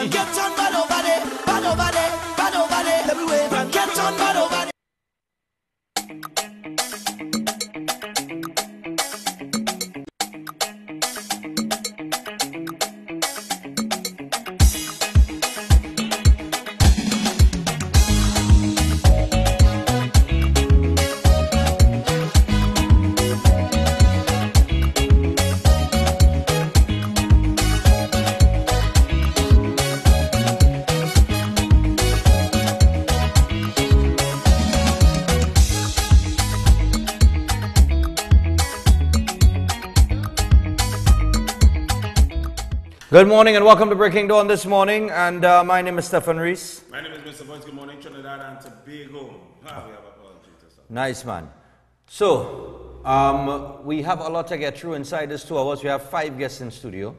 man get on bad over there, bad over there, bad over there. Everywhere man get on bad over there. Good morning and welcome to Breaking Dawn this morning, and my name is Stephan Reis. My name is Mr. Welch. Good morning, Trinidad and Tobago. We have Nice, man. So, we have a lot to get through inside this 2 hours. We have 5 guests in studio.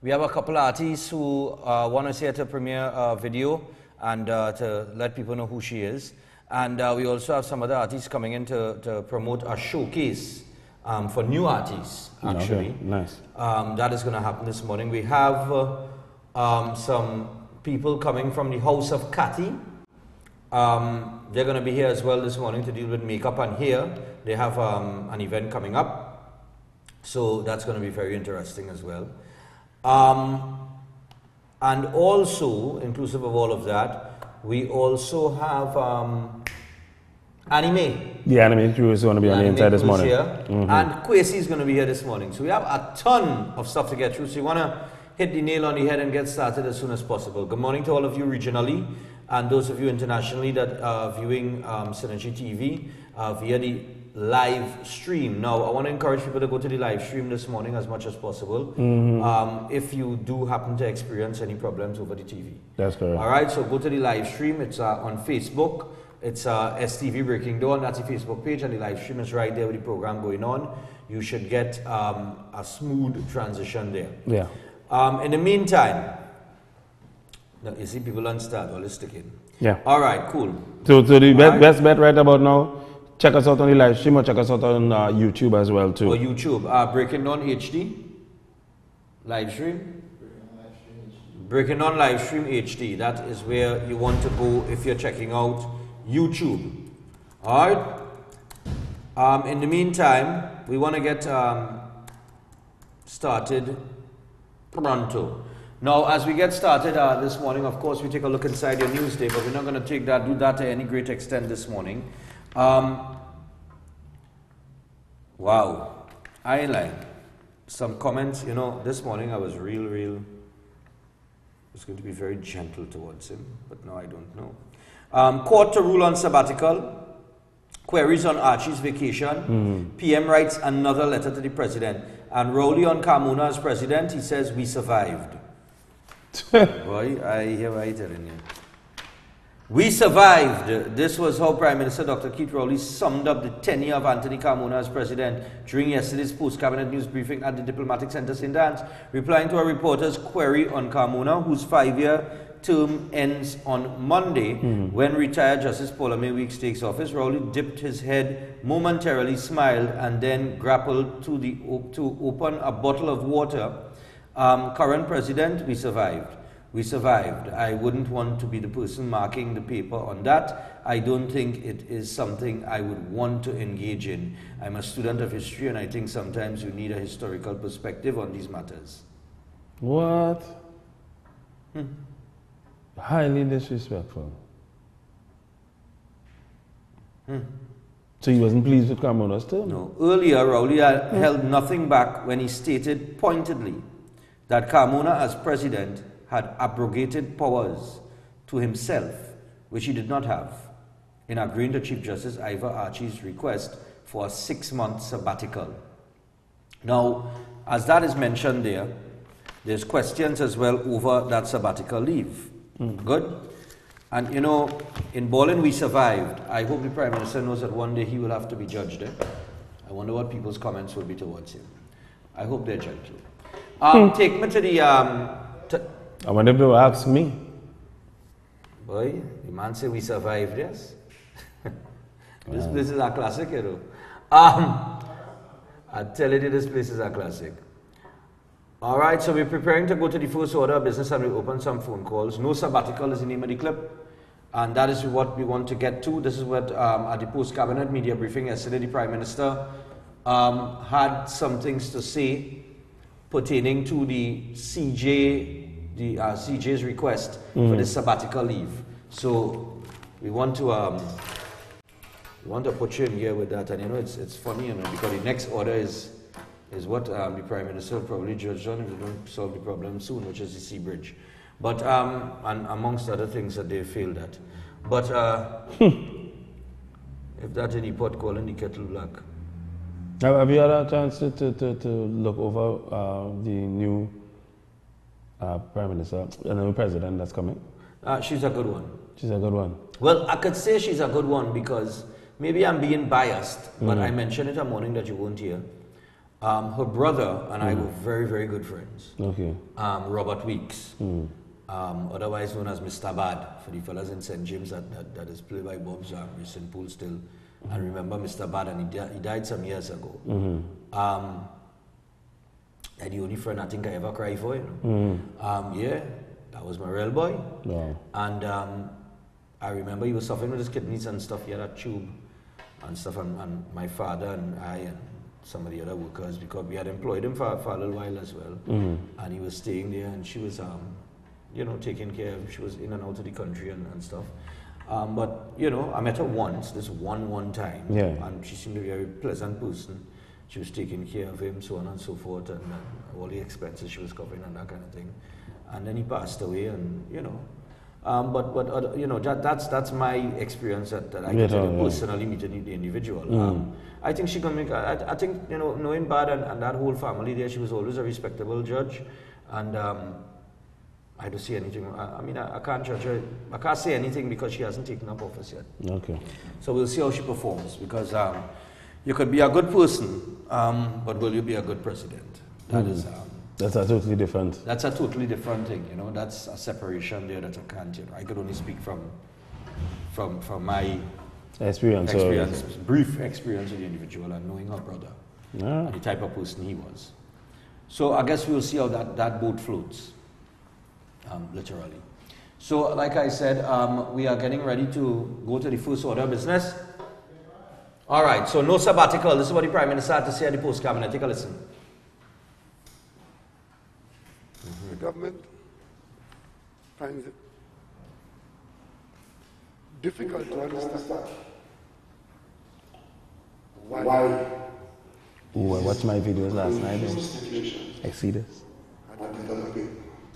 We have a couple of artists who want us here to premiere a video and to let people know who she is. And we also have some other artists coming in to promote a showcase for new artists, actually. Okay, nice. That is going to happen this morning. We have some people coming from the House of Cathy. They're going to be here as well this morning to deal with makeup and hair. They have an event coming up, so that's going to be very interesting as well. And also, inclusive of all of that, we also have anime. The anime crew is going to be on the inside this morning. Here. And Kwesi is going to be here this morning. So we have a ton of stuff to get through. So you want to hit the nail on the head and get started as soon as possible. Good morning to all of you regionally and those of you internationally that are viewing Synergy TV via the live stream. Now, I want to encourage people to go to the live stream this morning as much as possible if you do happen to experience any problems over the TV. That's correct. All right, so go to the live stream. It's on Facebook. It's STV Breaking Dawn. That's the Facebook page, and the live stream is right there with the program going on. You should get a smooth transition there. Yeah. In the meantime, now, you see people on start while it's sticking. Yeah. All right, cool. So the best bet right about now, check us out on the live stream or check us out on YouTube as well too. Or YouTube, Breaking Dawn HD, live stream. Breaking Dawn live stream HD. That is where you want to go if you're checking out YouTube. All right. In the meantime, we want to get started pronto. Now, as we get started this morning, of course, we take a look inside your news day, but we're not going to do that to any great extent this morning. Wow, I like some comments. You know, this morning I was I was going to be very gentle towards him, but now I don't know. Court to rule on sabbatical. Queries on Archie's vacation. PM writes another letter to the president. And Rowley on Carmona as president, he says, we survived. Boy, I hear what I'm telling you. We survived. This was how Prime Minister Dr. Keith Rowley summed up the tenure of Anthony Carmona as president during yesterday's post-cabinet news briefing at the Diplomatic Centre St. Anne's, replying to a reporter's query on Carmona, whose 5-year term ends on Monday. When retired Justice Paula May Weeks takes office, Rowley dipped his head momentarily, smiled, and then grappled to open a bottle of water. Current president, we survived. We survived. I wouldn't want to be the person marking the paper on that. I don't think it is something I would want to engage in. I'm a student of history, and I think sometimes you need a historical perspective on these matters. What? Highly disrespectful. So he wasn't pleased with Carmona's term? No. Earlier, Rowley held nothing back when he stated pointedly that Carmona as president had abrogated powers to himself, which he did not have, in agreeing to Chief Justice Ivor Archie's request for a 6-month sabbatical. Now, as that is mentioned there, there's questions as well over that sabbatical leave. Good? And you know, in Berlin we survived. I hope the Prime Minister knows that one day he will have to be judged. I wonder what people's comments will be towards him. I hope they're gentle. Take me to the... I wonder if they will ask me. Boy, the man say we survived, yes? This place is a classic, you know. I tell you, this place is a classic. All right, so we're preparing to go to the first order of business and we open some phone calls. No sabbatical is the name of the clip. And that is what we want to get to. This is what at the post-cabinet media briefing yesterday, the Prime Minister had some things to say pertaining to the CJ's request for the sabbatical leave. So we want to put you in here with that. And you know, it's funny, you know, because the next order is what the Prime Minister will probably judge on if they don't solve the problem soon, which is the sea bridge. But, and amongst other things that they failed at. But if that's any pot calling the kettle black. Have you had a chance to look over the new Prime Minister, the new President that's coming? She's a good one. She's a good one. Well, I could say she's a good one because maybe I'm being biased, but I mentioned it a morning that you weren't here. Her brother and I were very, very good friends. Okay. Robert Weeks. Otherwise known as Mr. Bad, for the fellas in St. James that is played by Bob's recent pool still. And remember Mr. Bad, and he died some years ago. And the only friend I think I ever cried for, you know. Yeah, that was my real boy. Wow. And I remember he was suffering with his kidneys and stuff. He had a tube and stuff. And my father and I and some of the other workers, because we had employed him for a little while as well. And he was staying there, and she was you know, taking care of, she was in and out of the country and stuff. But, you know, I met her once, this one time, and she seemed to be a very pleasant person. She was taking care of him, so on and so forth, and all the expenses she was covering and that kind of thing. And then he passed away, and, you know, but you know, that's my experience that I can tell you personally meeting the individual. I think she can make, I think, you know, knowing Bad and that whole family there, she was always a respectable judge, and I don't see anything. I mean, I can't judge her. I can't say anything because she hasn't taken up office yet. Okay. So we'll see how she performs, because you could be a good person, but will you be a good president? That is. That's a totally different. That's a totally different thing. You know, that's a separation there that I can't. You know, I could only speak from my experience, brief experience with the individual and knowing her brother and the type of person he was. So I guess we'll see how that boat floats. Literally. So, like I said, we are getting ready to go to the first order of business. All right, so no sabbatical. This is what the Prime Minister had to say at the post-cabinet. Take a listen. The government finds it difficult to understand why. Ooh, I watched my videos last night. I see this.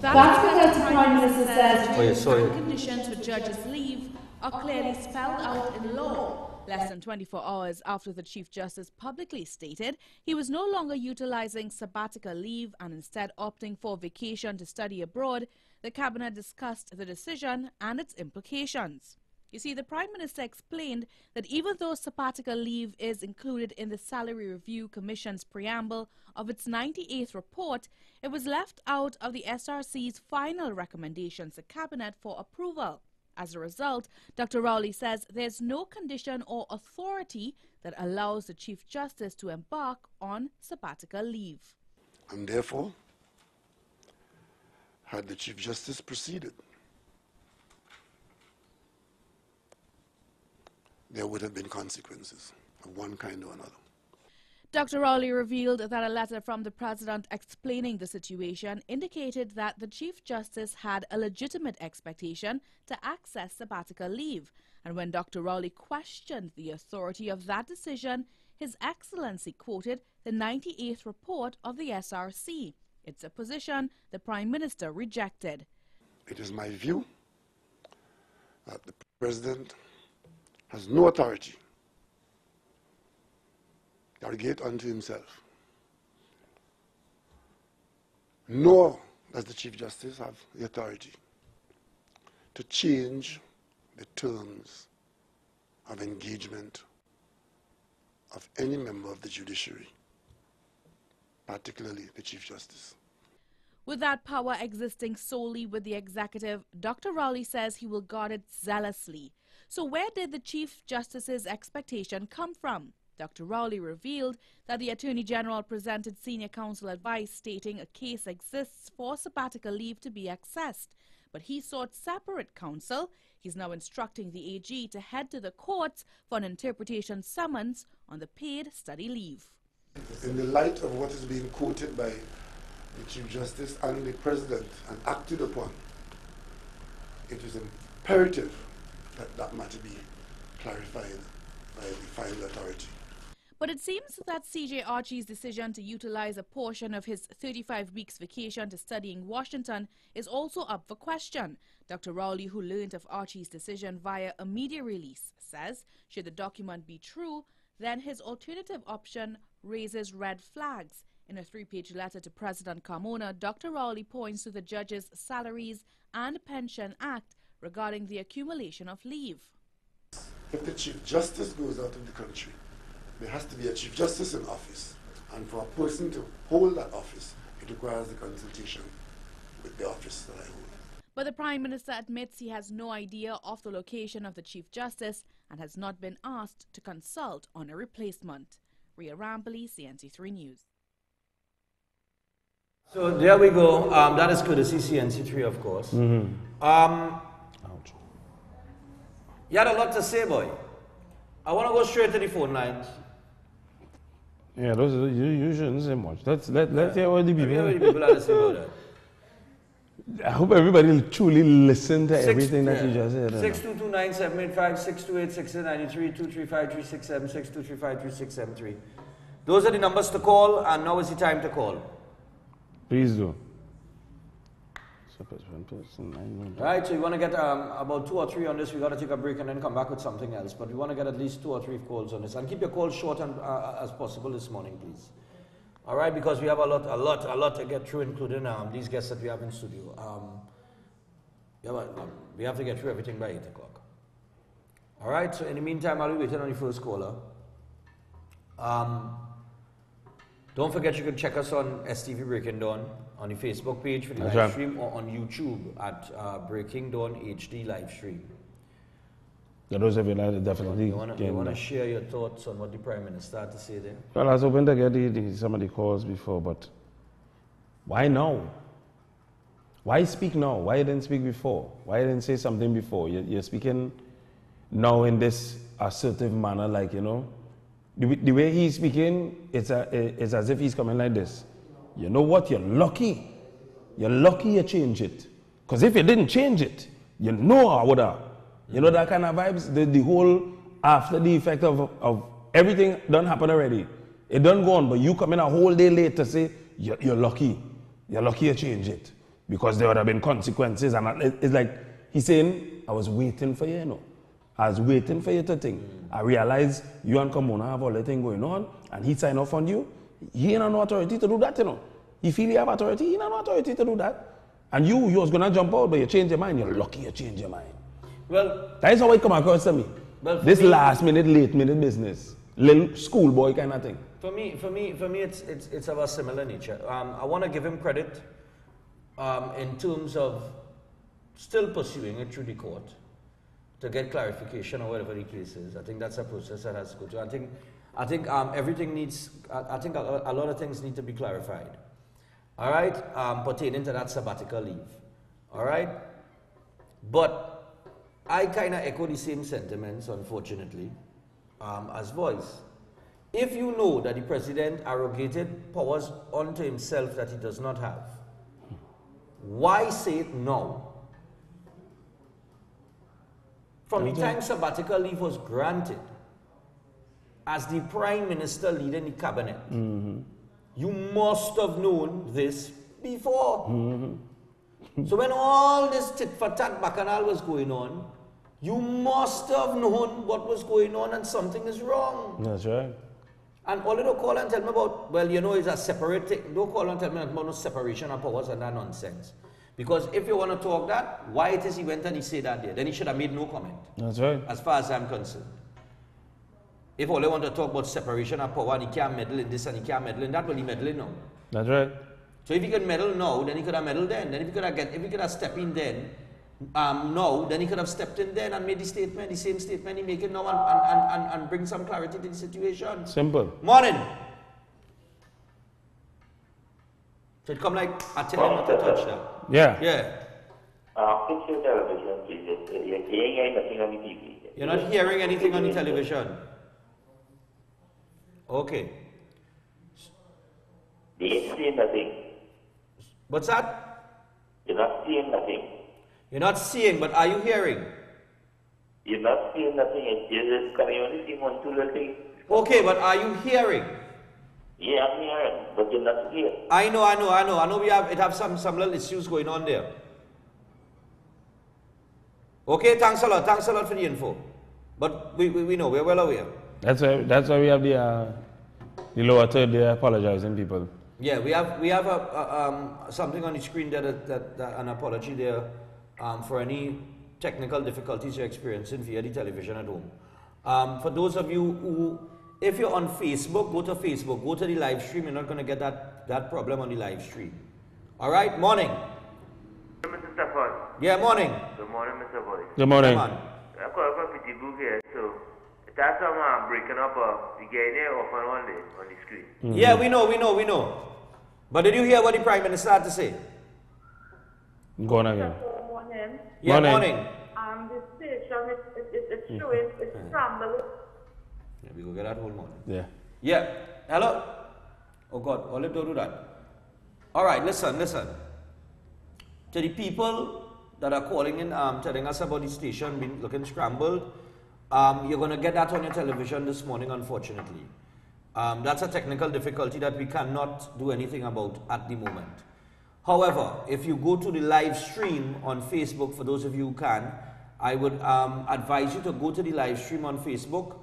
That's because the Prime Minister says conditions for judges' leave are clearly spelled out in law. Less than 24 hours after the Chief Justice publicly stated he was no longer utilizing sabbatical leave and instead opting for vacation to study abroad, the Cabinet discussed the decision and its implications. You see, the Prime Minister explained that even though sabbatical leave is included in the Salary Review Commission's preamble of its 98th report, it was left out of the SRC's final recommendations to Cabinet for approval. As a result, Dr. Rowley says there's no condition or authority that allows the Chief Justice to embark on sabbatical leave. And therefore, had the Chief Justice proceeded, there would have been consequences of one kind or another. Dr. Rowley revealed that a letter from the President explaining the situation indicated that the Chief Justice had a legitimate expectation to access sabbatical leave. And when Dr. Rowley questioned the authority of that decision, His Excellency quoted the 98th report of the SRC. It's a position the Prime Minister rejected. It is my view that the President has no authority to arrogate unto himself, nor does the Chief Justice have the authority to change the terms of engagement of any member of the judiciary, particularly the Chief Justice. With that power existing solely with the executive, Dr. Rowley says he will guard it zealously. So where did the Chief Justice's expectation come from? Dr. Rowley revealed that the Attorney General presented senior counsel advice stating a case exists for sabbatical leave to be accessed, but he sought separate counsel. He's now instructing the AG to head to the courts for an interpretation summons on the paid study leave. In the light of what is being quoted by the Chief Justice and the President and acted upon, it is imperative that that matter be clarified by the final authority. But it seems that C.J. Archie's decision to utilize a portion of his 35 weeks vacation to study in Washington is also up for question. Dr. Rowley, who learned of Archie's decision via a media release, says should the document be true, then his alternative option raises red flags. In a 3-page letter to President Carmona, Dr. Rowley points to the Judges' Salaries and Pension Act regarding the accumulation of leave. If the Chief Justice goes out of the country, there has to be a Chief Justice in office, and for a person to hold that office, it requires the consultation with the office that I hold. But the Prime Minister admits he has no idea of the location of the Chief Justice and has not been asked to consult on a replacement. Ria Rampoli, CNC3 News. So there we go. That is courtesy CNC3, of course. Ouch. You had a lot to say, boy. I want to go straight to the phone lines. Yeah, you shouldn't say much. Let's hear what the people. What people have to say about that. I hope everybody truly listened to everything that you just said. 6229785, 628-693, 235-367, 62353-673. Those are the numbers to call, and now is the time to call. Please do. Right, so you want to get about 2 or 3 on this. We got to take a break and then come back with something else. But we want to get at least 2 or 3 calls on this, and keep your calls short and, as possible this morning, please. All right, because we have a lot to get through, including these guests that we have in studio. We have to get through everything by 8 o'clock. All right, so in the meantime, I'll be waiting on the first caller. Don't forget you can check us on STV Breaking Dawn on the Facebook page for the live stream, or on YouTube at Breaking Dawn HD live stream. Yeah, those of you that definitely. You want to share your thoughts on what the Prime Minister had to say there? Well, I was hoping to get some of the calls before, but why now? Why speak now? Why you didn't speak before? Why you didn't say something before? You're speaking now in this assertive manner, like, you know. The way he's speaking, it's as if he's coming like this. You know what? You're lucky. You're lucky you changed it. Because if you didn't change it, you know I would have. You know that kind of vibes? The whole after the effect of everything done happen already. It done gone, but you come in a whole day late to say, you're lucky. You're lucky you changed it. Because there would have been consequences. And it's like, he's saying, I was waiting for you, you know. I was waiting for you to think. I realized you and Carmona have all the thing going on, and he signed off on you. He ain't no authority to do that, you know. He feel you have authority, he ain't no authority to do that. And you was gonna jump out, but you change your mind. You're lucky you change your mind. Well, that is how it come across to me. Well, this last minute, late minute business, little schoolboy kind of thing. For me, it's of a similar nature. I want to give him credit in terms of still pursuing it through the court to get clarification or whatever the case is. I think that's a process that has to go through. I think everything needs. I think a lot of things need to be clarified. All right, pertaining to that sabbatical leave. All right, but I kind of echo the same sentiments, unfortunately, as Voice. If you know that the president arrogated powers onto himself that he does not have, why say it now? From the time sabbatical leave was granted, as the Prime Minister leading the cabinet, you must have known this before. So when all this tit-for-tat bacchanal was going on, you must have known what was going on and something is wrong. That's right. And all don't call and tell me about, well, you know, it's a separate thing. Don't call and tell me about no separation of powers and that nonsense. Because if you want to talk that, why it is he went and he said that there? Then he should have made no comment. That's right. As far as I'm concerned. If all they want to talk about separation of power and he can't meddle in this and he can't meddle in that, well, he meddling now. That's right. So if he could meddle now, then he could have meddled then. Then if he could have stepped in then, no, then he could have stepped in there and made the statement, the same statement he making now, and bring some clarity to the situation. Simple. Morning. So it come like, I tell him not to touch that. Yeah. Yeah. Fix your television, please. You're hearing anything on the TV. You're not hearing anything on the television. Okay. They ain't seeing nothing. What's that? You're not seeing nothing. You're not seeing, but are you hearing? You're not seeing nothing. You're just can you only see one, two little things. Okay, but are you hearing? Yeah, I'm hearing, but you're not seeing. I know we have some little issues going on there. Okay, thanks a lot for the info. But we know, we're well aware. That's why we have the lower third there apologizing people. Yeah, we have something on the screen there that an apology there for any technical difficulties you're experiencing via the television at home. For those of you who, if you're on Facebook, go to Facebook, go to the live stream. You're not going to get that problem on the live stream. All right, morning. Mr. Stephan. Yeah, morning. Good morning, Mr. Boy. Good morning. Come on. I call up a pretty book here, so that's how I'm breaking up the game off and on the screen. Mm-hmm. Yeah, we know. But did you hear what the Prime Minister had to say? Go on again. Morning. Yeah, Morning. morning. The station, it's showing, it's scrambled. Yeah, we go get that whole morning. Yeah. Yeah. Hello? Oh God, Olive, don't do that. All right, listen. To the people that are calling in, telling us about the station being looking scrambled, you're going to get that on your television this morning, unfortunately. That's a technical difficulty that we cannot do anything about at the moment. However, if you go to the live stream on Facebook, for those of you who can, I would advise you to go to the live stream on Facebook,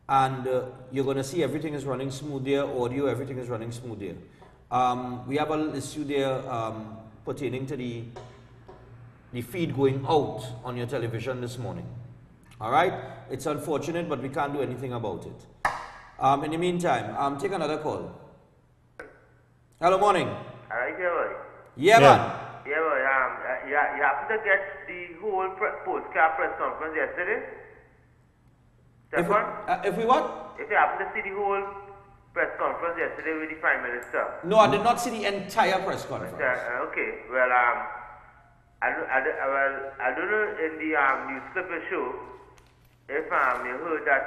and you're going to see everything is running smooth there, audio, everything is running smooth there. We have a little issue there pertaining to the feed going out on your television this morning. All right? It's unfortunate, but we can't do anything about it. In the meantime, take another call. Hello, morning. All right, yeah, boy. Yeah, man. Yeah, boy. You happen to get the whole postcard press conference yesterday? Stephan? If we what? If you happen to see the whole press conference yesterday with the Prime Minister? No, I did not see the entire press conference. Okay. Well, I don't know in the news clip show if you heard that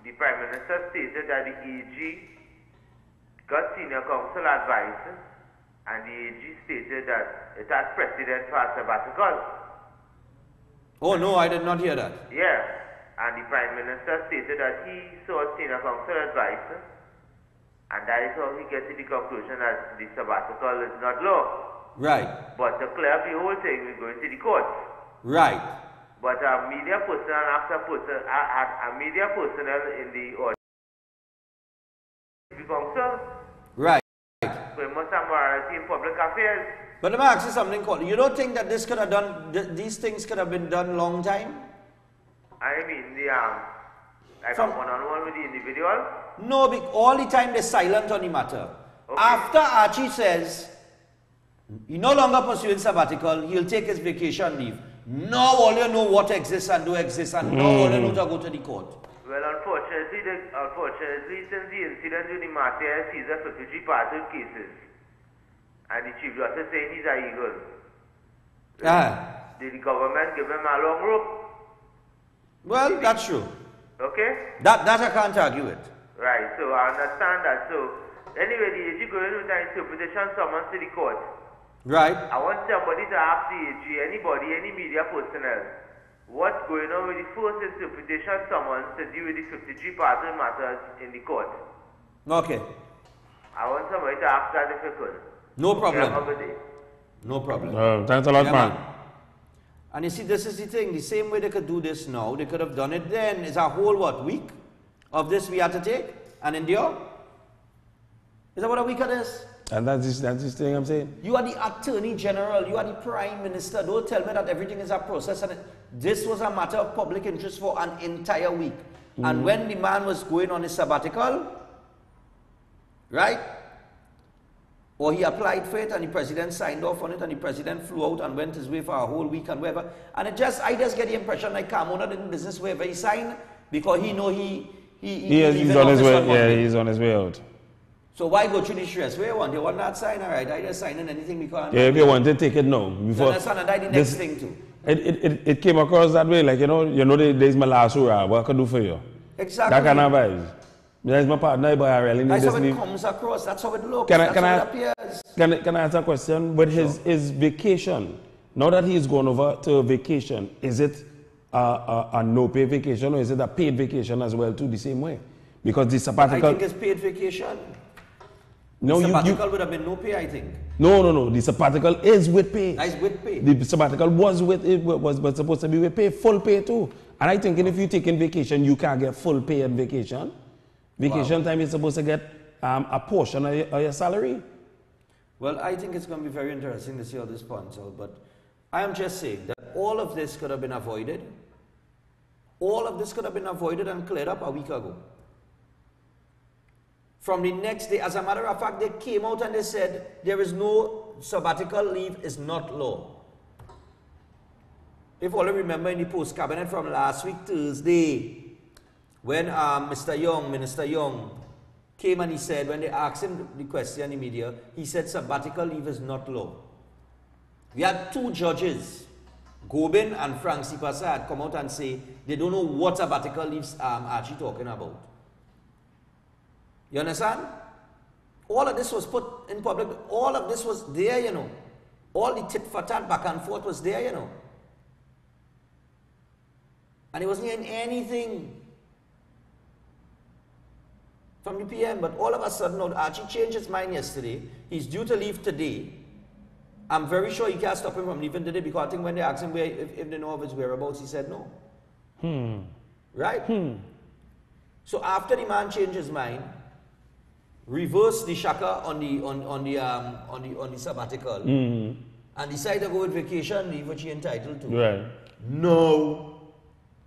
the Prime Minister stated that the AG got senior counsel advice, and the AG stated that it had precedent for a sabbatical. Oh no, I did not hear that. Yeah, and the Prime Minister stated that he saw senior counsel advice, and that is how he gets to the conclusion that the sabbatical is not law. Right. But to clear up the whole thing, we're going to the courts. Right. But a media personnel in the audience, the council, Right. we must have morality in public affairs. But let me ask you something, Colin. You don't think that this could have these things could have been done long time? I mean, like From- a one-on-one with the individual. No, all the time they're silent on the matter. Okay. After Archie says he no longer pursuing sabbatical, he'll take his vacation leave. Now all you know what exists and do exist, and now all you know to go to the court. Well, unfortunately, since the incident with the Martyr Caesar 53 parted cases, and the Chief Justice saying he's a eagle, did the government give him a long rope? Well, that's true. Okay? That I can't argue it. Right, so I understand that. So, anyway, the AG going with an interpretation summons to the court. Right. I want somebody to ask the AG, anybody, any media personnel, what's going on with the first interpretation summons to deal with the 53 party matters in the court? Okay. I want somebody to ask that if you could. No problem. Have a good day. No problem. Thanks a lot, Yeah, man. And you see, this is the thing. The same way they could do this now, they could have done it then. It's a whole, week of this we had to take and endure? Is that what a week of this? And that's this thing I'm saying. You are the Attorney General. You are the Prime Minister. Don't tell me that everything is a process. And this was a matter of public interest for an entire week. And when the man was going on his sabbatical, right? Or he applied for it and the president signed off on it and the president flew out and went his way for a whole week and whatever. And I just get the impression like Carmona did in business wherever he signed because he know he's on his way. Yeah, he's on his way out. So why go through the stress? Where you want? They want that sign, all right? I just signing anything because... Yeah, if you want to take it now. Before understand, and that's the next thing too. It came across that way, like, there's my last hurrah, what I can do for you? Exactly. That kind of vibes. There's my partner, but I really need that's this. That's how it comes across, that's how it looks, how it appears. Can I ask a question? But his vacation, now that he's gone over to vacation, is it a no-pay vacation or is it a paid vacation as well too, the same way? Because the sabbatical... I think it's paid vacation. No, the sabbatical would have been no pay, I think. No. The sabbatical is with pay. It's with pay. The sabbatical was supposed to be with pay, full pay too. And I think if you take in vacation, you can't get full pay on vacation. Vacation time is supposed to get a portion of your salary. Well, I think it's going to be very interesting to see how this pans out. But I am just saying that all of this could have been avoided. All of this could have been avoided and cleared up a week ago. From the next day, as a matter of fact, they came out and they said there is no sabbatical leave is not law. If all you remember in the post-cabinet from last week, Thursday, when Minister Young, came and he said, when they asked him the question in the media, he said sabbatical leave is not law. We had two judges, Gobin and Frank Sipasa, come out and say they don't know what sabbatical leaves Archie talking about. You understand? All of this was put in public. All of this was there, you know. All the tit for tat back and forth was there, you know. And he wasn't hearing anything from the PM. But all of a sudden, now Archie changed his mind yesterday. He's due to leave today. I'm very sure you can't stop him from leaving today because I think when they asked him if they know of his whereabouts, he said no. Right? So after the man changed his mind, reversed the shaka on the sabbatical, and decided to go with vacation leave, which he entitled to. Right. No.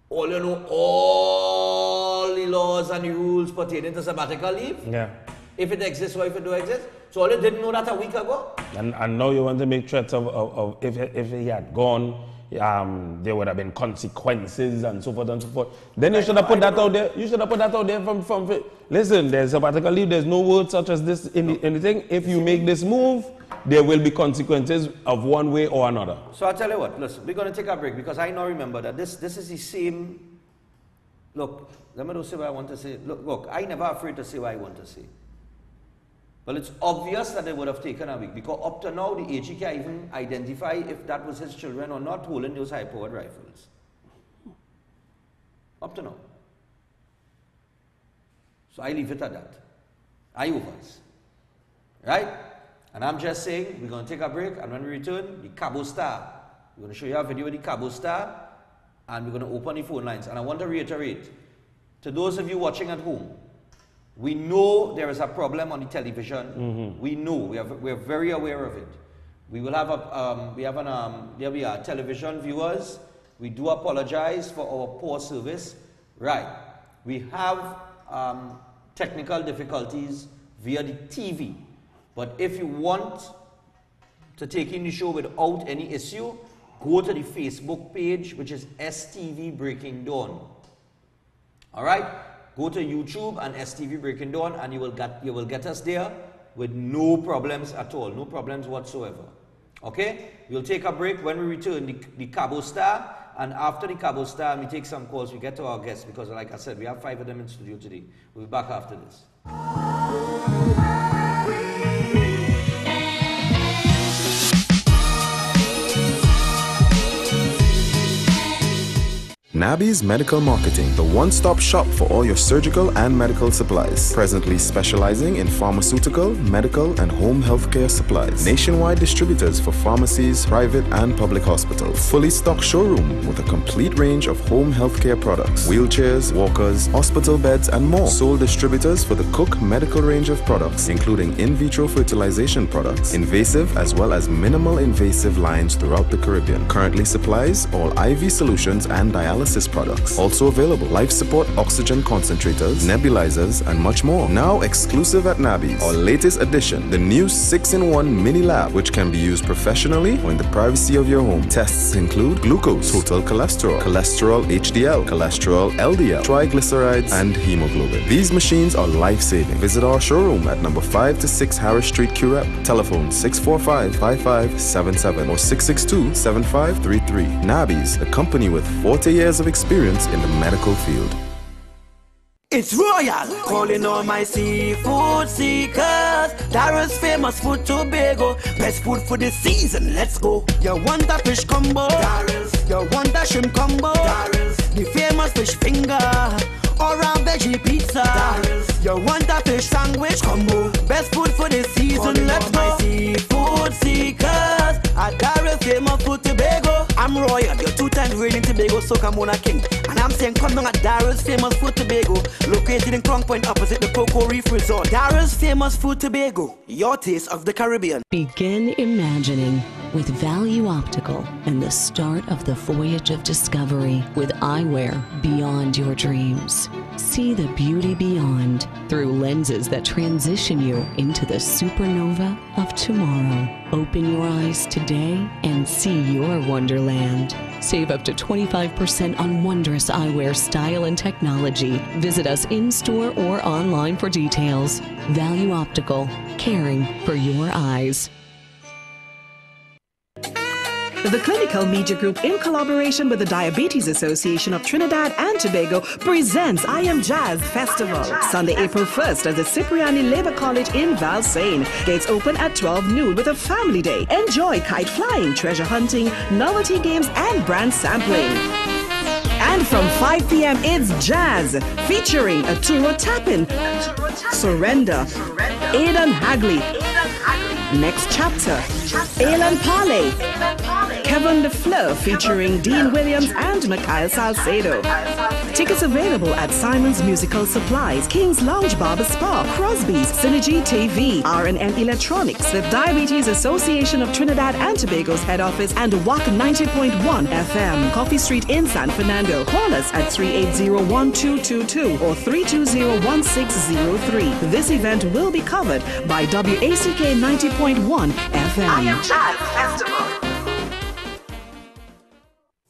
All you know, all the laws and the rules pertaining to sabbatical leave. Yeah. If it exists or if it don't exist. So all you didn't know that a week ago. And now you want to make threats of if he had gone, there would have been consequences and so forth and so forth. Then you should have put that out there. You should have put that out there from listen, there's sabbatical leave, there's no word such as this in anything. If you make this move, there will be consequences of one way or another. So I'll tell you what, listen, we're going to take a break because I now remember that this is the same. Look, let me just say what I want to say. Look, I'm never afraid to say what I want to say. But it's obvious that they would have taken a week because up to now, the AG can't even identify if that was his children or not holding those high-powered rifles. Up to now. So I leave it at that. I overs. Right? And I'm just saying, we're going to take a break, and when we return, the Cabo Star. We're going to show you a video of the Cabo Star, and we're going to open the phone lines. And I want to reiterate, to those of you watching at home, we know there is a problem on the television. We know, we're very aware of it. We will have there we are, television viewers. We do apologize for our poor service. Right. We have technical difficulties via the TV. But if you want to take in the show without any issue, go to the Facebook page, which is STV Breaking Dawn. All right? Go to YouTube and STV Breaking Dawn, and you will get us there with no problems at all, no problems whatsoever. Okay? We'll take a break. When we return, the Cabo Star, and after the Cabo Star, we take some calls. We get to our guests because, like I said, we have 5 of them in studio today. We'll be back after this. Nabby's Medical Marketing, the one-stop shop for all your surgical and medical supplies. Presently specializing in pharmaceutical, medical, and home healthcare supplies. Nationwide distributors for pharmacies, private and public hospitals. Fully stocked showroom with a complete range of home healthcare products. Wheelchairs, walkers, hospital beds, and more. Sole distributors for the Cook medical range of products, including in vitro fertilization products, invasive as well as minimal invasive lines throughout the Caribbean. Currently supplies all IV solutions and dialysis assist products. Also available, life support oxygen concentrators, nebulizers, and much more. Now exclusive at Nabby's, our latest addition, the new 6-in-1 mini lab, which can be used professionally or in the privacy of your home. Tests include glucose, total cholesterol, cholesterol HDL, cholesterol LDL, triglycerides, and hemoglobin. These machines are life-saving. Visit our showroom at number 5 to 6 Harris Street, Curep. Telephone 645-5577 or 662-7533. Nabby's, a company with 40 years of experience in the medical field. It's Royal, calling all my seafood seekers. Daryl's famous food Tobago, best food for the season, let's go. You want a fish combo? Daryl's. You want a shrimp combo? Daryl's. The famous fish finger, or a veggie pizza. Daryl's. You want a fish sandwich combo? Best food for the season, let's go. My seafood seekers, a Daryl's famous food Tobago. I'm Royal, your 2-time reigning Tobago Soca Mona King, and I'm saying come down at Daryl's famous food Tobago, located in Crown Point opposite the Cocoa Reef Resort. Daryl's famous food Tobago, your taste of the Caribbean. Begin imagining with Value Optical and the start of the voyage of discovery with eyewear beyond your dreams. See the beauty beyond through lenses that transition you into the supernova of tomorrow. Open your eyes today and see your wonderland. Save up to 25% on wondrous eyewear style and technology. Visit us in-store or online for details. Value Optical, caring for your eyes. The Clinical Media Group, in collaboration with the Diabetes Association of Trinidad and Tobago, presents I Am Jazz Festival, Sunday, April 1st at the Cipriani Labour College in Valsayn. Gates open at 12 noon with a family day. Enjoy kite flying, treasure hunting, novelty games, and brand sampling. And from 5 p.m. it's Jazz, featuring Aturo Tappin, Surrender, Aidan Hagley, Next Chapter, Alan Parley, Kevin LeFleur featuring Dean Williams and Mikhail Salcedo. Tickets available at Simon's Musical Supplies, King's Lounge Barber Spa, Crosby's, Synergy TV, R&M Electronics, the Diabetes Association of Trinidad and Tobago's head office, and WAC 90.1 FM, Coffee Street in San Fernando. Call us at 380-1222 or 320-1603. This event will be covered by WACK 90.1 FM. I Am Jazz Festival.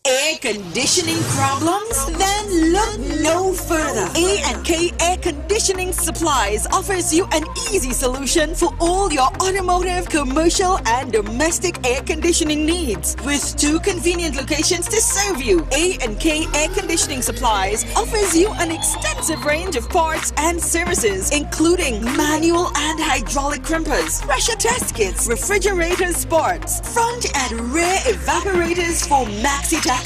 Air conditioning problems? Then look no further. A&K Air Conditioning Supplies offers you an easy solution for all your automotive, commercial, and domestic air conditioning needs. With 2 convenient locations to serve you, A&K Air Conditioning Supplies offers you an extensive range of parts and services, including manual and hydraulic crimpers, pressure test kits, refrigerator parts, front and rear evaporators for maxi taxis.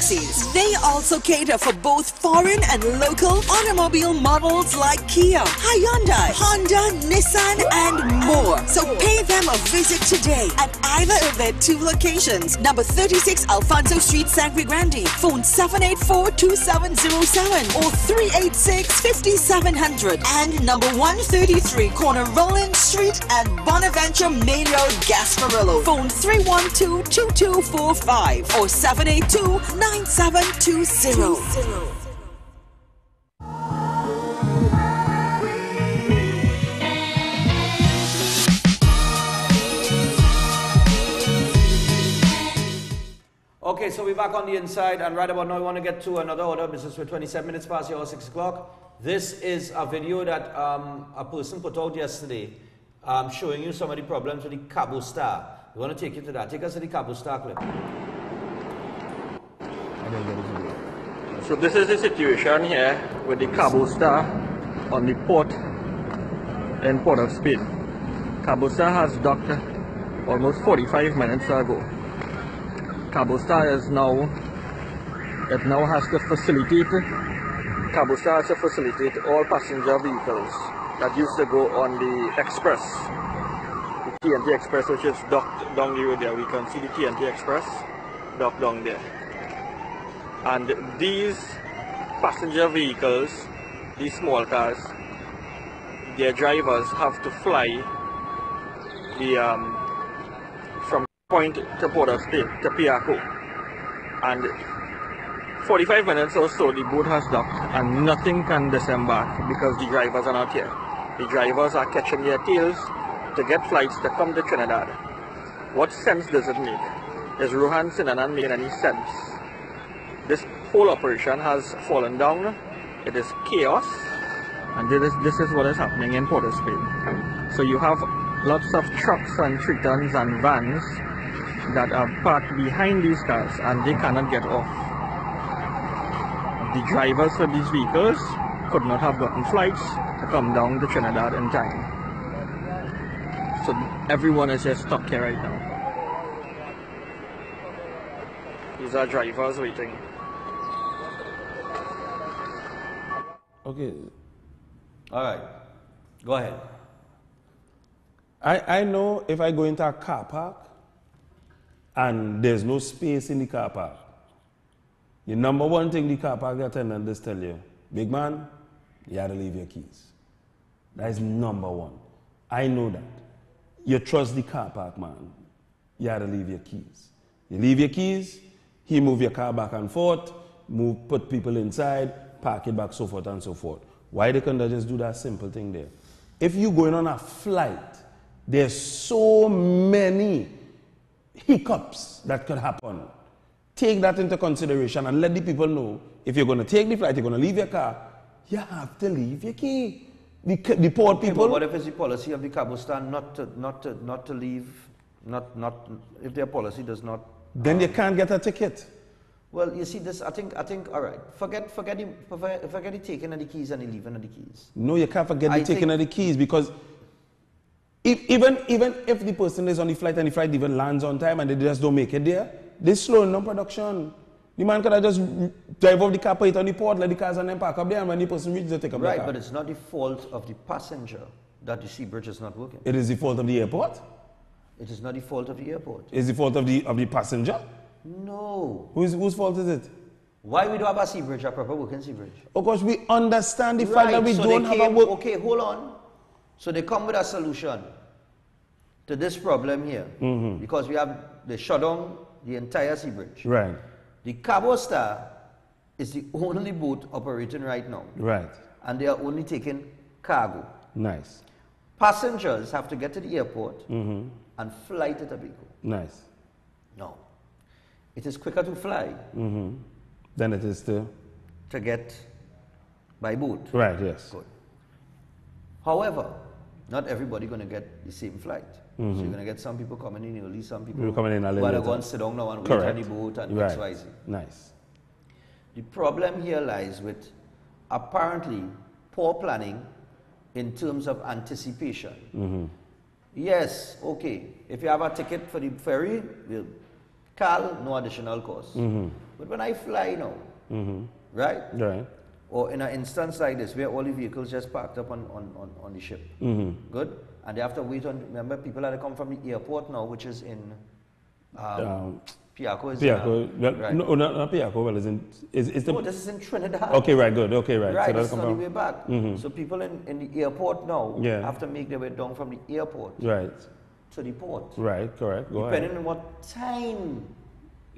They also cater for both foreign and local automobile models like Kia, Hyundai, Honda, Nissan, and more. So pay them a visit today at either of their 2 locations. Number 36 Alfonso Street, Sangre Grande. Phone 784-2707 or 386-5700. And number 133 Corner Roland Street at Bonaventure Main Road, Gasparillo. Phone 312-2245 or 782-9720. Okay, so we're back on the inside, and right about now we want to get to another order of business. We're 27 minutes past the hour, 6 o'clock. This is a video that a person put out yesterday showing you some of the problems with the Cabo Star. We want to take you to that. Take us to the Cabo Star clip. So this is the situation here with the Cabo Star on the port in Port of Spain. Cabo Star has docked almost 45 minutes ago. Cabo Star is now has to facilitate. Cabo Star has to facilitate all passenger vehicles that used to go on the Express, the TNT Express, which is docked down the road there. We can see the TNT Express docked down there. And these passenger vehicles, these small cars, their drivers have to fly from Point to Port of Spain to Piaco, and 45 minutes or so, the boat has docked and nothing can disembark because the drivers are not here. The drivers are catching their tails to get flights to come to Trinidad. What sense does it make? Is Rohan Sinanan making any sense? This whole operation has fallen down. It is chaos, and this is what is happening in Port of Spain. So you have lots of trucks and tritons and vans that are parked behind these cars and they cannot get off. The drivers of these vehicles could not have gotten flights to come down to Trinidad in time. So everyone is just stuck here right now. These are drivers waiting. Okay. All right. Go ahead. I know if I go into a car park and there's no space in the car park, the number one thing the car park attendant is tell you, big man, you have to leave your keys. That is number one. I know that. You trust the car park man, you have to leave your keys. You leave your keys, he move your car back and forth, put people inside, park it back, so forth and so forth. Why they can't just do that simple thing there? If you're going on a flight, there's so many hiccups that could happen. Take that into consideration and let the people know if you're going to take the flight, you're going to leave your car, you have to leave your key. The poor people. But what if it's the policy of the Cabo stand not to leave, if their policy does not? Then you can't get a ticket. Well, you see this. I think. All right. Forget the taking of the keys and the leaving of the keys. No, you can't forget the taking of the keys because even if the person is on the flight and the flight even lands on time and they just don't make it there, they're slowing down production. The man could have just drive off the car, put it on the port, let the cars and then park up there, and when the person reaches, they take up the car. Right, but it's not the fault of the passenger that the sea bridge is not working. It is the fault of the airport? It is not the fault of the airport. It's the fault of the passenger? No. Whose fault is it? Why we don't have a sea bridge, a proper working sea bridge? Of course, we understand the fact that we don't have a work. Okay, hold on. So they come with a solution to this problem here. Because they shut down the entire sea bridge. Right. The Cabo Star is the only boat operating right now. Right. And they are only taking cargo. Nice. Passengers have to get to the airport and fly to Tobago. Nice. No. It is quicker to fly than it is to get by boat. Right, yes. Good. However, not everybody going to get the same flight. So you're going to get some people coming in early, some people coming in a little who are later. going to sit down now and wait on the boat and right. XYZ. Nice. The problem here lies with apparently poor planning in terms of anticipation. Yes, okay, if you have a ticket for the ferry, we'll call, no additional cost. But when I fly now, right? Right. Or in an instance like this, where all the vehicles just parked up on the ship, good? And they have to wait on, remember, people have to come from the airport now, which is in Piaco. Right. No, not Piaco. Well, this is in Trinidad. Okay, right, good. Okay, right. Right, so it's on the way back. So people in the airport now have to make their way down from the airport to the port. Right, correct. Go Depending ahead. on what time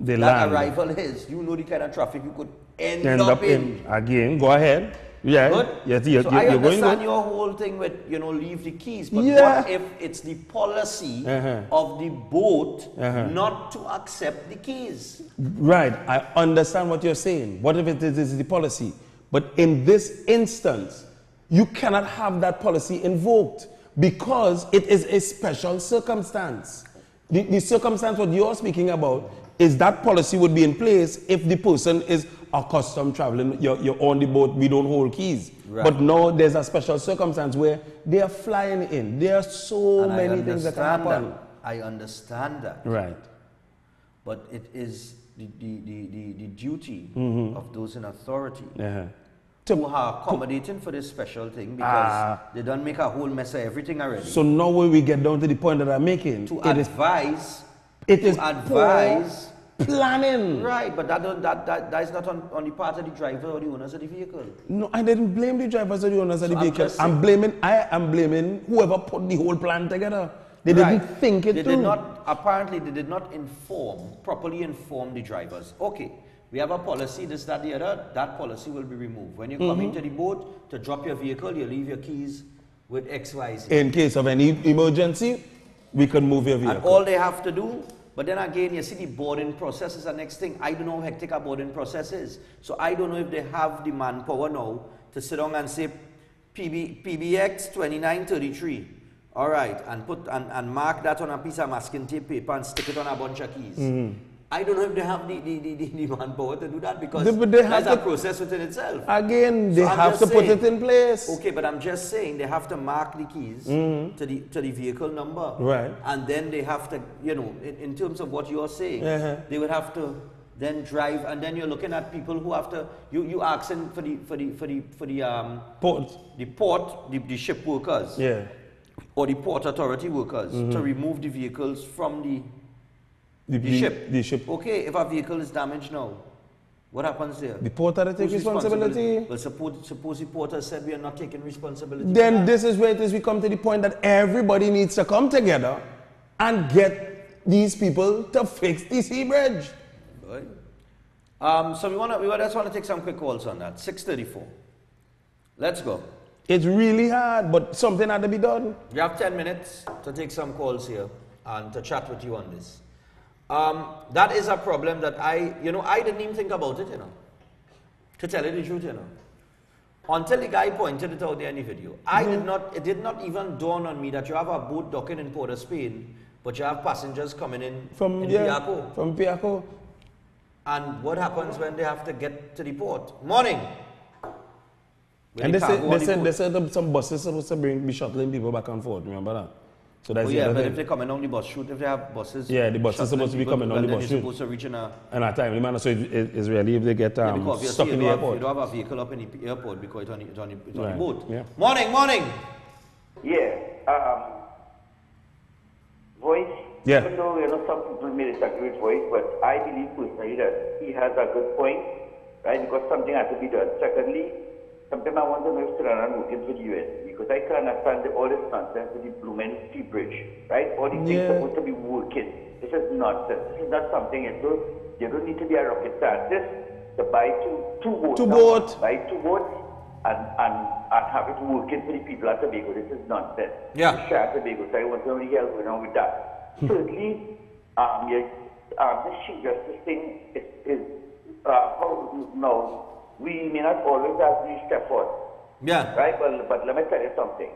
they that land. arrival is, you know the kind of traffic you could end up in. Again, go ahead. Yeah. Good? Yes, so you're I going understand good. your whole thing with, leave the keys. But what if it's the policy of the boat not to accept the keys? Right. I understand what you're saying. What if it is the policy? But in this instance, you cannot have that policy invoked because it is a special circumstance. The circumstance what you're speaking about is that policy would be in place if the person is accustomed traveling, you're on the boat, we don't hold keys. Right. But now there's a special circumstance where they are flying in. There are so many things that can happen. I understand that. Right. But it is the duty of those in authority who are accommodating for this special thing because they don't make a whole mess of everything already. So now when we get down to the point that I'm making, it is advise planning. Right, but that is not on the part of the driver or the owners of the vehicle. No, I didn't blame the drivers or the owners of the vehicle. I am blaming whoever put the whole plan together. They didn't think it through. Apparently they did not properly inform the drivers. Okay, we have a policy, this, that, the other, that policy will be removed. When you come into the boat to drop your vehicle, you leave your keys with XYZ. In case of any emergency, we can move your vehicle. And all they have to do, but then again, you see the boarding process is the next thing. I don't know how hectic a boarding process is. So I don't know if they have the manpower now to sit down and say PBX 2933. All right, and mark that on a piece of masking tape paper and stick it on a bunch of keys. I don't know if they have the manpower to do that because that's a process within itself. Again, they have to put it in place. Okay, but I'm just saying they have to mark the keys to the vehicle number. Right. And then they have to, you know, in terms of what you're saying, they would have to then drive, and then you're looking at people who have to, you asking for the ship workers. Yeah. Or the port authority workers to remove the vehicles from the ship. The ship. Okay, if a vehicle is damaged now, what happens there? The porter takes responsibility. Well, suppose the porter said we are not taking responsibility. Then this is where it is we come to the point that everybody needs to come together and get these people to fix the sea bridge. Right. So we just want to take some quick calls on that. 6:34. Let's go. It's really hard, but something had to be done. We have 10 minutes to take some calls here and to chat with you on this. That is a problem that I didn't even think about it, to tell you the truth, until the guy pointed it out there in the video. It did not even dawn on me that you have a boat docking in Port of Spain, but you have passengers coming in from Piaco. And what happens when they have to get to the port? Morning. And they said some buses supposed to be shuttling people back and forth. Remember that? So that's but if they're coming on the bus chute, if they have buses, the bus is supposed to be coming on the bus chute. Supposed to reach in a timely manner. So it's really if they get stuck in the airport. You don't have a vehicle up in the airport because it's on the boat. Yeah. Morning. Yeah. Voice. Yeah. Even though some people may disagree with Voice, but I believe personally that he has a good point, right? Because something has to be done. Secondly, sometimes I want to know if Trinidad working for the US, because I can understand all this nonsense with the Blooming Sea Bridge, right? All these things supposed to be working. This is nonsense. This is not something, so you don't need to be a rocket scientist to buy two boats. Buy two boats and have it working for the people at Tobago. This is nonsense. Yeah. Share Tobago, so I want to know the hell going on with that. Thirdly, this Chief Justice thing is now, we may not always have these step forward. Yeah. Right? But let me tell you something.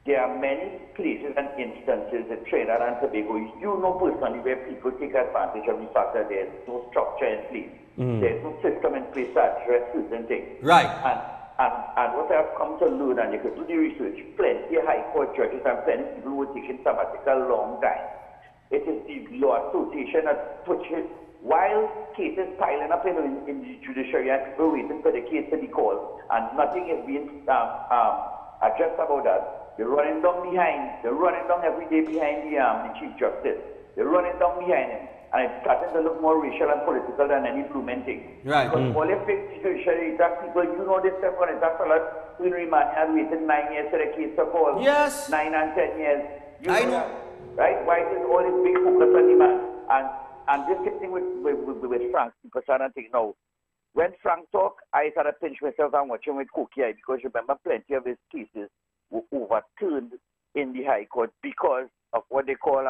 There are many places and instances in Trinidad and Tobago, you know personally, where people take advantage of the fact that there's no structure in place. There's no system in place to address certain things. Right. And what I've come to learn, and you can do the research, plenty of high court judges and plenty of people who are taking sabbatical a long time. It is the Law Association that pushes, while cases piling up in the judiciary and people waiting for the case to be called, and nothing is being addressed about that. They're running down every day behind the Chief Justice. They're running down behind him. And it's starting to look more racial and political than any blooming thing. Right. Because all your fake judiciary, that people, this stuff on it, that fella who in remand had waited 9 years for the case to fall. Yes. 9 and 10 years. I know. Right? Why is all this big focus on the man? And this thing with Frank, because I don't think now. When Frank talked, I started to pinch myself and watch him with cookie eye, because remember plenty of his cases were overturned in the High Court because of what they call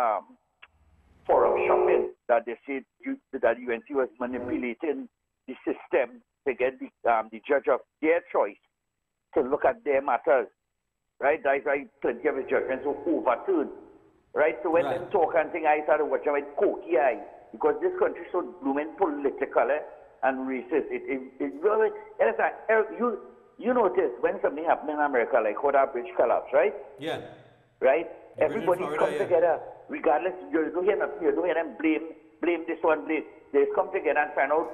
forum shopping, that they said that UNC was manipulating the system to get the judge of their choice to look at their matters. Right? That's why plenty of his judgments were overturned. Right? So when they talk and think, I started watching with cookie eye, because this country is so blooming political and racist. It really, you notice when something happened in America, like how that bridge collapsed, right? Yeah. Right? Everybody comes together, regardless. You don't hear nothing. You don't hear them blame this one, blame. They come together and find out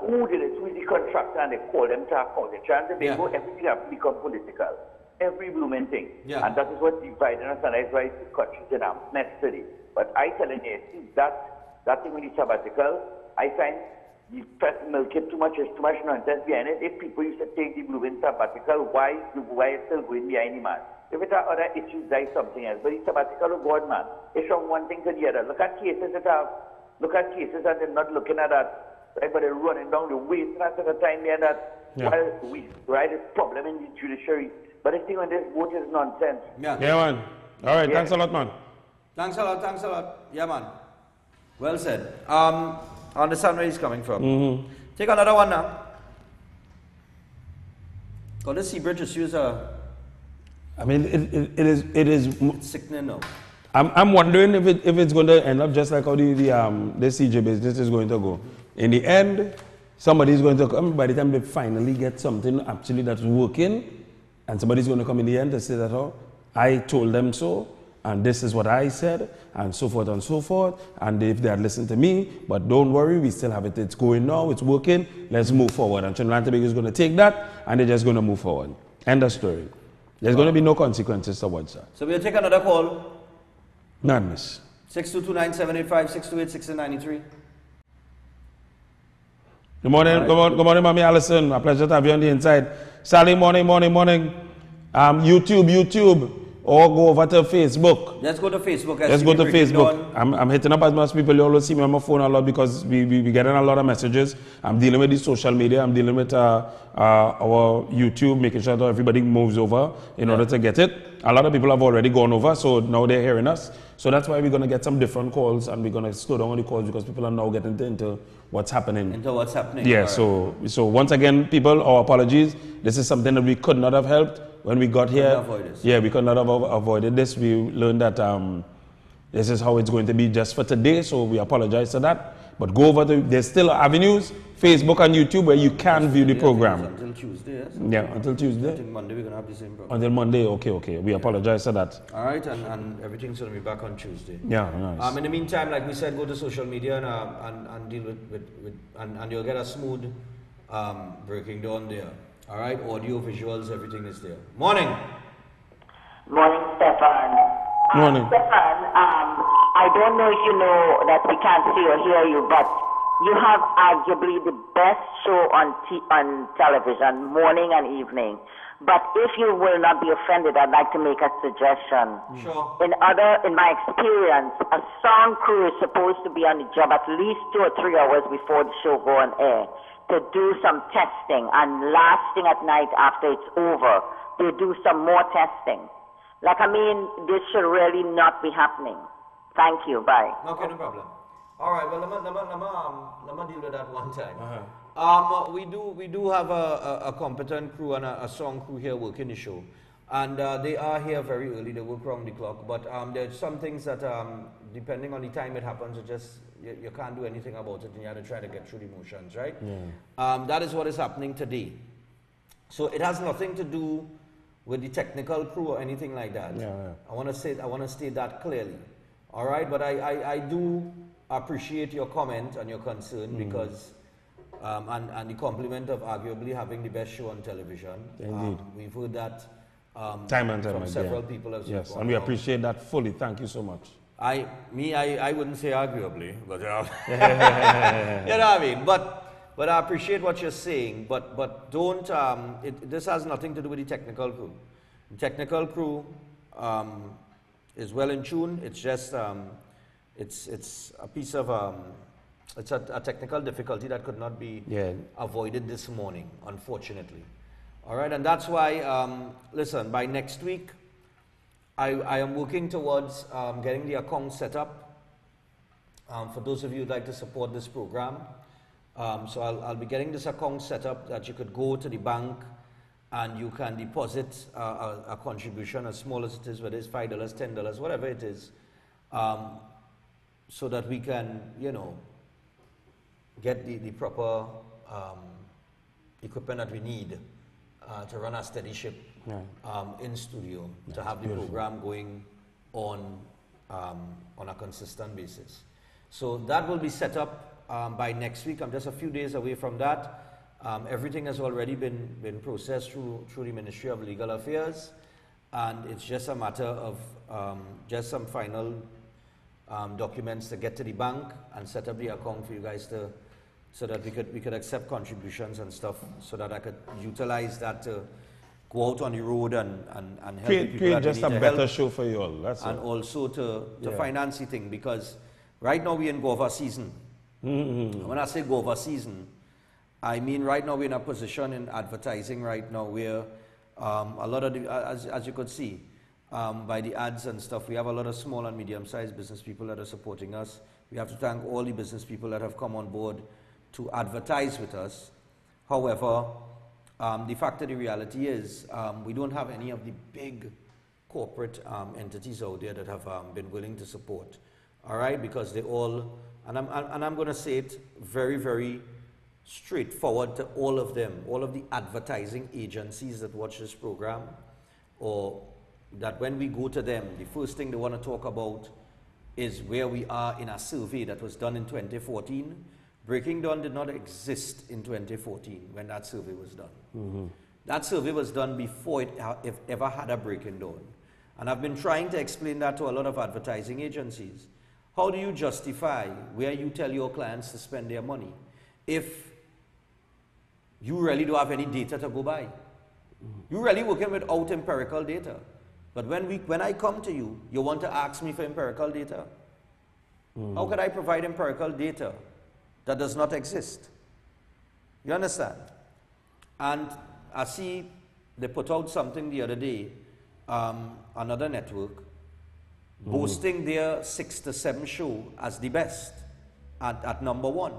who did it, who is the contractor, and they call them to account. They try and everything has become political. Every blooming thing. Yeah. And that is what divided us, and that's why the country's in a mess today. But I telling you, that thing with the sabbatical, I find you press milk it too much, there's too much nonsense behind it. If people used to take the blooming sabbatical, why is still going behind the man? If it are other issues, that's something else. But the sabbatical of God, man, it's from one thing to the other. Look at cases that they're not looking at that. everybody running down the waist and at the time there that while we right is problem in the judiciary. But I think on this vote is nonsense. Yeah, man. All right, thanks a lot, man. Thanks a lot. Yeah, man. Well said. I understand where he's coming from. Take another one now. Got the Sea Bridge issues I mean, it is sickening now. I'm wondering if it's going to end up just like how the CJ business is going to go. In the end, somebody's going to come by the time they finally get something actually that's working, and somebody's going to come in the end to say that, oh, I told them so, and this is what I said, and so forth and so forth, and if they had listened to me, but don't worry, we still have it. It's going now, it's working, let's move forward. And Trinidad and Tobago is going to take that, and they're just going to move forward. End of story. There's going to be no consequences towards that. So we'll take another call. Madness. 622-9785, 628-1693. Good morning, good morning, Mommy Allison. A pleasure to have you on the inside. Sally, morning. YouTube, or go over to Facebook. Let's go to Facebook. Let's go to Facebook. I'm hitting up as much people. You always see me on my phone a lot because we getting a lot of messages. I'm dealing with the social media. I'm dealing with our YouTube, making sure that everybody moves over in order to get it. A lot of people have already gone over, so now they're hearing us. So that's why we're going to get some different calls, and we're going to slow down on the calls because people are now getting into what's happening. Yeah, right. So once again, people, our apologies. This is something that we could not have helped when we got here. Yeah, we could not have avoided this. We learned that this is how it's going to be just for today, so we apologize for that. But go over there's still avenues, Facebook and YouTube, where you can view the program. Until Tuesday, yes? Yeah, until Tuesday. I think Monday we're going to have the same program. Until Monday, okay. We apologize for that. All right, and everything's going to be back on Tuesday. Yeah, nice. In the meantime, like we said, go to social media and deal and you'll get a smooth breaking down there. All right, audio, visuals, everything is there. Morning, Stephan. Morning. Stephan, I don't know if you know that we can't see or hear you, but you have arguably the best show on television, morning and evening. But if you will not be offended, I'd like to make a suggestion. Sure. In my experience, a sound crew is supposed to be on the job at least 2 or 3 hours before the show go on air to do some testing, and last thing at night after it's over, they do some more testing. This should really not be happening. Thank you. Bye. Okay, no problem. All right. Well, let me deal with that one time. We do have a competent crew and a song crew here working the show, and they are here very early. They work around the clock. But there's some things that depending on the time it happens, you can't do anything about it, and you have to try to get through the motions, right? Yeah. That is what is happening today. So it has nothing to do with the technical crew or anything like that. Yeah. I want to state that clearly. All right, but I do appreciate your comment and your concern because and the compliment of arguably having the best show on television. Indeed. We've heard that time and time from again. several people. Yes, and we appreciate that fully. Thank you so much. I wouldn't say arguably, but you know what I mean. But I appreciate what you're saying. But don't. This has nothing to do with the technical crew. The technical crew is well in tune. It's just it's a piece of it's a technical difficulty that could not be avoided this morning, unfortunately. All right, and that's why listen, by next week I am working towards getting the account set up for those of you who'd like to support this program. So I'll be getting this account set up that you could go to the bank and you can deposit a contribution as small as it is, whether it's $5, $10, whatever it is, so that we can, get the proper equipment that we need to run a steady ship in studio, to have the program going on a consistent basis. So that will be set up by next week. I'm just a few days away from that. Everything has already been processed through the Ministry of Legal Affairs, and it's just a matter of just some final documents to get to the bank and set up the account for you guys so that we could accept contributions and stuff, so that I could utilize that to go out on the road and help people. Create just a better show for you all. That's and all. Also to finance the thing, because right now we're in Gova season. When I say go over season, I mean right now we're in a position in advertising right now where a lot of the, as you could see by the ads and stuff, we have a lot of small and medium-sized business people that are supporting us. We have to thank all the business people that have come on board to advertise with us. However, the fact of the reality is we don't have any of the big corporate entities out there that have been willing to support. All right, because they all, and I'm going to say it very, very straightforward to all of them, all of the advertising agencies that watch this program, or that when we go to them, the first thing they want to talk about is where we are in a survey that was done in 2014. Breaking Dawn did not exist in 2014 when that survey was done. That survey was done before it ever had a Breaking Dawn. And I've been trying to explain that to a lot of advertising agencies. How do you justify where you tell your clients to spend their money if you really don't have any data to go by? You're really working without empirical data. But when I come to you, you want to ask me for empirical data. How could I provide empirical data that does not exist? You understand? And I see they put out something the other day, another network, boasting their 6 to 7 show as the best at #1.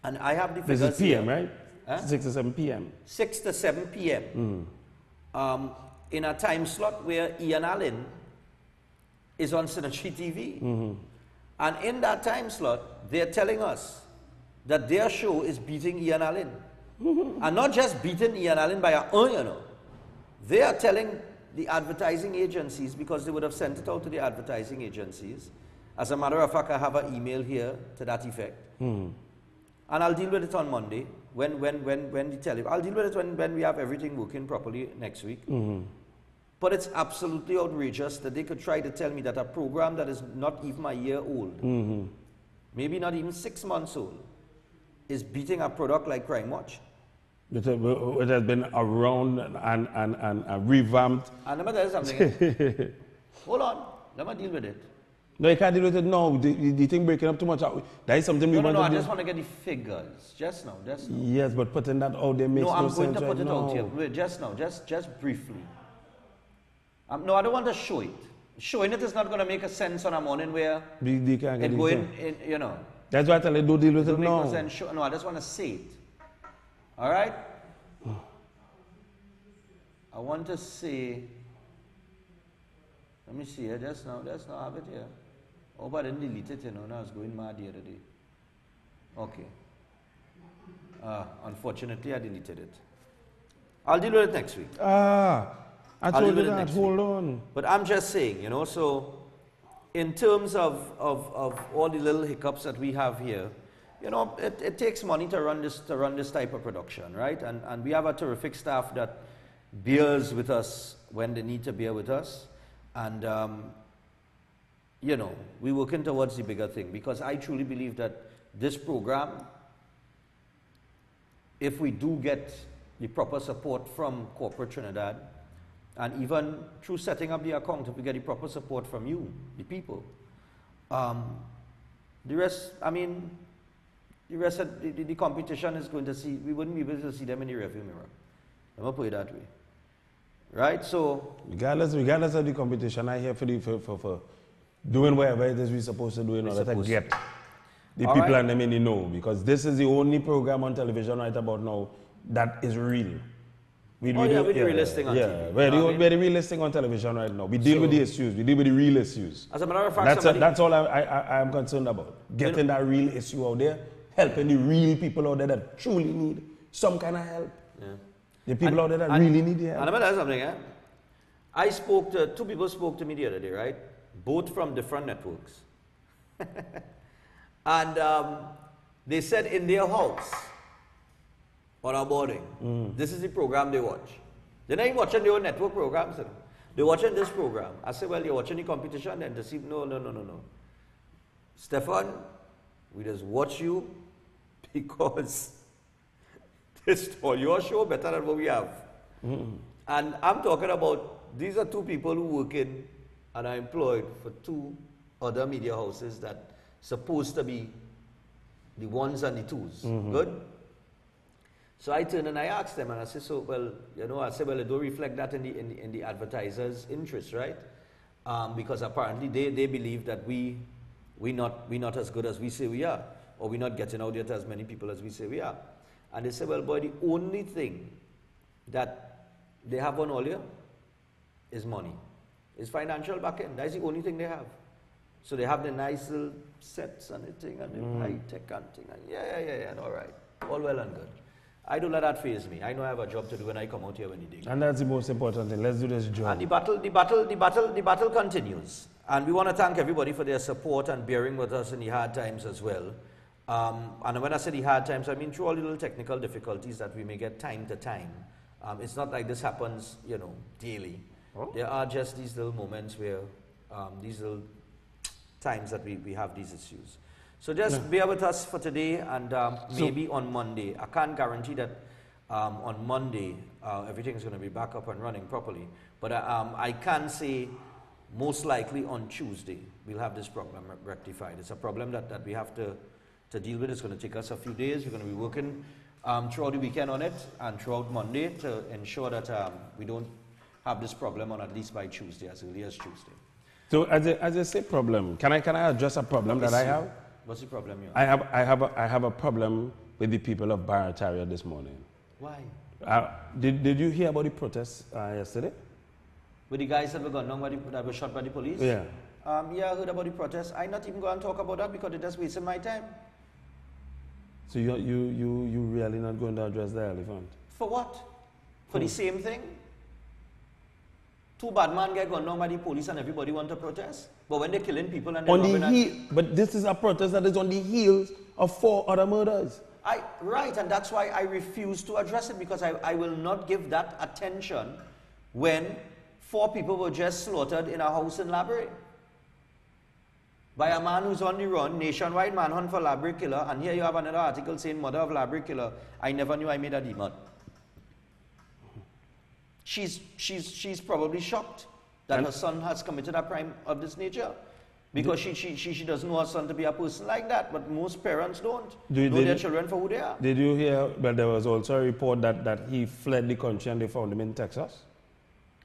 And I have the figures. This is PM, here. right? Huh? 6 to 7 p.m. 6 to 7 p.m. In a time slot where Ian Allen is on Synergy TV. And in that time slot, they're telling us that their show is beating Ian Allen. And not just beating Ian Allen by they are telling the advertising agencies, because they would have sent it out to the advertising agencies. As a matter of fact, I have an email here to that effect. And I'll deal with it on Monday when they tell you. I'll deal with it when we have everything working properly next week. But it's absolutely outrageous that they could try to tell me that a program that is not even a year old, maybe not even 6 months old, is beating a product like Crime Watch. It has been around and revamped. And let me tell you something. Hold on, let me deal with it. No, you can't deal with it now. Do you think breaking up too much? That is something we want to do. I just want to get the figures. Just now. Yes, but putting that out there makes no sense. No, I'm going to put it out here. Wait, just now, just briefly. No, I don't want to show it. Showing it is not going to make a sense on a morning where they can't get it going in, That's why I tell you, don't deal with it now. No, I just want to say it. All right? I want to say, let me see here, just now I have it here. Oh, but I didn't delete it, I was going mad the other day. Okay. Unfortunately, I deleted it. I'll deal with it next week. I told you that, hold on. But I'm just saying, so in terms of all the little hiccups that we have here, it takes money to run this type of production, right? And we have a terrific staff that bears with us when they need to bear with us. And, we're working towards the bigger thing, because I truly believe that this program, if we do get the proper support from corporate Trinidad, and even through setting up the account, if we get the proper support from you, the people, the rest of the competition is going to see, we wouldn't be able to see them in the rearview mirror. I'm going to put it that way. Right? So, regardless of the competition, I'm here for doing whatever it is we're supposed to do in order to get the people and them in the know, because this is the only program on television right about now that is real. We're realistic on TV. Very realistic on television right now. We deal with the issues. We deal with the real issues. As a matter of fact, that's all I am concerned about. Getting that real issue out there, helping the real people out there that truly need some kind of help. Yeah. The people out there that really need the help. And I'm going to tell you something. Two people spoke to me the other day, right? Both from different networks. And they said in their house, on our boarding, this is the program they watch. They're not even watching their own network programs. They're watching this program. I said, well, you're watching the competition then to see. No. Stephan, we just watch you because it's all your show better than what we have. And I'm talking about, these are two people who work in and are employed for two other media houses that supposed to be the ones and the twos. Good? So I turned and I asked them, and I said, so, well, you know, I said, well, it don't reflect that in the advertisers' interest, right? Because apparently they believe that we not as good as we say we are, or we're not getting out there to as many people as we say we are. And they said, well, boy, the only thing that they have on all year is money. It's financial backing. That's the only thing they have. So they have the nice little sets and the thing and the high-tech and thing. And yeah, all right. All well and good. I don't let that faze me. I know I have a job to do when I come out here when you dig. And that's the most important thing. Let's do this job. And the battle continues. And we want to thank everybody for their support and bearing with us in the hard times as well. And when I say the hard times, I mean through all the little technical difficulties that we may get time to time. It's not like this happens, you know, daily. Oh. There are just these little moments where, these little times that we have these issues. So just bear with us for today, and maybe on Monday. I can't guarantee that on Monday everything is going to be back up and running properly. But I can say most likely on Tuesday we'll have this problem rectified. It's a problem that we have to deal with. It's going to take us a few days. We're going to be working throughout the weekend on it and throughout Monday to ensure that we don't have this problem on at least by Tuesday, as early as Tuesday. So as I say problem, can I address a problem that I have? What's the problem you have? I have a problem with the people of Barataria this morning. Why? Did you hear about the protests yesterday? With the guys that were gunned down that were shot by the police? Yeah. Yeah, I heard about the protests. I'm not even going to talk about that because it just wasted my time. So you really not going to address the elephant? For what? For the same thing? Two bad men get gunned down by the police and everybody want to protest? But when they're killing people and they're but this is a protest that is on the heels of 4 other murders. Right, and that's why I refuse to address it, because I will not give that attention when 4 people were just slaughtered in a house in Labray by a man who's on the run, nationwide manhunt for Labray killer, and here you have another article saying mother of Labray killer. I never knew I made a demon. She's probably shocked that her son has committed a crime of this nature, because she doesn't know her son to be a person like that, but most parents don't know their children for who they are. Did you hear, but there was also a report that he fled the country and they found him in Texas?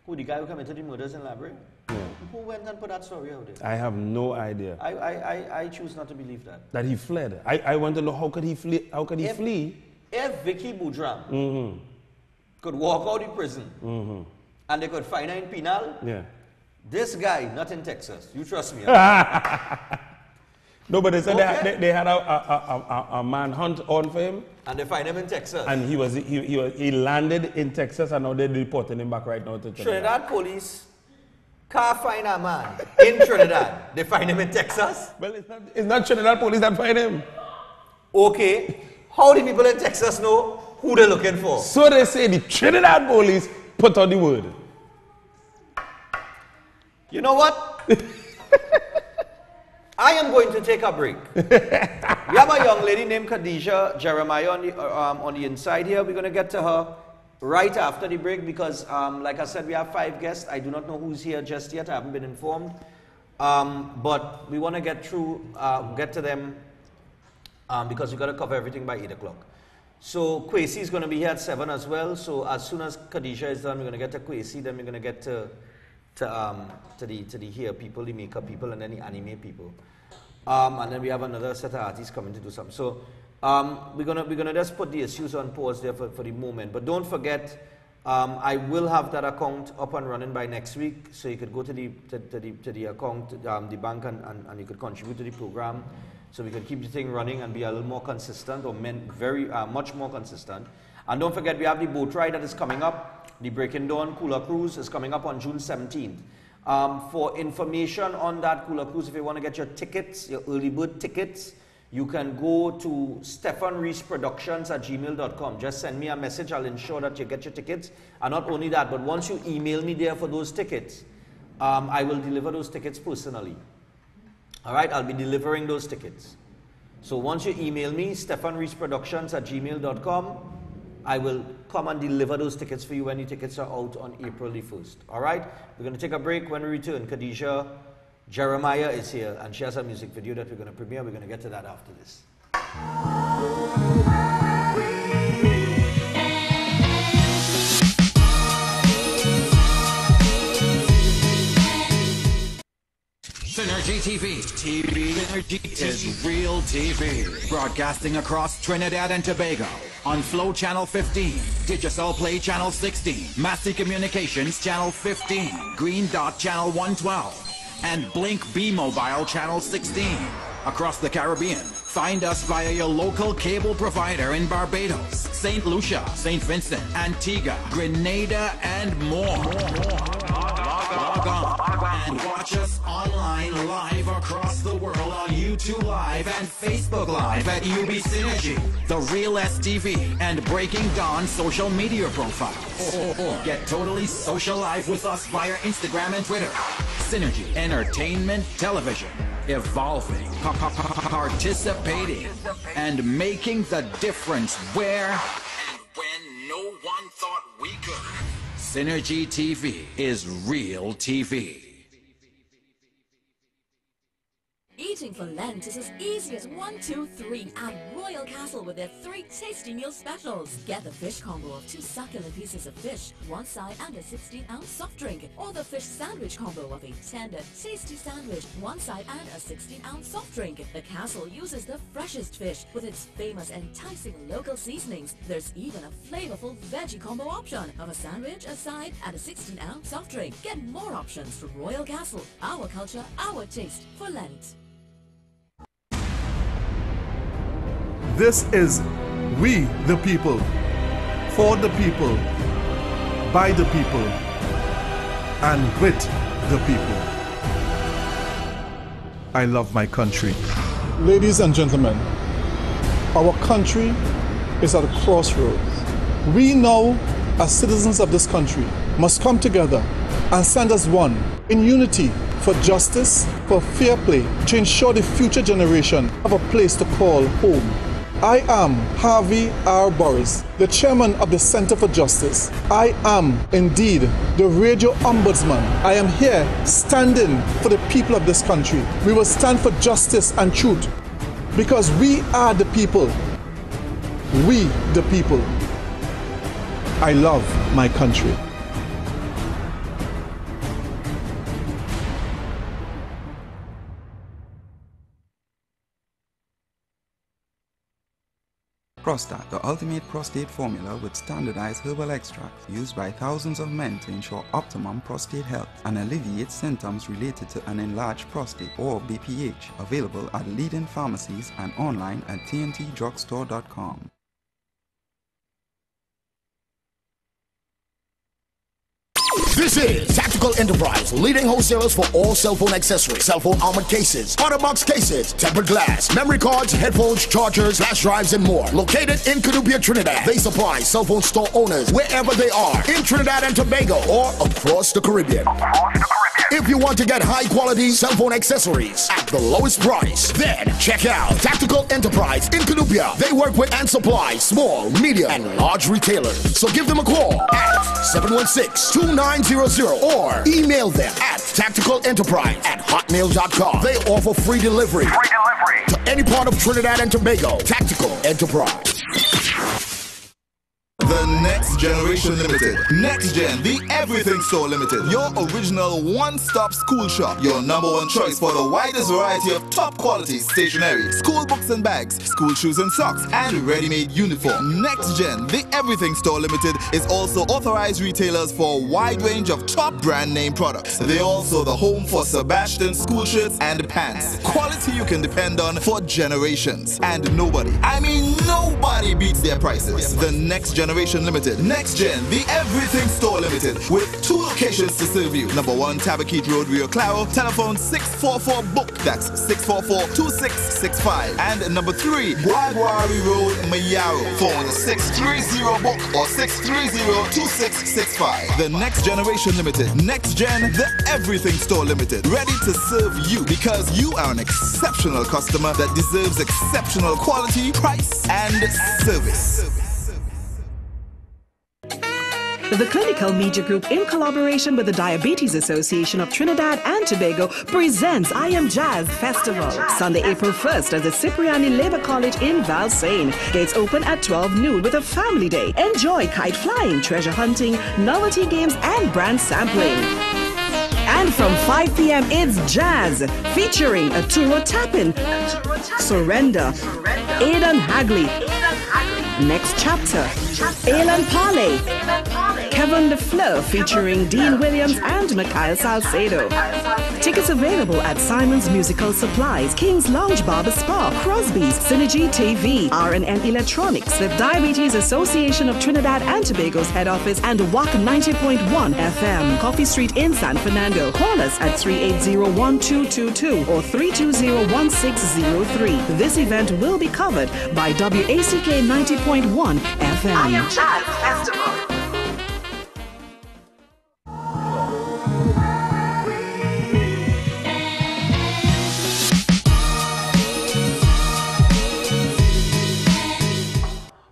Who, the guy who committed the murders in Labray? Yeah. Who went and put that story out there? I have no idea. I choose not to believe that. That he fled. I want to know, how could he flee? How could he flee? If Vicky Boudram could walk out of prison and they could find her in penal, this guy, not in Texas. You trust me. No, but they said they had a manhunt on for him. And they find him in Texas. And he landed in Texas, and now they're deporting him back right now to Trinidad. Trinidad police can't find a man in Trinidad. They find him in Texas. Well, it's not Trinidad police that find him. Okay. How do people in Texas know who they're looking for? So they say the Trinidad police put on the word. You know what? I am going to take a break. We have a young lady named Khadijah Jeremiah on the inside here. We're going to get to her right after the break because, like I said, we have 5 guests. I do not know who's here just yet. I haven't been informed. But we want to get to them because we've got to cover everything by 8 o'clock. So Kwesi is going to be here at 7 as well. So as soon as Khadijah is done, we're going to get to Kwesi. Then we're going to get to the hair people, the makeup people, and then the anime people. And then we have another set of artists coming to do something. So we're gonna just put the issues on pause there for the moment. But don't forget, I will have that account up and running by next week, so you could go to the account, the bank, and you could contribute to the program, so we could keep the thing running and be a little more consistent, or much more consistent. And don't forget, we have the boat ride that is coming up. The Breaking Dawn Cooler Cruise is coming up on June 17th. For information on that Cooler Cruise, if you want to get your tickets, your early bird tickets, you can go to stephanreisproductions@gmail.com. Just send me a message. I'll ensure that you get your tickets. And not only that, but once you email me there for those tickets, I will deliver those tickets personally. All right, I'll be delivering those tickets. So once you email me, stephanreisproductions@gmail.com, I will come and deliver those tickets for you when your tickets are out on April the 1st. All right? We're going to take a break. When we return, Khadijah Jeremiah is here, and she has a music video that we're going to premiere. We're going to get to that after this. Synergy TV. Synergy is real TV. Broadcasting across Trinidad and Tobago on Flow Channel 15, Digicel Play Channel 16, Massey Communications Channel 15, Green Dot Channel 112, and Blink B Mobile Channel 16. Across the Caribbean, find us via your local cable provider in Barbados, St. Lucia, St. Vincent, Antigua, Grenada, and more. Log on and watch us online live across the world on YouTube Live and Facebook Live at UB Synergy, the Real STV, and Breaking Dawn social media profiles. Or get totally social live with us via Instagram and Twitter. Synergy Entertainment Television. Evolving, participating, and making the difference where and when no one thought we could. Synergy TV is real TV. Eating for Lent is as easy as 1, 2, 3 at Royal Castle with their 3 tasty meal specials. Get the fish combo of 2 succulent pieces of fish, 1 side and a 16-ounce soft drink, or the fish sandwich combo of a tender, tasty sandwich, 1 side and a 16-ounce soft drink. The Castle uses the freshest fish with its famous enticing local seasonings. There's even a flavorful veggie combo option of a sandwich, a side, and a 16-ounce soft drink. Get more options from Royal Castle. Our culture, our taste for Lent. This is We the People, for the people, by the people, and with the people. I love my country. Ladies and gentlemen, our country is at a crossroads. We now, as citizens of this country, must come together and stand as one in unity for justice, for fair play, to ensure the future generation have a place to call home. I am Harvey R. Boris, the chairman of the Center for Justice. I am indeed the radio ombudsman. I am here standing for the people of this country. We will stand for justice and truth because we are the people. We the people. I love my country. Prostat, the ultimate prostate formula with standardized herbal extracts used by thousands of men to ensure optimum prostate health and alleviate symptoms related to an enlarged prostate or BPH. Available at leading pharmacies and online at tntdrugstore.com. This is Tactical Enterprise, leading wholesalers for all cell phone accessories, cell phone armored cases, OtterBox cases, tempered glass, memory cards, headphones, chargers, flash drives, and more. Located in Canubia, Trinidad, they supply cell phone store owners wherever they are, in Trinidad and Tobago or across the Caribbean. If you want to get high quality cell phone accessories at the lowest price, then check out Tactical Enterprise in Canubia. They work with and supply small, medium, and large retailers. So give them a call at 716-2900 or email them at tacticalenterprise@hotmail.com. They offer free delivery to any part of Trinidad and Tobago. Tactical Enterprise. The Next Generation Limited. Next Gen, the Everything Store Limited. Your original one-stop school shop. Your #1 choice for the widest variety of top quality stationery, school books and bags, school shoes and socks, and ready-made uniform. Next Gen, the Everything Store Limited is also authorized retailers for a wide range of top brand name products. They're also the home for Sebastian school shirts and pants. Quality you can depend on for generations. And nobody, I mean nobody beats their prices. The Next Generation Limited. Next Gen, the Everything Store Limited, with 2 locations to serve you. #1, Tabaquite Road, Rio Claro. Telephone 644-BOOK. That's 644-2665. And #3, Guaguari Road, Mayaro. Phone 630-BOOK or 630-2665. The Next Generation Limited. Next Gen, the Everything Store Limited. Ready to serve you because you are an exceptional customer that deserves exceptional quality, price, and service. The Clinical Media Group, in collaboration with the Diabetes Association of Trinidad and Tobago, presents I Am Jazz Festival, Sunday, April 1st at the Cipriani Labour College in Valsayn. Gates open at 12 noon with a family day. Enjoy kite flying, treasure hunting, novelty games, and brand sampling. And from 5 p.m. it's Jazz, featuring Aturo Tappin, Surrender, Aidan Hagley, Next Chapter, Alan Parley, Kevin the Fleur featuring Dean Williams and Mikhail Salcedo. Tickets available at Simon's Musical Supplies, King's Lounge Barber Spa, Crosby's, Synergy TV, R&M Electronics, the Diabetes Association of Trinidad and Tobago's head office, and WAC 90.1 FM, Coffee Street in San Fernando. Call us at 380-1222 or 320-1603. This event will be covered by WACK 90.1 FM. I Am Jazz Festival.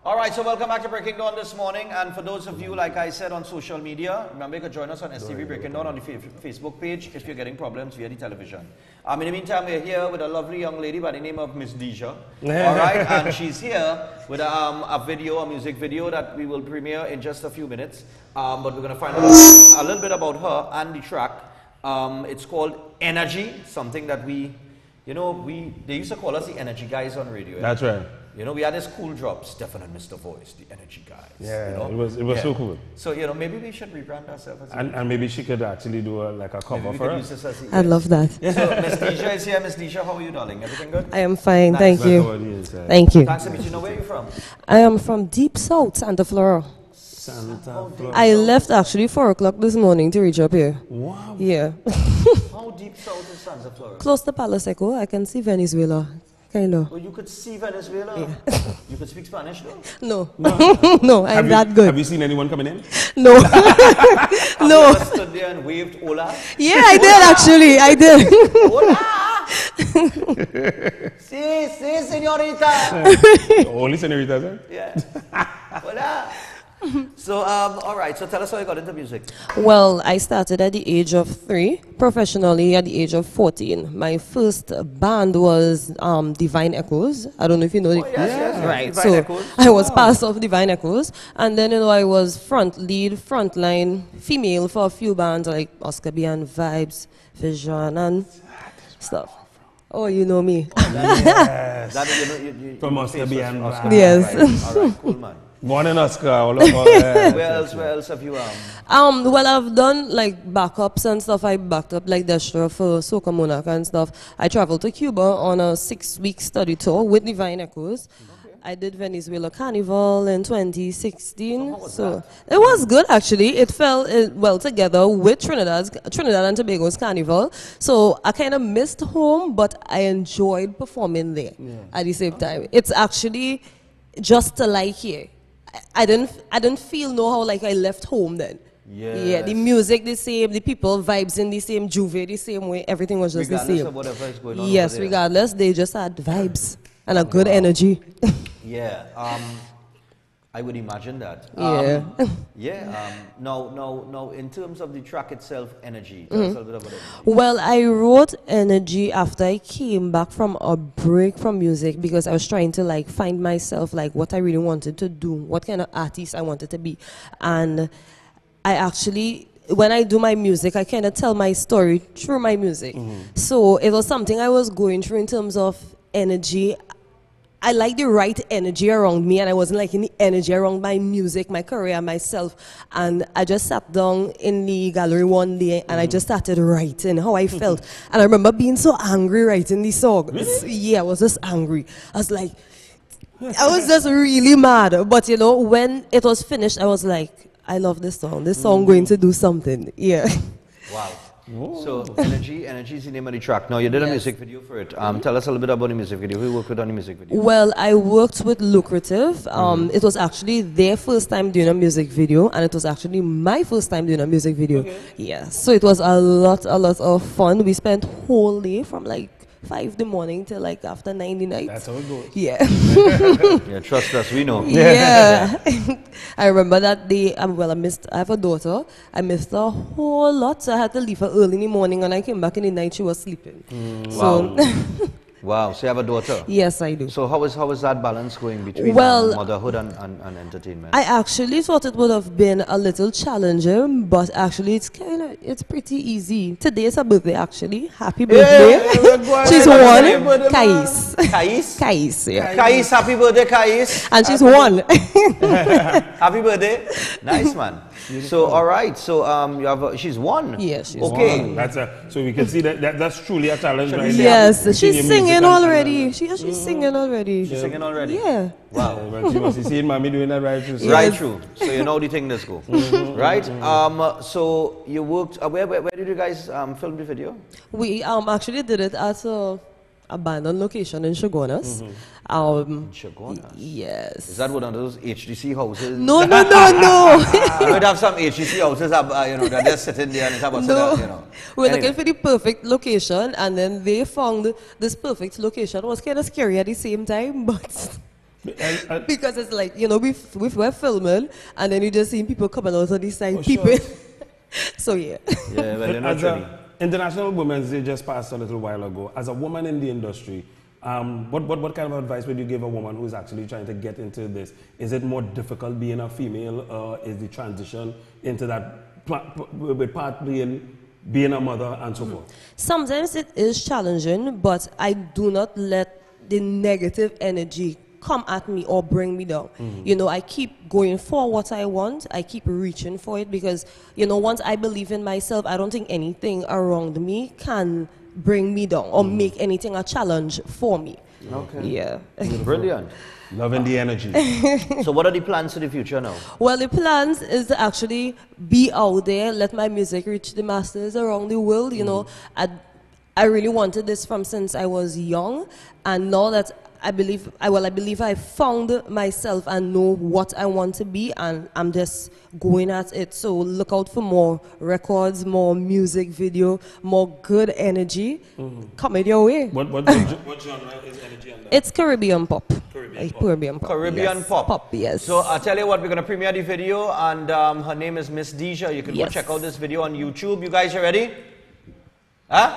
Alright, so welcome back to Breaking Dawn this morning, and for those of you, like I said, on social media, remember you can join us on STV Breaking Dawn on the Facebook page if you're getting problems via the television. In the meantime, we're here with a lovely young lady by the name of Miss Deja. Alright, and she's here with a music video that we will premiere in just a few minutes. But we're going to find out a little bit about her and the track. It's called Energy, something that they used to call us the Energy Guys on radio. That's right. You know, we had this cool drop, Stephan and Mr. Voice, the Energy Guys. Yeah, you know? it was so cool. So, maybe we should rebrand ourselves. And maybe she could actually do a cover for us. I'd love that. So, Miss Deja is here. Miss Deja, how are you, darling? Everything good? I am fine, thank you. Thank you. Thanks to meet you. Where are you from? I am from deep south, Santa Flora. I left actually 4 o'clock this morning to reach up here. Wow. Yeah. How deep south is Santa Flora? Close to Palo Seco. I can see Venezuela. Kind of. Well, you could see Venezuela? Yeah. You could speak Spanish, though? No. No, I'm that good. Have you seen anyone coming in? No. No. Have you stood there and waved hola? Yeah, I did actually. I did. Hola! Sí, señorita. Only señoritas, huh? Yeah. Hola. So, all right. So tell us how you got into music. Well, I started at the age of 3, professionally at the age of 14. My first band was Divine Echoes. I don't know if you know. Yes. Right. Divine So Echoes. I was part of Divine Echoes, and then I was frontline female for a few bands like Oscar B and Vibes, Vision, and stuff. Oh, you know me. Yes. From Oscar B and Vibes. Yes. Right. All right. Cool, man. Born in Oscar. Where else have you Well, I've done like backups and stuff. I backed up like Destra for Soca Monarch and stuff. I traveled to Cuba on a 6-week study tour with Divine Echoes. I did Venezuela Carnival in 2016. So it was good actually. It fell well together with Trinidad and Tobago's Carnival. So I kind of missed home, but I enjoyed performing there at the same time. It's actually just like here. I didn't feel how like I left home then. Yeah, the music the same, the people vibes in the same, Juve the same way, everything was just regardless the same. Of whatever is going on yes, over there. regardless, they just had vibes and a good energy. Yeah, I would imagine that. Now, in terms of the track itself, Energy, tell us a little bit about it. Well, I wrote Energy after I came back from a break from music because I was trying to like find myself, like what I really wanted to do, what kind of artist I wanted to be. And I actually, when I do my music, I kind of tell my story through my music. So it was something I was going through in terms of energy. I like the right energy around me, and I wasn't liking the energy around my music, my career, myself. And I just sat down in the gallery one day, and I just started writing how I felt. And I remember being so angry writing the song. Really? Yeah, I was just angry. I was like, I was just really mad. But when it was finished, I was like, I love this song. This song going to do something. Yeah. Wow. Whoa. So Energy is the name of the track. Now you did a music video for it. Tell us a little bit about the music video. Who you worked with on the music video? Well, I worked with Lucrative. It was actually their first time doing a music video, and it was actually my first time doing a music video. Okay. Yeah, so it was a lot of fun. We spent whole day from like 5 in the morning till like after 9 in the night. That's how it goes. Yeah. Yeah, trust us, we know. Yeah. I remember that day, I have a daughter. I missed her a whole lot, so I had to leave her early in the morning. When I came back in the night, she was sleeping. So Wow, so you have a daughter? Yes, I do. So how is that balance going between motherhood and entertainment? I actually thought it would have been a little challenging, but actually it's pretty easy. Today is her birthday, actually. Happy birthday. She's 1. Kais. Kais? Kais, yeah. Kais, happy birthday, Kais. And she's 1. Happy birthday. Nice, man. So, all right. So, she's 1. Yes, she's okay. 1. So we can see that's truly a challenge right yes, there. she's singing already. She's singing already. She's singing already? Yeah. Wow. But you must be seeing mommy doing that right through. Yes. Right through. So you know the thing let's go. Right? So you worked, where did you guys film the video? We actually did it at a abandoned location in Shogunas. Shogunas? Yes. Is that one of those HDC houses? No. You would have some HDC houses, that they're sitting there and it's about We're looking for the perfect location, and then they found this perfect location. It was kind of scary at the same time, but because it's like, we're filming, and then you just see people coming out of the side, peeping. Sure. So yeah. Yeah, well, you're not ready. International Women's Day just passed a little while ago. As a woman in the industry, what kind of advice would you give a woman who is actually trying to get into this? Is it more difficult being a female? Is the transition into that with part being a mother and so forth? Sometimes it is challenging, but I do not let the negative energy come at me or bring me down. I keep going for what I want. I keep reaching for it because, once I believe in myself, I don't think anything around me can bring me down or make anything a challenge for me. Okay. Yeah. Brilliant. Loving the energy. So what are the plans for the future now? Well, the plans is to actually be out there, let my music reach the masses around the world. I really wanted this from since I was young, and now that I believe I found myself and know what I want to be, and I'm just going at it. So look out for more records, more music video, more good energy coming your way. What genre is energy under? It's Caribbean pop. Caribbean pop. Caribbean yes. pop. Pop, yes. So I'll tell you what, we're going to premiere the video, and her name is Miss Deja. You can go check out this video on YouTube. You guys are ready? Huh?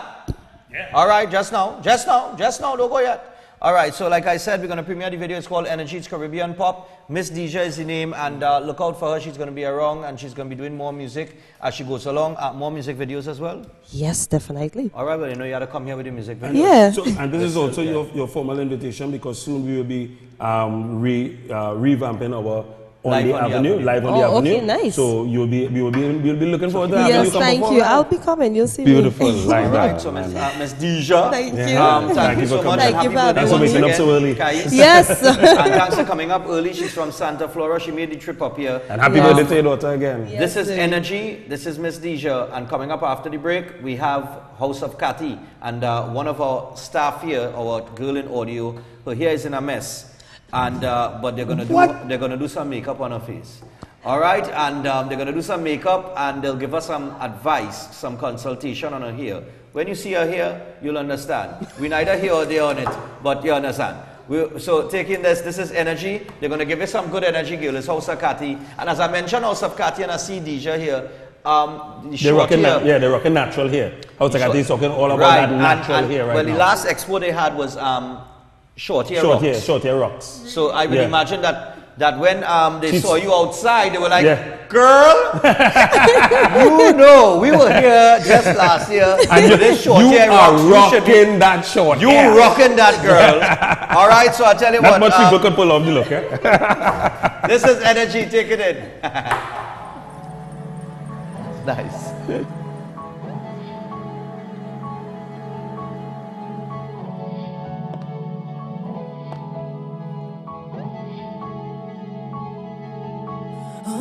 Yeah. All right, just now, don't go yet. All right, so like I said, we're going to premiere the video. It's called Energy. It's Caribbean Pop. Miss Deja is the name, and look out for her. She's going to be around, and she's going to be doing more music as she goes along. More music videos as well? Yes, definitely. All right, well, you had to come here with the music videos. Yeah. So, and this is also your formal invitation, because soon we will be revamping our Live on the Avenue. Okay, nice. So we'll be looking forward to having you come thank you. I'll be coming. You'll see Beautiful. me. Like Right, that. so Miss Deja. Thank you. Thank you so much. Thank you for having Thanks for waking up so early. Yes. And thanks for coming up early. She's from Santa Flora. She made the trip up here. And happy birthday to your daughter again. Yes, this is Energy. This is Miss Deja. And coming up after the break, we have House of Cathy. And one of our staff here, our girl in audio, her hair is in a mess. And but they're gonna do some makeup on her face. All right, and they're gonna do some makeup, and they'll give us some advice, some consultation on her hair. When you see her hair, you'll understand. We neither here or there on it, but you understand. So taking this is Energy. They're gonna give you some good energy, girl. It's House of Cathy, and as I mentioned, House of Cathy, and I see Deja here. They're rocking natural hair. House of Cathy is talking all about that natural hair right now. Well, the last expo they had was short hair rocks. So I would imagine that when they saw you outside, they were like, girl, we were here just last year. And this short you hair are rocks. rocking that short You hair. rocking that, girl. All right, so I tell you Not what. much people could pull off the look, eh? This is Energy. Take it in. Nice.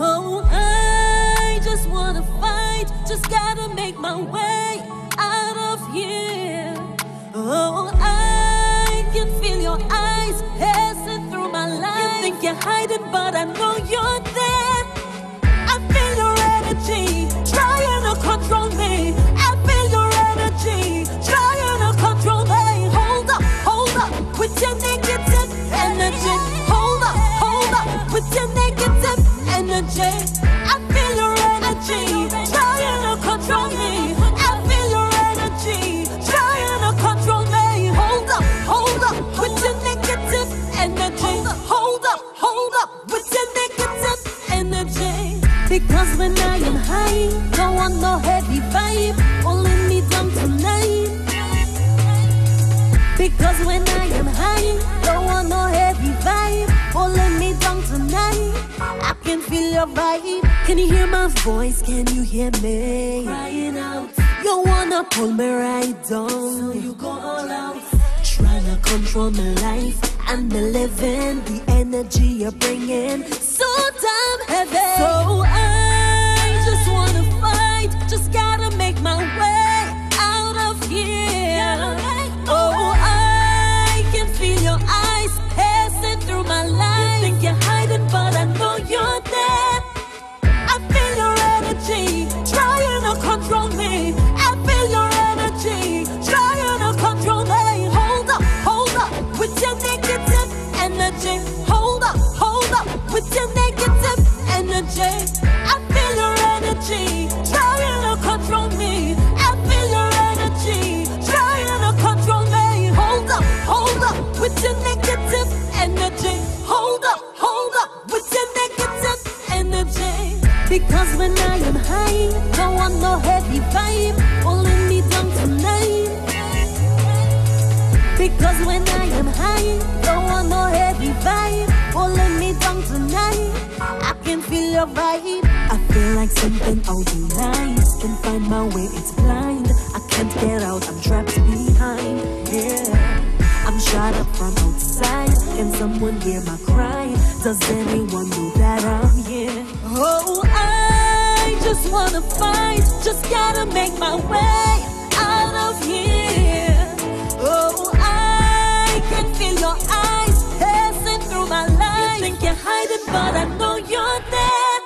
Oh, I just wanna fight, just gotta make my way out of here. Oh, I can feel your eyes passing through my life. You think you're hiding, but I know you're there. I feel your energy trying to control me. I feel your energy trying to control me. energy. I feel your energy trying to control me. I feel your energy trying to control me. Hold up with your negative energy. Hold up with your negative energy. Because when I am high, don't want no heavy vibe, holding me down tonight. Because when I am high, don't want no heavy vibe, holding me down tonight. I can feel your vibe. Can you hear my voice? Can you hear me? Crying out. You wanna pull me right down, so you go all out. Trying to control my life and me living. The energy you're bringing so damn heavy. So I just wanna fight, just gotta make my way out of here. Oh, I can feel your eyes passing through my life. You think you're hiding, but I know you're there. I feel your energy trying to control me. I feel your energy trying to control me. Hold up with your negative energy. Hold up with your negative energy. I feel your energy trying to control me. I feel your energy trying to control me. Hold up with your negative energy. Hold up with your negative energy. Because when I am high, don't want no heavy vibe, holding me down tonight. Because when I am high, don't want no heavy vibe, holding me down tonight. I can feel your vibe. I feel like something out the lines. Can't find my way, it's blind. I can't get out, I'm trapped behind. Yeah, I'm shot up from outside. Can someone hear my cry? Does anyone know that I'm here? Oh, I just wanna fight, just gotta make my way out of here. Oh, I can feel your eyes passing through my life. You think you're hiding, but I know you're there.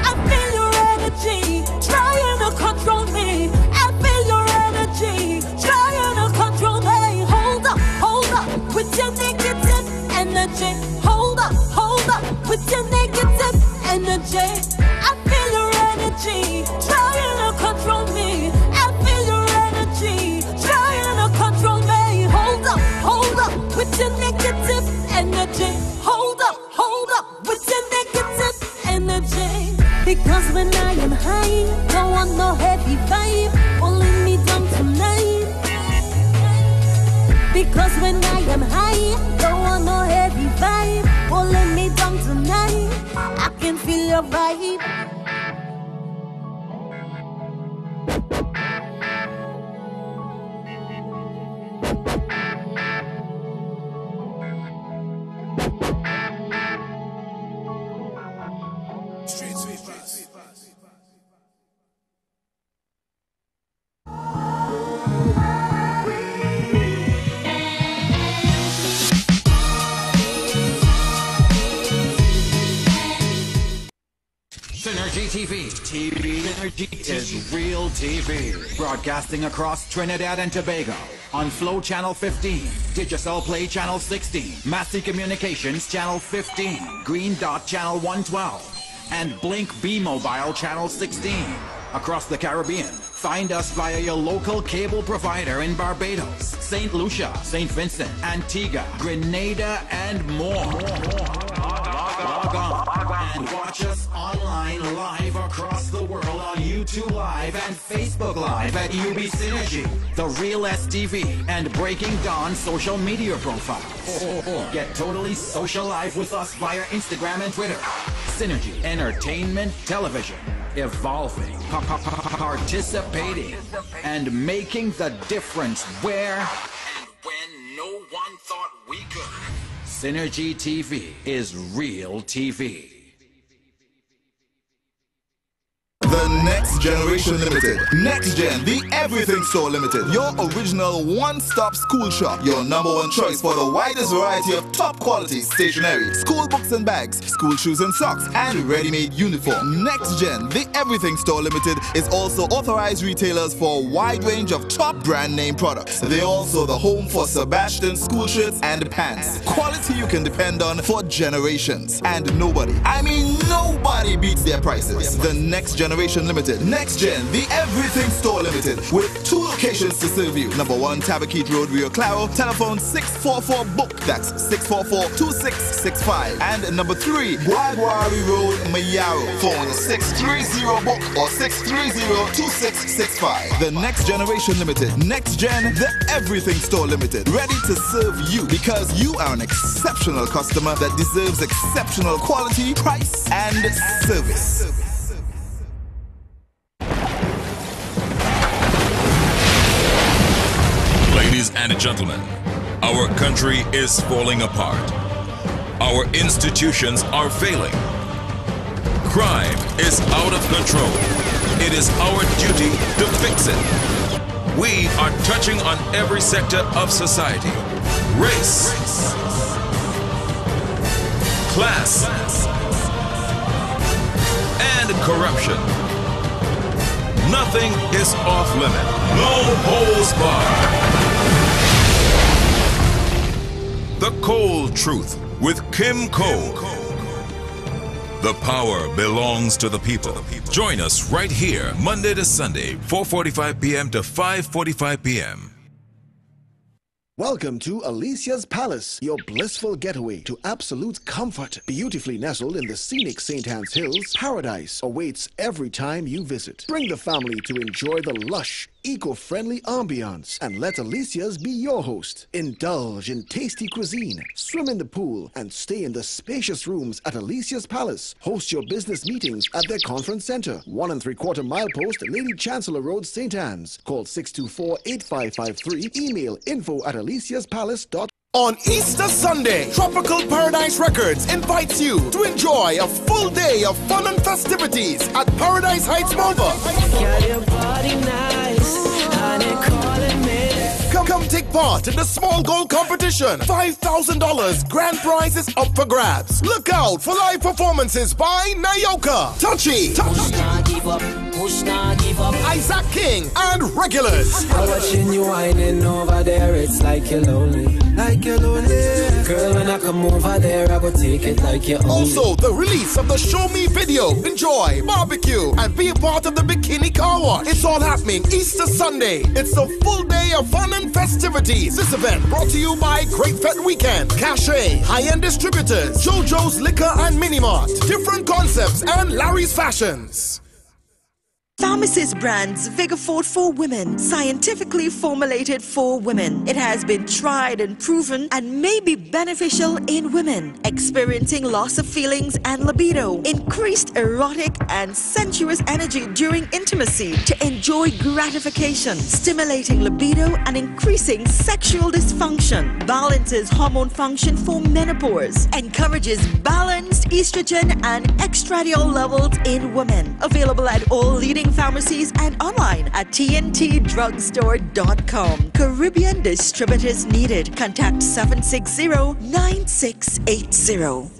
I feel your energy trying to control me. I feel your energy trying to control me. Hold up with your negative energy. Hold up with your negative energy. I feel your energy trying to control me. I feel your energy trying to control me. Hold up with your negative energy. Hold up with your negative energy. Because when I am high, don't want no heavy vibe, holding me down tonight. Because when I am high, don't want no heavy vibe, holding me down tonight. I can feel your vibe. Synergy TV. Synergy is real TV. Broadcasting across Trinidad and Tobago on Flow Channel 15, Digicel Play Channel 16, Massey Communications Channel 15, Green Dot Channel 112, and Blink B Mobile Channel 16. Across the Caribbean, find us via your local cable provider in Barbados, St. Lucia, St. Vincent, Antigua, Grenada, and more. Log on and watch us online live across the world on YouTube Live and Facebook Live at UB Synergy, the Real STV, and Breaking Dawn social media profiles. Or get totally social live with us via Instagram and Twitter. Synergy Entertainment Television. Evolving, participating, and making the difference where and when no one thought we could. Synergy TV is real TV. The the Next Generation Limited. Next Gen, the Everything Store Limited. Your original one-stop school shop. Your #1 choice for the widest variety of top quality stationery, school books and bags, school shoes and socks, and ready-made uniform. Next Gen, the Everything Store Limited is also authorized retailers for a wide range of top brand name products. They're also the home for Sebastian school shirts and pants. Quality you can depend on for generations. And nobody, I mean nobody beats their prices. The Next Generation Limited. Next Gen, the Everything Store Limited, with 2 locations to serve you. #1 Tabaquite Road, Rio Claro. Telephone 644-BOOK. That's 644-2665. And #3, Guaguari Road, Mayaro. Phone 630-BOOK or 630-2665. The Next Generation Limited. Next Gen, the Everything Store Limited. Ready to serve you because you are an exceptional customer that deserves exceptional quality, price, and service. Ladies and gentlemen, our country is falling apart. Our institutions are failing. Crime is out of control. It is our duty to fix it. We are touching on every sector of society. Race, class, and corruption. Nothing is off limit. No holds barred. The Cold Truth with Kim Cole. The power belongs to the people. Join us right here, Monday to Sunday, 4:45 p.m. to 5:45 p.m. Welcome to Alicia's Palace, your blissful getaway to absolute comfort. Beautifully nestled in the scenic St. Anne's Hills, paradise awaits every time you visit. Bring the family to enjoy the lush, eco-friendly ambiance and let Alicia's be your host. Indulge in tasty cuisine, swim in the pool, and stay in the spacious rooms at Alicia's Palace. Host your business meetings at their conference center, 1 3/4 mile post, Lady Chancellor Road, St. Anne's. Call 624-8553. Email info@aliciaspalace.com. On Easter Sunday, Tropical Paradise Records invites you to enjoy a full day of fun and festivities at Paradise Heights, Mova. Come take part in the small goal competition. $5,000 grand prizes up for grabs. Look out for live performances by Nayoka, Touchy, Isaac King, and regulars. I'm watching you whining over there, it's like you're lonely. Like you're lonely. Girl, when I come over there, I go take it like you're only. Also, the release of the Show Me video. Enjoy, barbecue, and be a part of the Bikini Car Wash. It's all happening Easter Sunday. It's a full day of fun and festivities. This event brought to you by Great Fet Weekend, Cache, High-End Distributors, JoJo's Liquor and Minimart, Different Concepts, and Larry's Fashions. Pharmacist brands Vigafort for women, scientifically formulated for women. It has been tried and proven and may be beneficial in women experiencing loss of feelings and libido, increased erotic and sensuous energy during intimacy to enjoy gratification, stimulating libido and increasing sexual dysfunction, balances hormone function for menopause, encourages balanced estrogen and estradiol levels in women. Available at all leading pharmacies and online at tntdrugstore.com. Caribbean distributors needed. Contact 760-9680.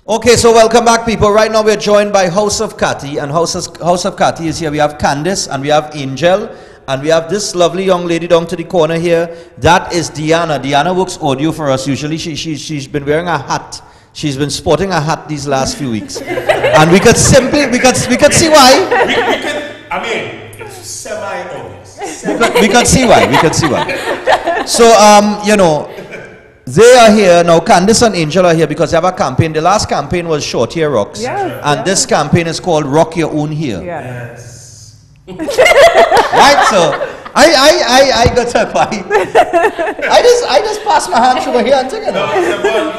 Okay, so welcome back, people. Right now we're joined by House of Cathy, and House of Cathy is here. We have Candice and we have Angel. And we have this lovely young lady down to the corner here. That is Deyanna. Deyanna works audio for us. Usually she's been wearing a hat. She's been sporting a hat these last few weeks. And we could see why. It's semi-obvious. We could see why. So, they are here now. Candice and Angel are here because they have a campaign. The last campaign was Short Hair Rocks. And this campaign is called Rock Your Own Hair. Yes. Right, so I got to quiet. I just passed my hands over here and took it. No,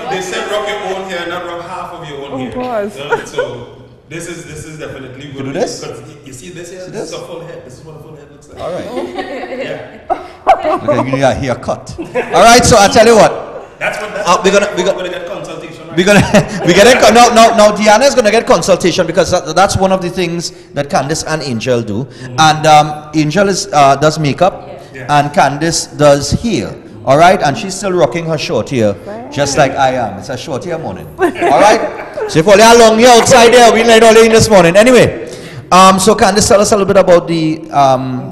they said rock your own hair, not rock half of your own hair. Course. So This is definitely. You do this? You see this here? This is a full head. This is what a full head looks like. All right. Yeah. Okay, give you a haircut. All right, so I tell you what. We're gonna get consultation. Right? We're gonna now Deyanna is gonna get consultation because that's one of the things that Candice and Angel do. And Angel does makeup, and Candice does hair. All right, and she's still rocking her short hair, just like I am. It's a short hair morning. All right. So if all you long hair outside there, we laid all in this morning. Anyway, so Candice, tell us a little bit about the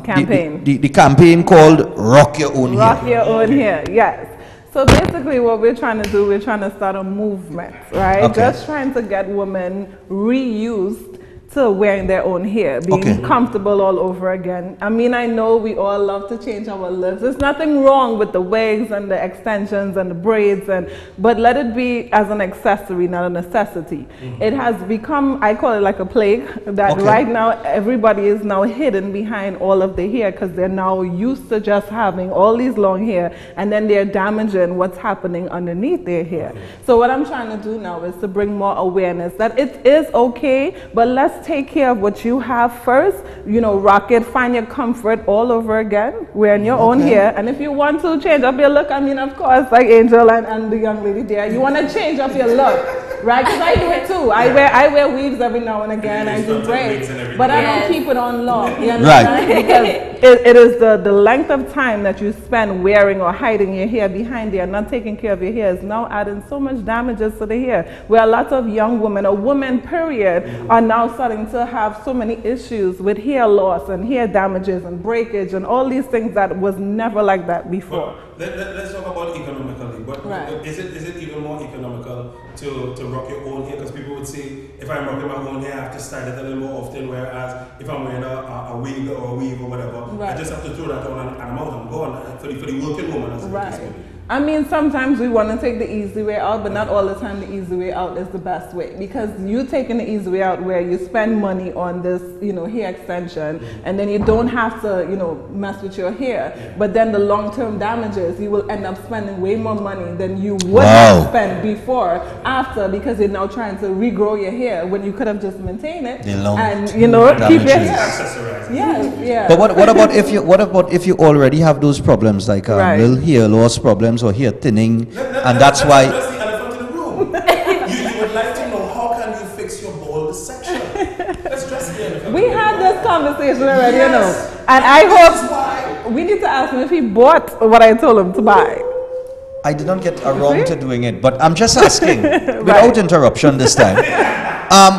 campaign. The campaign called Rock Your Own Hair. Rock Your Own Hair. Yes. So basically what we're trying to do, we're trying to start a movement, right? Okay. Just trying to get women reused to wearing their own hair, being comfortable all over again. I mean, I know we all love to change our looks. There's nothing wrong with the wigs and the extensions and the braids, but let it be as an accessory, not a necessity. It has become, I call it like a plague, that right now everybody is now hidden behind all of the hair because they're now used to just having all these long hair, and then they're damaging what's happening underneath their hair. So what I'm trying to do now is to bring more awareness that it is okay, but let's take care of what you have first. You know, rock it, find your comfort all over again, wearing your own hair. And if you want to change up your look, I mean, of course, like Angel and the young lady there, you want to change up your look, right? Because I do it too. I wear weaves every now and again. I do braids, but I don't keep it on long. You understand? Because it is the length of time that you spend wearing or hiding your hair behind there, not taking care of your hair, is now adding so much damages to the hair. Where a lot of young women, or women period, are now starting to have so many issues with hair loss and hair damages and breakage and all these things that was never like that before. Let's talk about economically. But is it even more economical to rock your own hair? Because people would say, if I'm rocking my own hair, I have to style it a little more often, whereas if I'm wearing a wig or a weave or whatever, I just have to throw that on and I'm out and gone for the working woman. As the case may be. I mean, sometimes we want to take the easy way out, but not all the time the easy way out is the best way. Because you taking the easy way out where you spend money on this, you know, hair extension, and then you don't have to, you know, mess with your hair. But then the long-term damages, you will end up spending way more money than you would have spent before, after, because you're now trying to regrow your hair when you could have just maintained it and, you know, keep your hair. Yeah. But what about if you already have those problems, like little hair loss problems or hair thinning, and that's why. You would like to know, how can you fix your bald section? Let's dress it. We had this conversation already, you know, and I hope we need to ask him if he bought what I told him to buy. I did not get around to doing it, but I'm just asking without interruption this time.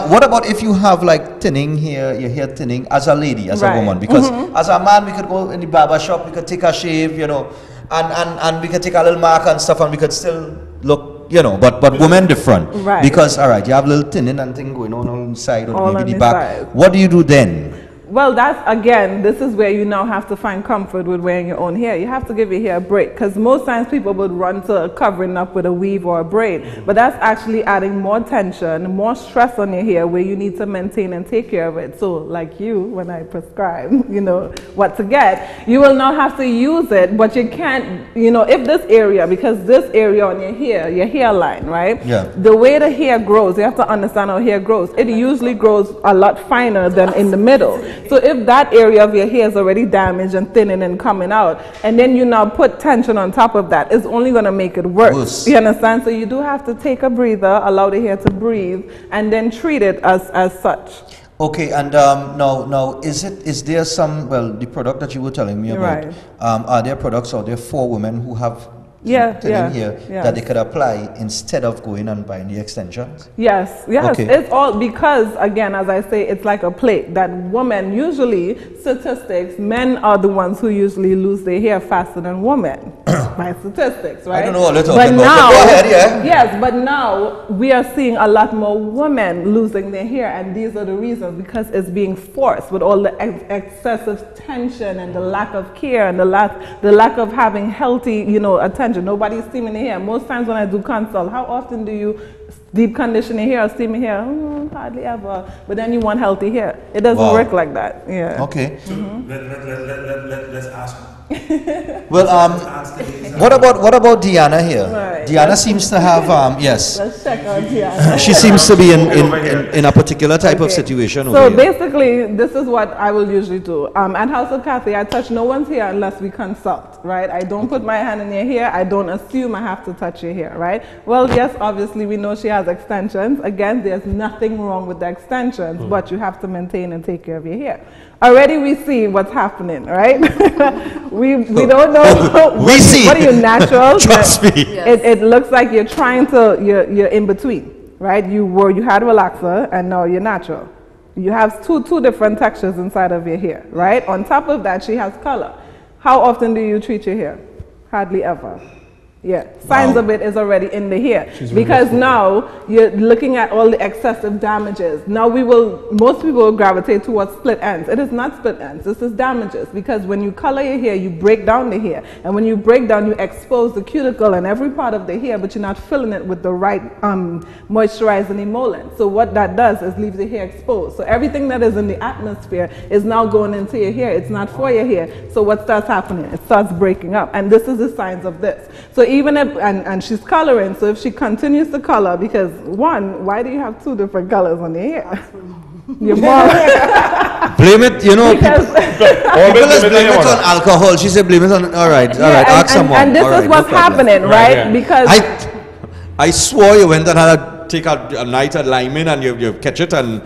What about if you have like thinning here, your hair thinning as a lady, as a woman? Because as a man, we could go in the barber shop, we could take a shave, you know, and we could take a little mark and stuff, and we could still look, you know, but women different. Because, all right, you have a little thinning and thing going on inside or maybe the back. What do you do then? Well, that's, again, this is where you now have to find comfort with wearing your own hair. You have to give your hair a break, because most times people would run to covering up with a weave or a braid, but that's actually adding more tension, more stress on your hair, where you need to maintain and take care of it. So, like you, when I prescribe, you know, what to get, you will now have to use it, but you can't, you know, if this area, because this area on your hair, your hairline, right? The way the hair grows, you have to understand how hair grows. It usually grows a lot finer than in the middle. So if that area of your hair is already damaged and thinning and coming out, and then you now put tension on top of that, it's only going to make it worse. You understand? So you do have to take a breather, allow the hair to breathe, and then treat it as such. Okay, and now is there some, well, the product that you were telling me about, are there products out there for women who have here that they could apply instead of going and buying the extensions? Yes. It's all because, again, as I say, it's like a plague that women usually, statistics, men are the ones who usually lose their hair faster than women by statistics, right? I don't know a little but bit now, go ahead, yes, but now we are seeing a lot more women losing their hair, and these are the reasons, because it's being forced with all the excessive tension and the lack of care and the lack of having healthy, you know, attention. Nobody's steaming their hair. Most times when I do consult, how often do you deep condition your hair or steam your hair? Hardly ever. But then you want healthy hair. It doesn't work like that. Yeah. Okay. So let's ask Well, what about Deyanna here? Right. Deyanna seems to have yes. Let's check out Deyanna. She seems to be in a particular type of situation. So over here. basically, this is what I will usually do. At House of Kathy, I touch no one's hair unless we consult, right? I don't put my hand in your hair. I don't assume I have to touch your hair, right? Well, yes, obviously we know she has extensions. Again, there's nothing wrong with the extensions, but you have to maintain and take care of your hair. Already we see what's happening, right? we don't know. We see. What are you, natural? Trust me. Yes. It looks like you're trying to, you're in between, right? You had relaxer and now you're natural. You have two different textures inside of your hair, right? On top of that, she has color. How often do you treat your hair? Hardly ever. Yeah, signs of it is already in the hair because now you're looking at all the excessive damages. Now most people will gravitate towards split ends. It is not split ends, this is damages because when you color your hair, you break down the hair. And when you break down, you expose the cuticle and every part of the hair, but you're not filling it with the right moisturizing emollient. So what that does is leaves the hair exposed. So everything that is in the atmosphere is now going into your hair. It's not for your hair. So what starts happening? It starts breaking up. And this is the signs of this. So even if, and she's coloring, so if she continues to color, because one, why do you have two different colors on your hair? Your mom. Blame it, you know, people blame it on alcohol. She said blame it on, all right, ask someone. And this is what's happening, right? Because I swore you went and had to take a night at Lyman and you catch it and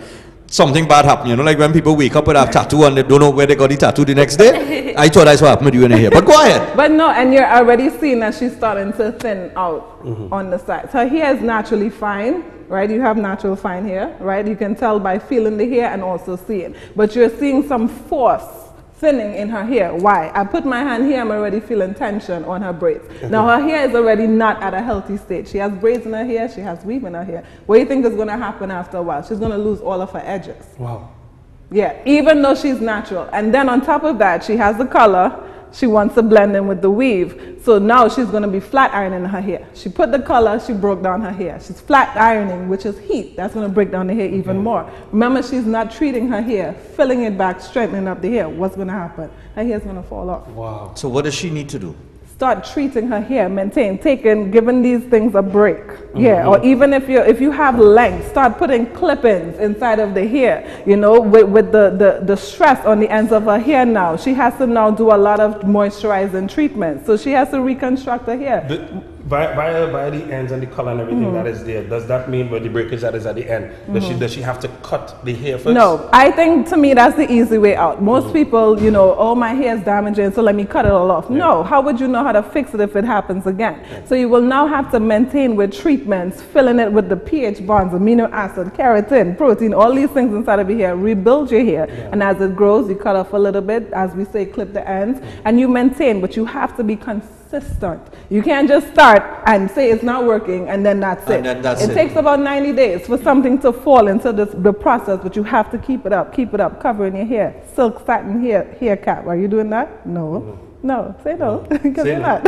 something bad happened, you know, like when people wake up with a tattoo and they don't know where they got the tattoo the next day. I thought that's what happened with you in here, but go ahead. But no, and you're already seeing that she's starting to thin out on the side. Her hair is naturally fine, right? You have natural fine hair, right? You can tell by feeling the hair and also seeing. But you're seeing some force thinning in her hair. Why? I put my hand here, I'm already feeling tension on her braids. Now her hair is already not at a healthy state. She has braids in her hair, she has weave in her hair. What do you think is going to happen after a while? She's going to lose all of her edges. Wow. Yeah, even though she's natural. And then on top of that, she has the color. She wants to blend in with the weave. So now she's going to be flat ironing her hair. She put the color, she broke down her hair. She's flat ironing, which is heat. That's going to break down the hair even more. Remember, she's not treating her hair, filling it back, straightening up the hair. What's going to happen? Her hair's going to fall off. Wow. So what does she need to do? Start treating her hair, giving these things a break. Yeah, or even if you have length, start putting clip-ins inside of the hair, you know, with the stress on the ends of her hair now. She has to now do a lot of moisturizing treatments. So she has to reconstruct her hair. By the ends and the color and everything that is there, does that mean where the breakage that is at the end, does she have to cut the hair first? No, I think to me that's the easy way out. Most people, you know, oh, my hair is damaging, so let me cut it all off. No, how would you know how to fix it if it happens again? So you will now have to maintain with treatments, filling it with the pH bonds, amino acid, keratin, protein, all these things inside of your hair, rebuild your hair. And as it grows, you cut off a little bit, as we say, clip the ends, and you maintain, but you have to be consistent. You can't just start and say it's not working and then that's it. It takes about 90 days for something to fall into the process, but you have to keep it up, covering your hair. Silk satin hair cap. Are you doing that? No. No, say no, because you're not.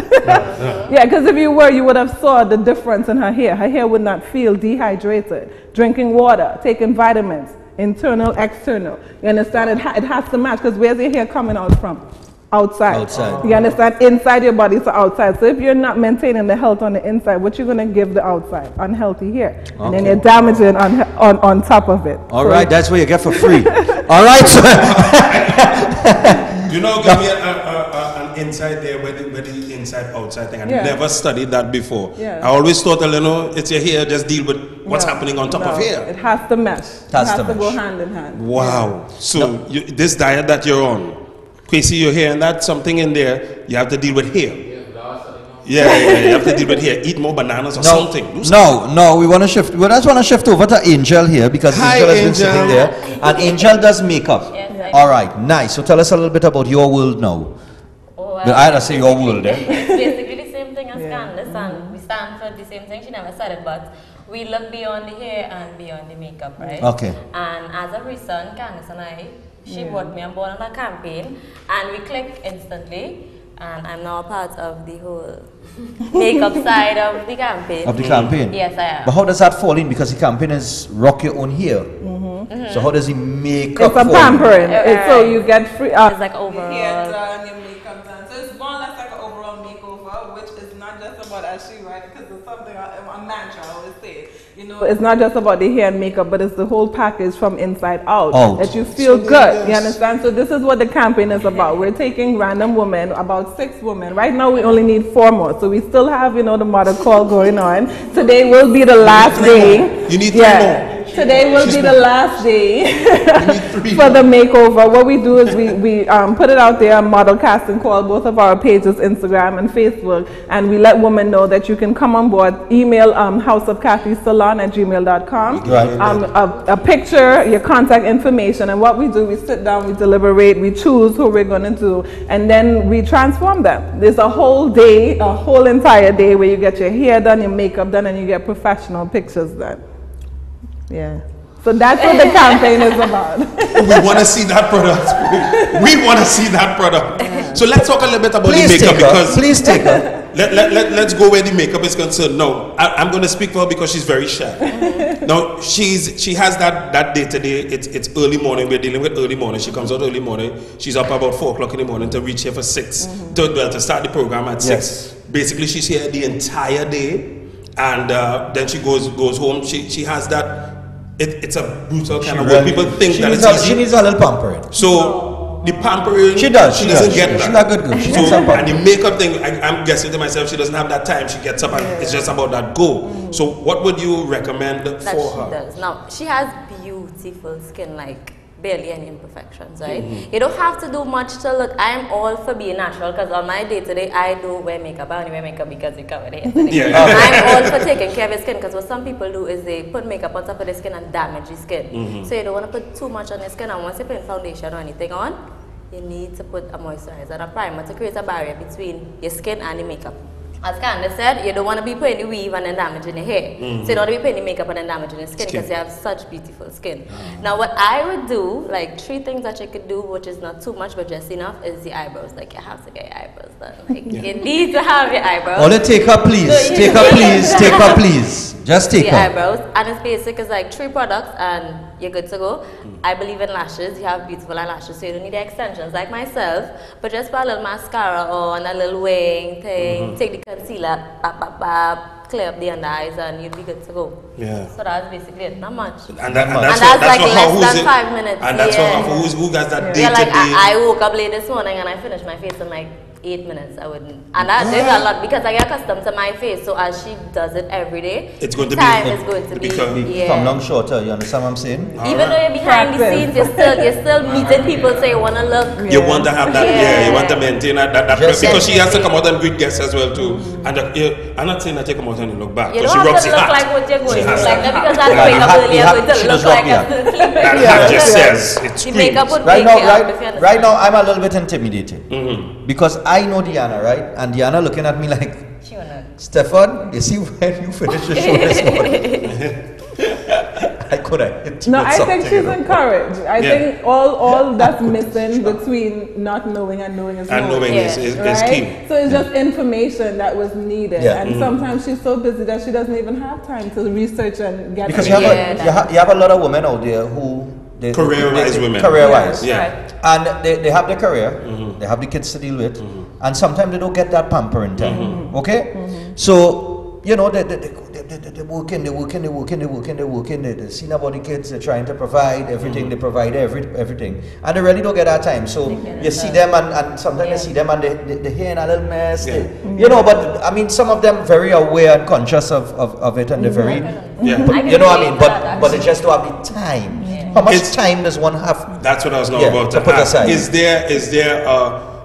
Yeah, because if you were, you would have saw the difference in her hair. Her hair would not feel dehydrated. Drinking water, taking vitamins, internal, external. You understand? It has to match, because where's your hair coming out from? Outside. You understand? Inside your body, so outside. So if you're not maintaining the health on the inside, what you're going to give the outside? Unhealthy hair. Okay. And then you're damaging on top of it. All right, that's what you get for free. All right. So you know, give me an inside there where the inside-outside thing. I never studied that before. Yeah. I always thought, it's your hair, just deal with what's happening on top of hair. It has to mesh. It has to go hand in hand. Wow. Yeah. So this diet that you're on, Quasi, your hair, and that's something in there, you have to deal with hair. Yeah, you have to deal with hair. Eat more bananas or something. No, we want to shift. We just want to shift over to Angel here, because Angel has been sitting there, and Angel does makeup. Yes, all right, nice. So tell us a little bit about your world now. But I had to say your world there. It's basically the same thing as Candace, and we stand for the same thing. She never said it, but we look beyond the hair and beyond the makeup, right? Okay. And as a recent, Candace and I, she brought me on board on a campaign, and we clicked instantly, and I'm now part of the whole makeup side of the campaign. Yes, I am. But how does that fall in? Because the campaign is rock your own hair. So how does the makeup fall in? It's a pampering. So you get free. It's like overall. Your hair done, your makeup done. So it's substantial, I always say. You know, it's not just about the hair and makeup, but it's the whole package from inside out. That you feel good. You understand? So this is what the campaign is about. We're taking random women, about 6 women. Right now we only need 4 more. So we still have, you know, the mother call going on. Today will be the last day. You need 3 more. Today will be the last day for the makeover. What we do is we put it out there, model casting call, both of our pages, Instagram and Facebook, and we let women know that you can come on board. Email houseofkathysalon@gmail.com. A picture, your contact information, and what we do, we sit down, we deliberate, we choose who we're going to do, and then we transform them. There's a whole day, a whole entire day where you get your hair done, your makeup done, and you get professional pictures done. Yeah. So that's what the campaign is about. We want to see that product. We want to see that product. So let's talk a little bit about the makeup because please take her. Let's go where the makeup is concerned. No, I'm going to speak for her because she's very shy. Now she has that day today. It's early morning. We're dealing with early morning. She comes out early morning. She's up about 4 o'clock in the morning to reach here for 6. To start the program at 6. Basically, she's here the entire day, and then she goes home. She has that. It's a brutal kind of work. People think that it's easy. She needs a little pampering. So the pampering, she doesn't get that. She's not good. She needs some pampering. And the makeup thing, I'm guessing to myself, she doesn't have that time. She gets up and it's just about that go. So what would you recommend for her? Does. Now, she has beautiful skin, like barely any imperfections, right? You don't have to do much to look. I am all for being natural because on my day-to-day, I do wear makeup. I only wear makeup because you cover it. I'm all for taking care of your skin because what some people do is they put makeup on top of their skin and damage the skin. So you don't want to put too much on your skin, and once you put foundation or anything on, you need to put a moisturizer and a primer to create a barrier between your skin and the makeup. As Candace said, you don't want to be putting the weave and then damaging your hair. So you don't want to be putting the makeup and then damaging your skin because you have such beautiful skin. Now what I would do, like 3 things that you could do, which is not too much but just enough, is the eyebrows. Like you have to get your eyebrows done. Like you need to have your eyebrows. Only take her please. Take her please. Take her please. Just take her. Eyebrows. And it's basic. It's like 3 products and you're good to go. I believe in lashes. You have beautiful eyelashes, so you don't need the extensions like myself. But just put a little mascara on, a little wing thing, take the concealer, clear up the under eyes, and you'll be good to go. So that's basically it. Not much. And that's like for less than 5 minutes. And that's for who got that day to like day. I woke up late this morning and I finished my face in like 8 minutes. I wouldn't. And that is a lot because I get accustomed to my face. So as she does it every day, it's going to time is going to be from long shorter. You understand what I'm saying? Even though you're behind the scenes, you're still meeting people, so you want to look. You want to have that, you want to maintain that because she has to come out and greet guests as well too. And I'm not saying that you come out and you look back. You don't have to look like what you're going to look like. Not because I'm waking up early, I'm going to look like I'm still sleeping. That just says it's right now, I'm a little bit intimidated because I know Deyanna, right? And Deyanna looking at me like, Stephan, you see when you finish the show this morning? I could have hit you. No, I think she's encouraged. I think all that's missing between not knowing and knowing is knowing is key. So it's just information that was needed. And sometimes she's so busy that she doesn't even have time to research and get because you have a lot of women out there who career-wise women. Career-wise. And they have their career, they have the kids to deal with, and sometimes they don't get that pampering time. Okay? So, you know, they're working, they're seeing about the kids, they're trying to provide everything, they provide everything. And they really don't get that time. So you see them and sometimes you see them and they're here in a little mess. You know, but I mean, some of them very aware and conscious of it and they're very, you know what I mean? But they just don't have the time. How much time does one have? That's what I was going about to put aside. Is there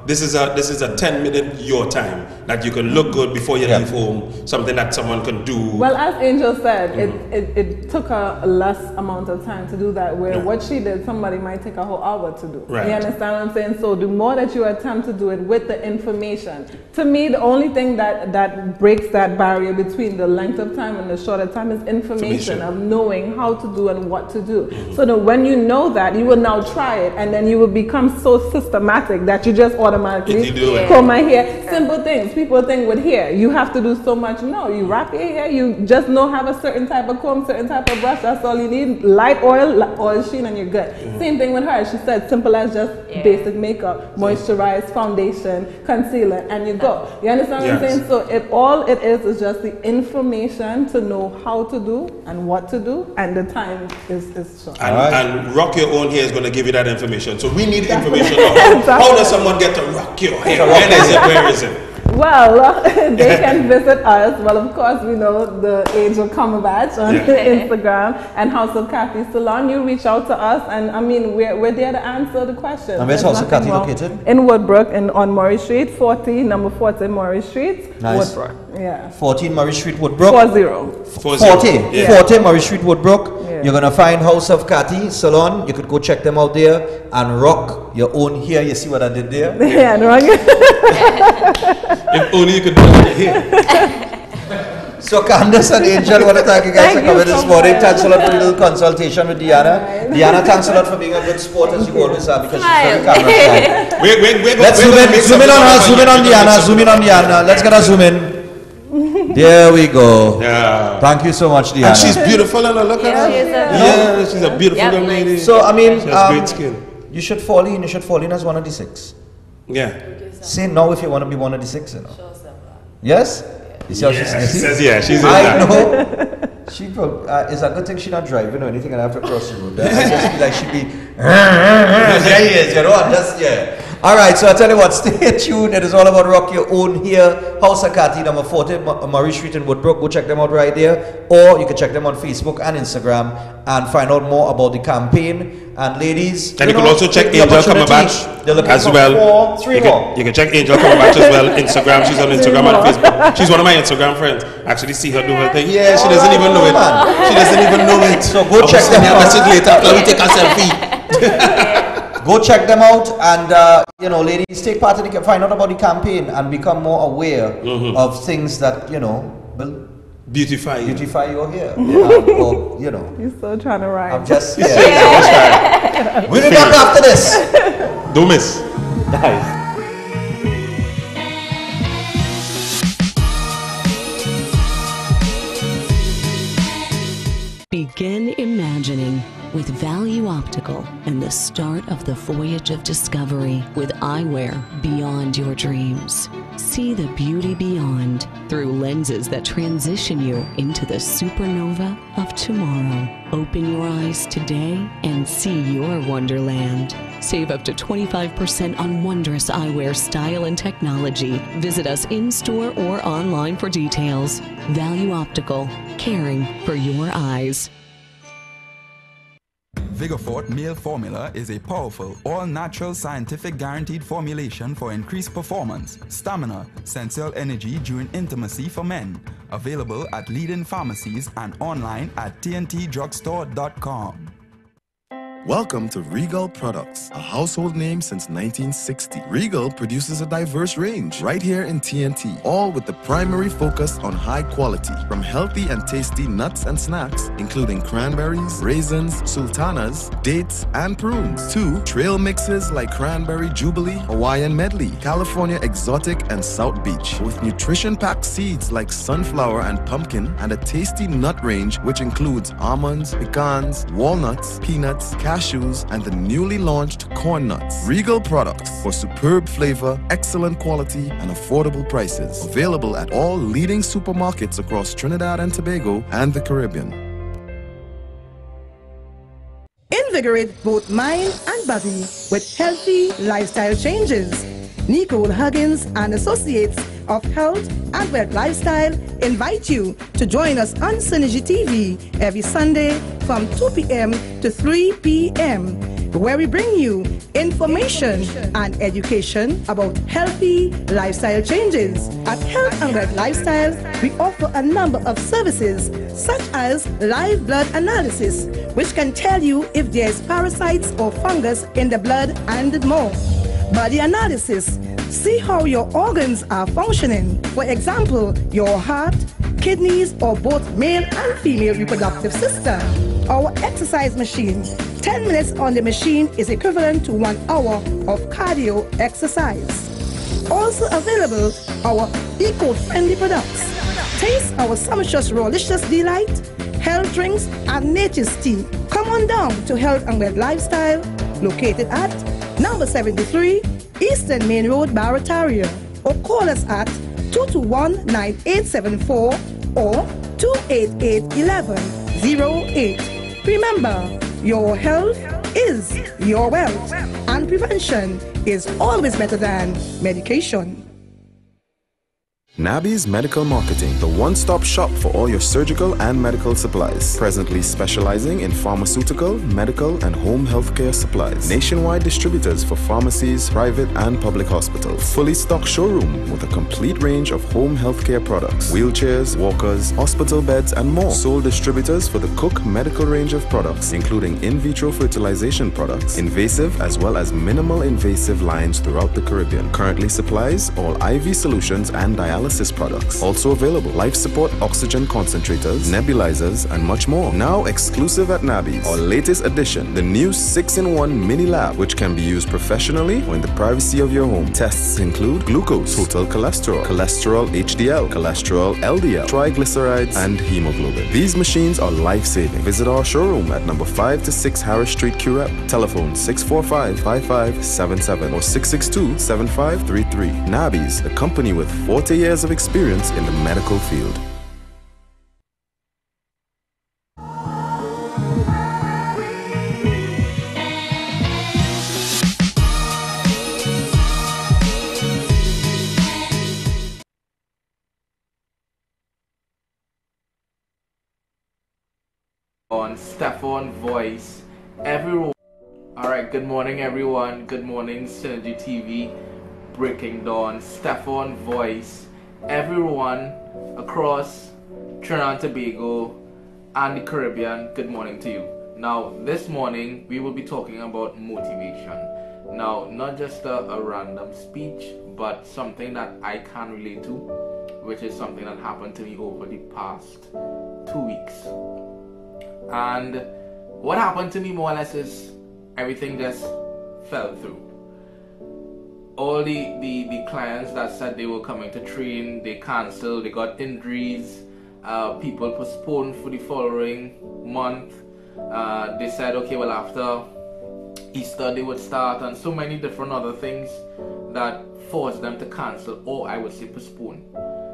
this is a 10-minute your time that you can look good before you leave home, something that someone can do. Well, as Angel said, it took her a less amount of time to do that, where what she did, somebody might take a whole hour to do. You understand what I'm saying? So the more that you attempt to do it with the information, to me, the only thing that breaks that barrier between the length of time and the shorter time is information of knowing how to do and what to do. So that when you know that, you will now try it, and then you will become so systematic that you just automatically comb my hair. Simple things. things people think with hair. You have to do so much. No, you wrap your hair. You just know have a certain type of comb, certain type of brush. That's all you need. Light oil sheen, and you're good. Same thing with her. She said simple as just basic makeup, moisturize, foundation, concealer, and you go. You understand what I'm saying? So all it is just the information to know how to do and what to do, and the time is short. And rock your own hair is going to give you that information. So we need information on how does someone get to rock your hair? Where is it? Well, they can visit us. Well, of course, we know the Angel Cumberbatch on Instagram and House of Kathy Salon. You reach out to us, and I mean, we're there to answer the questions. And where's House of Kathy located? In Woodbrook, on Murray Street, 40, number 40 Murray Street, nice. Woodbrook. Yeah. 14 Murray Street, Woodbrook. 40. 40 Murray Street, Woodbrook. You're going to find House of Kathy Salon. You could go check them out there and rock your own hair. You see what I did there? Yeah, no, if only you could do it here. So Candace and Angel, want to thank you guys for coming this morning. Thanks a lot for the little consultation with Deyanna. Deyanna, thanks a lot for being a good sport as you always are, because she's very camera shy. Let's zoom in on her, zoom in on Deyanna, zoom in on Deyanna. Let's get her zoom in. There we go. Yeah. Thank you so much, Deyanna. And she's beautiful, and look at her. She's a beautiful young lady. So I mean, she has great skin. You should fall in. You should fall in as one of the 6. Yeah. Say no if you want to be one of the 6. You know. Yes. You see how she says yeah. She's I know. She it's a good thing she's not driving or anything, and I have to cross the road. I just feel like she'd be. There he is. You know, just All right, so I tell you what, stay tuned. It is all about rock your own hair. House of Kathy, number 40, Murray Street in Woodbrook. Go check them out right there. Or you can check them on Facebook and Instagram and find out more about the campaign. And ladies, and you can also check Angel Cumberbatch as well. You can check Angel Cumberbatch as well. Instagram, she's on Instagram and Facebook. She's one of my Instagram friends. Actually see her do her thing. Yeah, she doesn't even know it. She doesn't even know it. So go check them out. Message later. Let me take a selfie. Go check them out, and you know, ladies, take part in the find out about the campaign and become more aware of things that will beautify your hair. Or, you know. You're still trying to rhyme. I'm just we'll be back after this. Don't miss. Nice. Begin imagining with Value Optical and the start of the voyage of discovery with eyewear beyond your dreams. See the beauty beyond through lenses that transition you into the supernova of tomorrow. Open your eyes today and see your wonderland. Save up to 25% on wondrous eyewear style and technology. Visit us in-store or online for details. Value Optical, caring for your eyes. Vigorfort Male Formula is a powerful, all-natural, scientific guaranteed formulation for increased performance, stamina, sensual energy during intimacy for men. Available at leading pharmacies and online at tntdrugstore.com. Welcome to Regal Products, a household name since 1960. Regal produces a diverse range right here in TNT, all with the primary focus on high quality. From healthy and tasty nuts and snacks, including cranberries, raisins, sultanas, dates, and prunes, to trail mixes like Cranberry Jubilee, Hawaiian Medley, California Exotic, and South Beach, with nutrition-packed seeds like sunflower and pumpkin, and a tasty nut range which includes almonds, pecans, walnuts, peanuts, cashews, and the newly launched corn nuts. Regal Products for superb flavor, excellent quality, and affordable prices. Available at all leading supermarkets across Trinidad and Tobago and the Caribbean. Invigorate both mind and body with healthy lifestyle changes. Nicole Huggins and Associates of Health and Wealth Lifestyle invite you to join us on Synergy TV every Sunday from 2 p.m. to 3 p.m. where we bring you information and education about healthy lifestyle changes. At Health and Wealth Lifestyle, we offer a number of services such as live blood analysis, which can tell you if there is parasites or fungus in the blood and more. Body analysis, see how your organs are functioning. For example, your heart, kidneys, or both male and female reproductive system. Our exercise machine, 10 minutes on the machine is equivalent to 1 hour of cardio exercise. Also available our eco-friendly products. Taste our sumptuous Rolicious Delight, health drinks, and nature's tea. Come on down to Health and Wealth Lifestyle, located at number 73, Eastern Main Road, Barataria, or call us at 221-9874 or 288-1108. Remember, your health is your wealth, and prevention is always better than medication. Nabi's Medical Marketing, the one-stop shop for all your surgical and medical supplies. Presently specializing in pharmaceutical, medical, and home healthcare supplies. Nationwide distributors for pharmacies, private and public hospitals. Fully stocked showroom with a complete range of home healthcare products. Wheelchairs, walkers, hospital beds, and more. Sole distributors for the Cook medical range of products, including in vitro fertilization products, invasive as well as minimal invasive lines throughout the Caribbean. Currently supplies all IV solutions and dialysis products. Also available life support oxygen concentrators, nebulizers, and much more. Now exclusive at Nabi's, our latest addition, the new 6-in-1 mini lab, which can be used professionally or in the privacy of your home. Tests include glucose, total cholesterol, cholesterol HDL, cholesterol LDL, triglycerides, and hemoglobin. These machines are life-saving. Visit our showroom at number 5 to 6 Harris Street, Curep. Telephone 645-5577 or 662-7533. Nabi's, a company with 40 years of experience in the medical field. On Stephan Voice, everyone. Alright, good morning everyone. Good morning Synergy TV, Breaking Dawn, Stephan Voice, everyone across Trinidad and Tobago and the Caribbean, good morning to you. Now this morning we will be talking about motivation. Now not just a random speech, but something that I can relate to, which is something that happened to me over the past 2 weeks. And what happened to me more or less is everything just fell through. All the clients that said they were coming to train, they canceled, they got injuries, people postponed for the following month. They said, okay, well after Easter they would start, and so many different other things that forced them to cancel, or I would say postpone.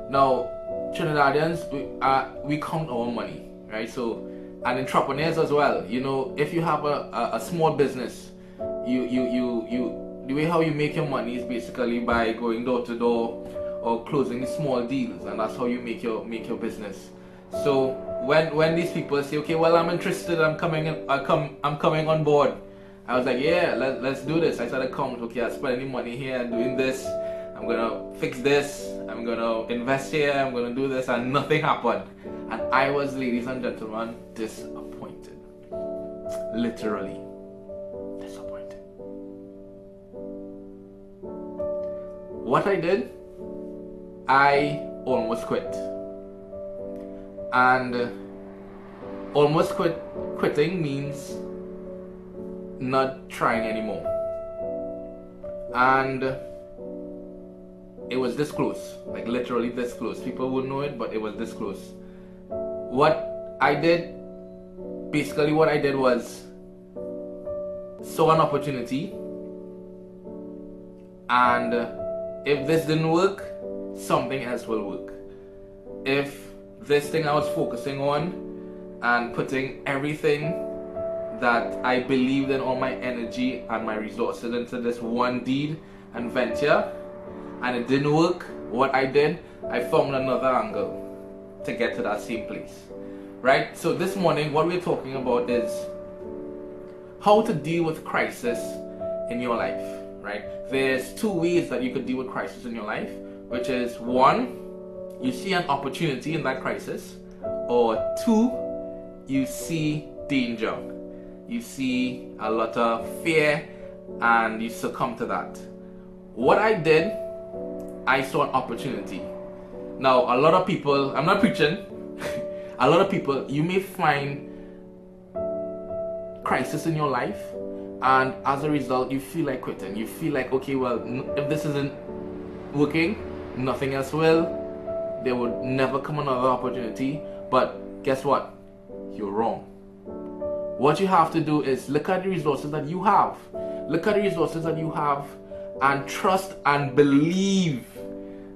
Now, Trinidadians, we count our money, right? So, and entrepreneurs as well. You know, if you have a small business, the way how you make your money is basically by going door to door or closing small deals, and that's how you make your business. So when these people say, okay, well I'm interested, I'm coming on board, I was like, yeah, let's do this. I started counting, okay, I spend any money here, doing this, I'm gonna fix this, I'm gonna invest here, I'm gonna do this, and nothing happened. And I was, ladies and gentlemen, disappointed. Literally disappointed. What I did, I almost quit. And almost quitting means not trying anymore. And it was this close, like literally this close. People would know it, but it was this close. What I did was saw an opportunity, and if this didn't work, something else will work. If this thing I was focusing on and putting everything that I believed in, all my energy and my resources into this one deed and venture, and it didn't work, what I did, I found another angle to get to that same place, right? So this morning what we're talking about is how to deal with crisis in your life, right? There's two ways that you could deal with crisis in your life, which is one, you see an opportunity in that crisis, or two, you see danger, you see a lot of fear, and you succumb to that. What I did, I saw an opportunity. Now, a lot of people, I'm not preaching, a lot of people, you may find crisis in your life, and as a result, you feel like quitting. You feel like, okay, well, if this isn't working, nothing else will. There would never come another opportunity. But guess what? You're wrong. What you have to do is look at the resources that you have. Look at the resources that you have and trust and believe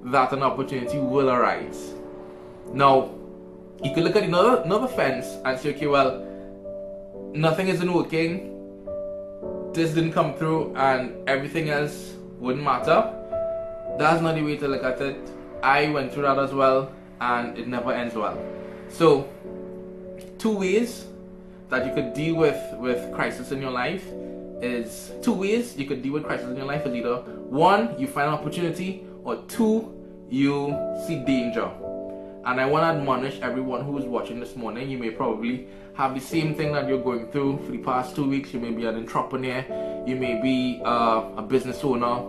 that an opportunity will arise. Now, you can look at another fence and say, okay, well, nothing isn't working. This didn't come through and everything else wouldn't matter. That's not the way to look at it. I went through that as well, and it never ends well. So, 2 ways that you could deal with crisis in your life is 2 ways you could deal with crisis in your life is either 1, you find an opportunity, or 2, you see danger. And I want to admonish everyone who is watching this morning. You may probably have the same thing that you're going through for the past 2 weeks. You may be an entrepreneur, you may be a business owner,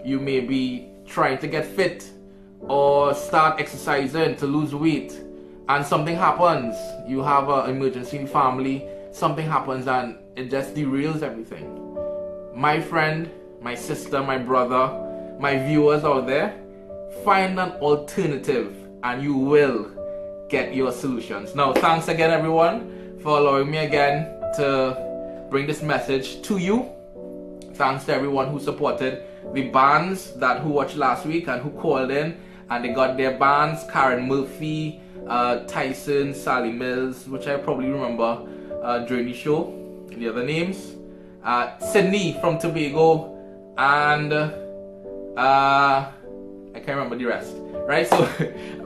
you may be trying to get fit or start exercising to lose weight, and something happens. You have an emergency in the family, something happens and it just derails everything. My friend, my sister, my brother, my viewers out there, find an alternative and you will get your solutions. Now, thanks again everyone for allowing me again to bring this message to you. Thanks to everyone who supported the bands who watched last week and who called in and they got their bands. Karen Murphy, Tyson, Sally Mills, which I probably remember during the show. The other names, Sydney from Tobago, and I can't remember the rest. Right, so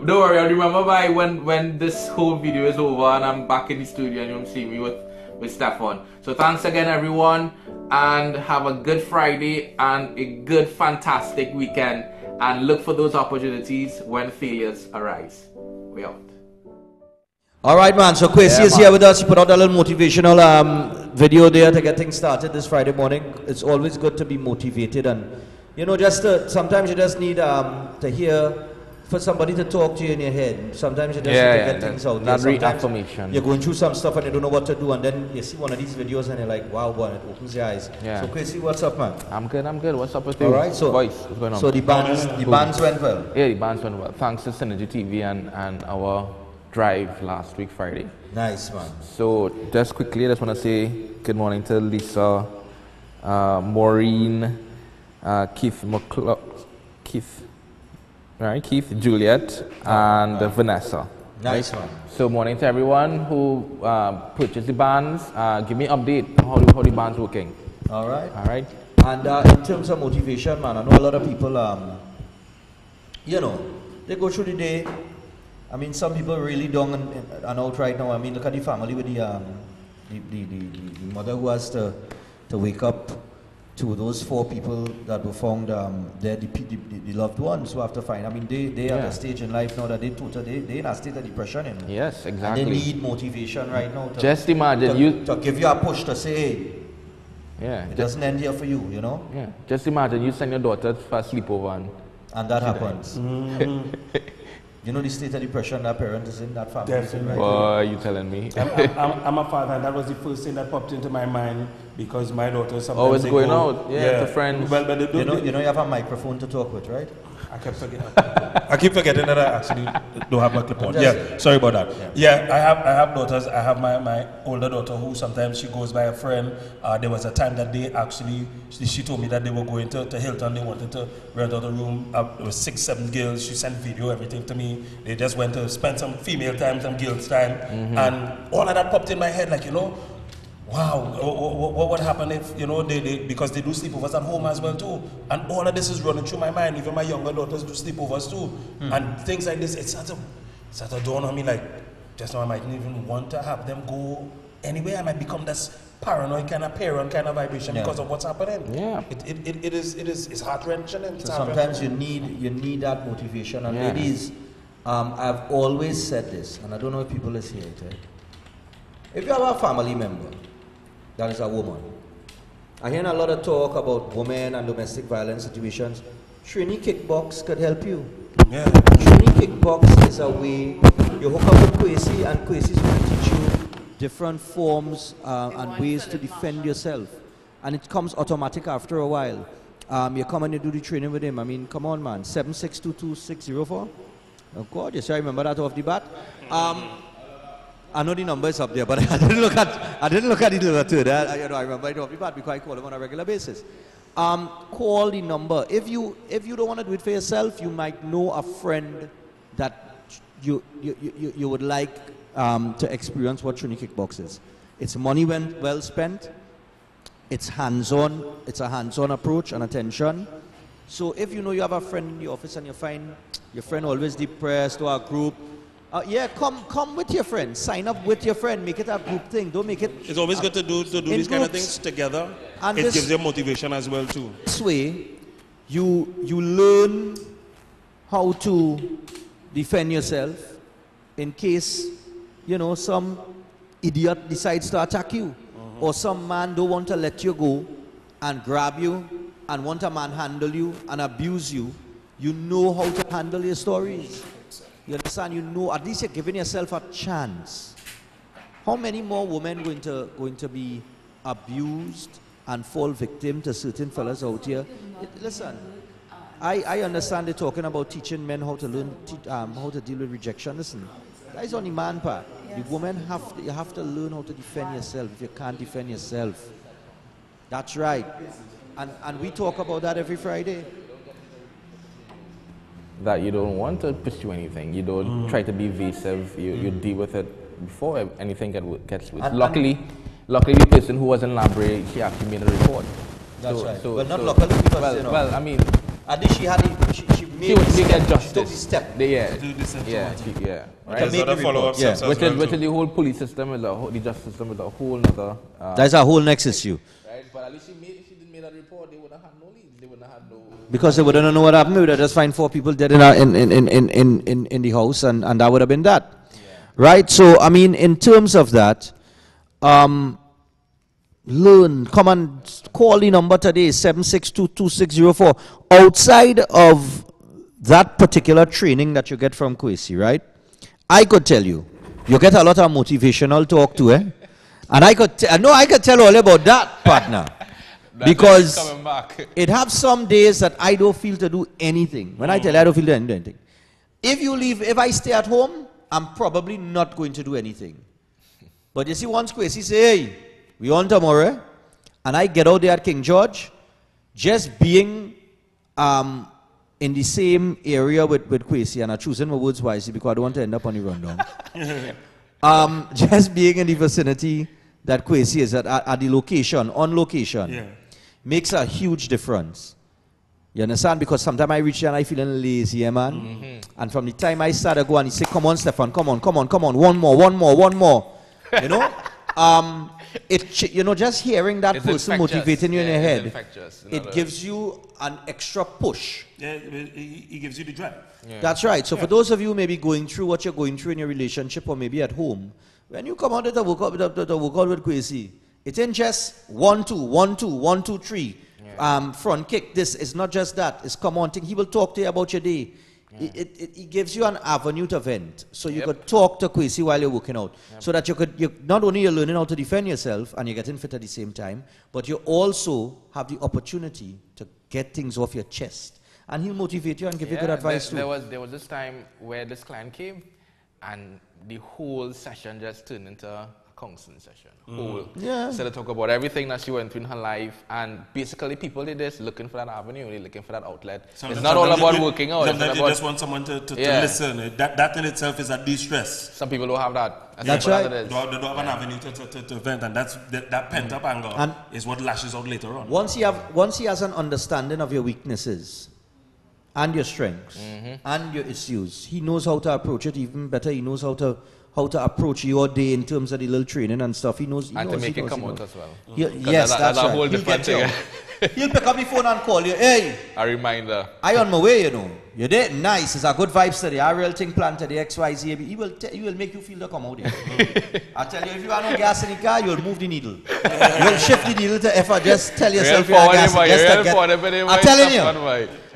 don't worry, I'll remember by when this whole video is over and I'm back in the studio and you'll see me with Stephan. So thanks again everyone, and have a good Friday and a good fantastic weekend, and look for those opportunities when failures arise. We out. Alright man, so Kwesi is here with us. He put out a little motivational video there to get things started this Friday morning. It's always good to be motivated, and you know, sometimes you just need to hear for somebody to talk to you in your head. Sometimes you just need to get things out there. Sometimes you're going through some stuff and you don't know what to do, and then you see one of these videos and you're like, wow, boy, it opens your eyes. Yeah. So Kwesi, what's up, man? I'm good. What's up with you? Alright, so Voice, what's going on? So the bands went well. Yeah, the bands went well. Thanks to Synergy TV and our drive last week Friday. Nice, man. So just quickly, I just want to say good morning to Lisa, Maureen, Keith, Juliet, and Vanessa. Nice one. So morning to everyone who purchased the bands. Give me an update how the band's working. All right. And in terms of motivation, man, I know a lot of people, you know, they go through the day. I mean, some people are really down and out right now. I mean, look at the family with the mother who has to wake up to those 4 people that were found dead, the loved ones who have to find. I mean, they are at a stage in life now that they're in a state of depression. You know? Yes, exactly. And they need motivation right now. Just imagine to give you a push to say, hey, it doesn't end here for you, you know? Yeah. Just imagine you send your daughter for a sleepover and that happens. You know the state of depression that parent is in, that family. Definitely. Right? Boy, you telling me? I'm a father, and that was the first thing that popped into my mind, because my daughter sometimes always going out, to friends. Well, but you know you have a microphone to talk with, right? I keep forgetting that I actually don't have my clip on. Yeah, sorry about that. Yeah, I have daughters. I have my older daughter who sometimes she goes by a friend. There was a time that they actually, she told me that they were going to Hilton. They wanted to rent out a room. There was 6, 7 girls. She sent video, everything to me. They just went to spend some female time, some girls time. And all of that popped in my head, like, you know, wow, what would happen if, you know, because they do sleepovers at home as well too. And all of this is running through my mind. Even my younger daughters do sleepovers too. And things like this, it's such a dawn on me, like, just now I mightn't even want to have them go anywhere. I might become this paranoid kind of parent kind of vibration because of what's happening. Yeah. It's heart-wrenching. So sometimes you need that motivation. And ladies, I've always said this, and I don't know if people listen to it. If you have a family member that is a woman, I hear a lot of talk about women and domestic violence situations. Trini Kickbox could help you. Yeah. Trini Kickbox is a way you hook up with Kwesi, and Kwesi is going to teach you different forms and ways to defend yourself. And it comes automatic after a while. you come and you do the training with him. I mean, come on, man. 7622604. Oh, God, yes, I remember that off the bat. I know the number is up there, but I didn't look at it over to that. I remember it off the bat because I call him on a regular basis. Call the number. If you don't want to do it for yourself, you might know a friend that you would like to experience what Trini Kickbox is. It's money well spent. It's hands-on. It's a hands-on approach and attention. So if you know you have a friend in the office and you find your friend always depressed or a group, yeah, come with your friend. Sign up with your friend. Make it a group thing. Don't make it. It's always good to do these kind of things together. And it gives you motivation as well too. This way, you learn how to defend yourself in case some idiot decides to attack you, or some man don't want to let you go and grab you and want to manhandle you and abuse you. You know how to handle your stories. You understand? You know, at least you're giving yourself a chance. How many more women going to be abused and fall victim to certain fellas out here? Listen, I understand they're talking about teaching men how to learn how to deal with rejection. Listen, that is on the man part. Yes. The woman you have to learn how to defend yourself if you can't defend yourself. That's right. And we talk about that every Friday. That you don't want to pursue anything. You don't try to be evasive. You deal with it before anything gets worse. Luckily, the person who was in library, she actually made a report. That's right. Well, not luckily because well, I mean, at least she get justice. She took the step. Yeah. Right. There's other follow-up steps as which well is the whole police system, the justice system is a whole other. That's a whole next issue. Right, but at least she didn't make that report. They would have had no leads. They would have had no. Because they wouldn't know what happened. They would have just find 4 people dead in the house, and that would have been that. Yeah. Right? So, I mean, in terms of that, learn. Come and call the number today, 7622604. Outside of that particular training that you get from Kwesi, right? I could tell you get a lot of motivational talk too, eh? And I could tell all about that, partner. Because it have some days that I don't feel to do anything. When I tell you I don't feel to do anything. If I stay at home, I'm probably not going to do anything. But you see, once Kwesi say, hey, we on tomorrow, and I get out there at King George, just being in the same area with Kwesi, and I'm choosing my words wisely because I don't want to end up on the rundown. Just being in the vicinity that Kwesi is at the location, on location, makes a huge difference. You understand? Because sometimes I reach there and I feeling lazy, man. And from the time I start to go and he say, come on, Stephan, come on, one more. You know? Just hearing that person motivating you in your head, it gives you an extra push. Yeah, it gives you the drive. Yeah. That's right. So for those of you maybe going through what you're going through in your relationship or maybe at home, when you come out to work out with Kwesi, it ain't just 1, 2, 1, 2, 1, 2, 3. Front kick. This is not just that. It's come on thing. He will talk to you about your day. Yeah. It gives you an avenue to vent, so you could talk to Kwesi while you're working out, so that you not only you're learning how to defend yourself and you're getting fit at the same time, but you also have the opportunity to get things off your chest, and he'll motivate you and give you good advice too. There was this time where this client came, and the whole session just turned into a counseling session. So they talk about everything that she went through in her life, and basically people did this looking for that avenue, they're looking for that outlet. It's not all about working out. Sometimes you just want someone to listen. That in itself is a de-stress. Some people don't have that. That's right. They don't have an avenue to vent, and that pent-up anger is what lashes out later on. Once he has an understanding of your weaknesses and your strengths and your issues, he knows how to approach it even better. He knows how to approach your day in terms of the little training and stuff. He knows. And to make it come out as well. Yes, that's right. Whole different thing. He'll pick up the phone and call you. Hey, a reminder. I on my way, you know. You're there. Nice. It's a good vibes today. A real thing planned today. XYZ. He will make you feel to come out here. I tell you, if you have no gas in the car, you'll move the needle. You'll shift the needle to effort. Just tell yourself you're gas. I'm telling you.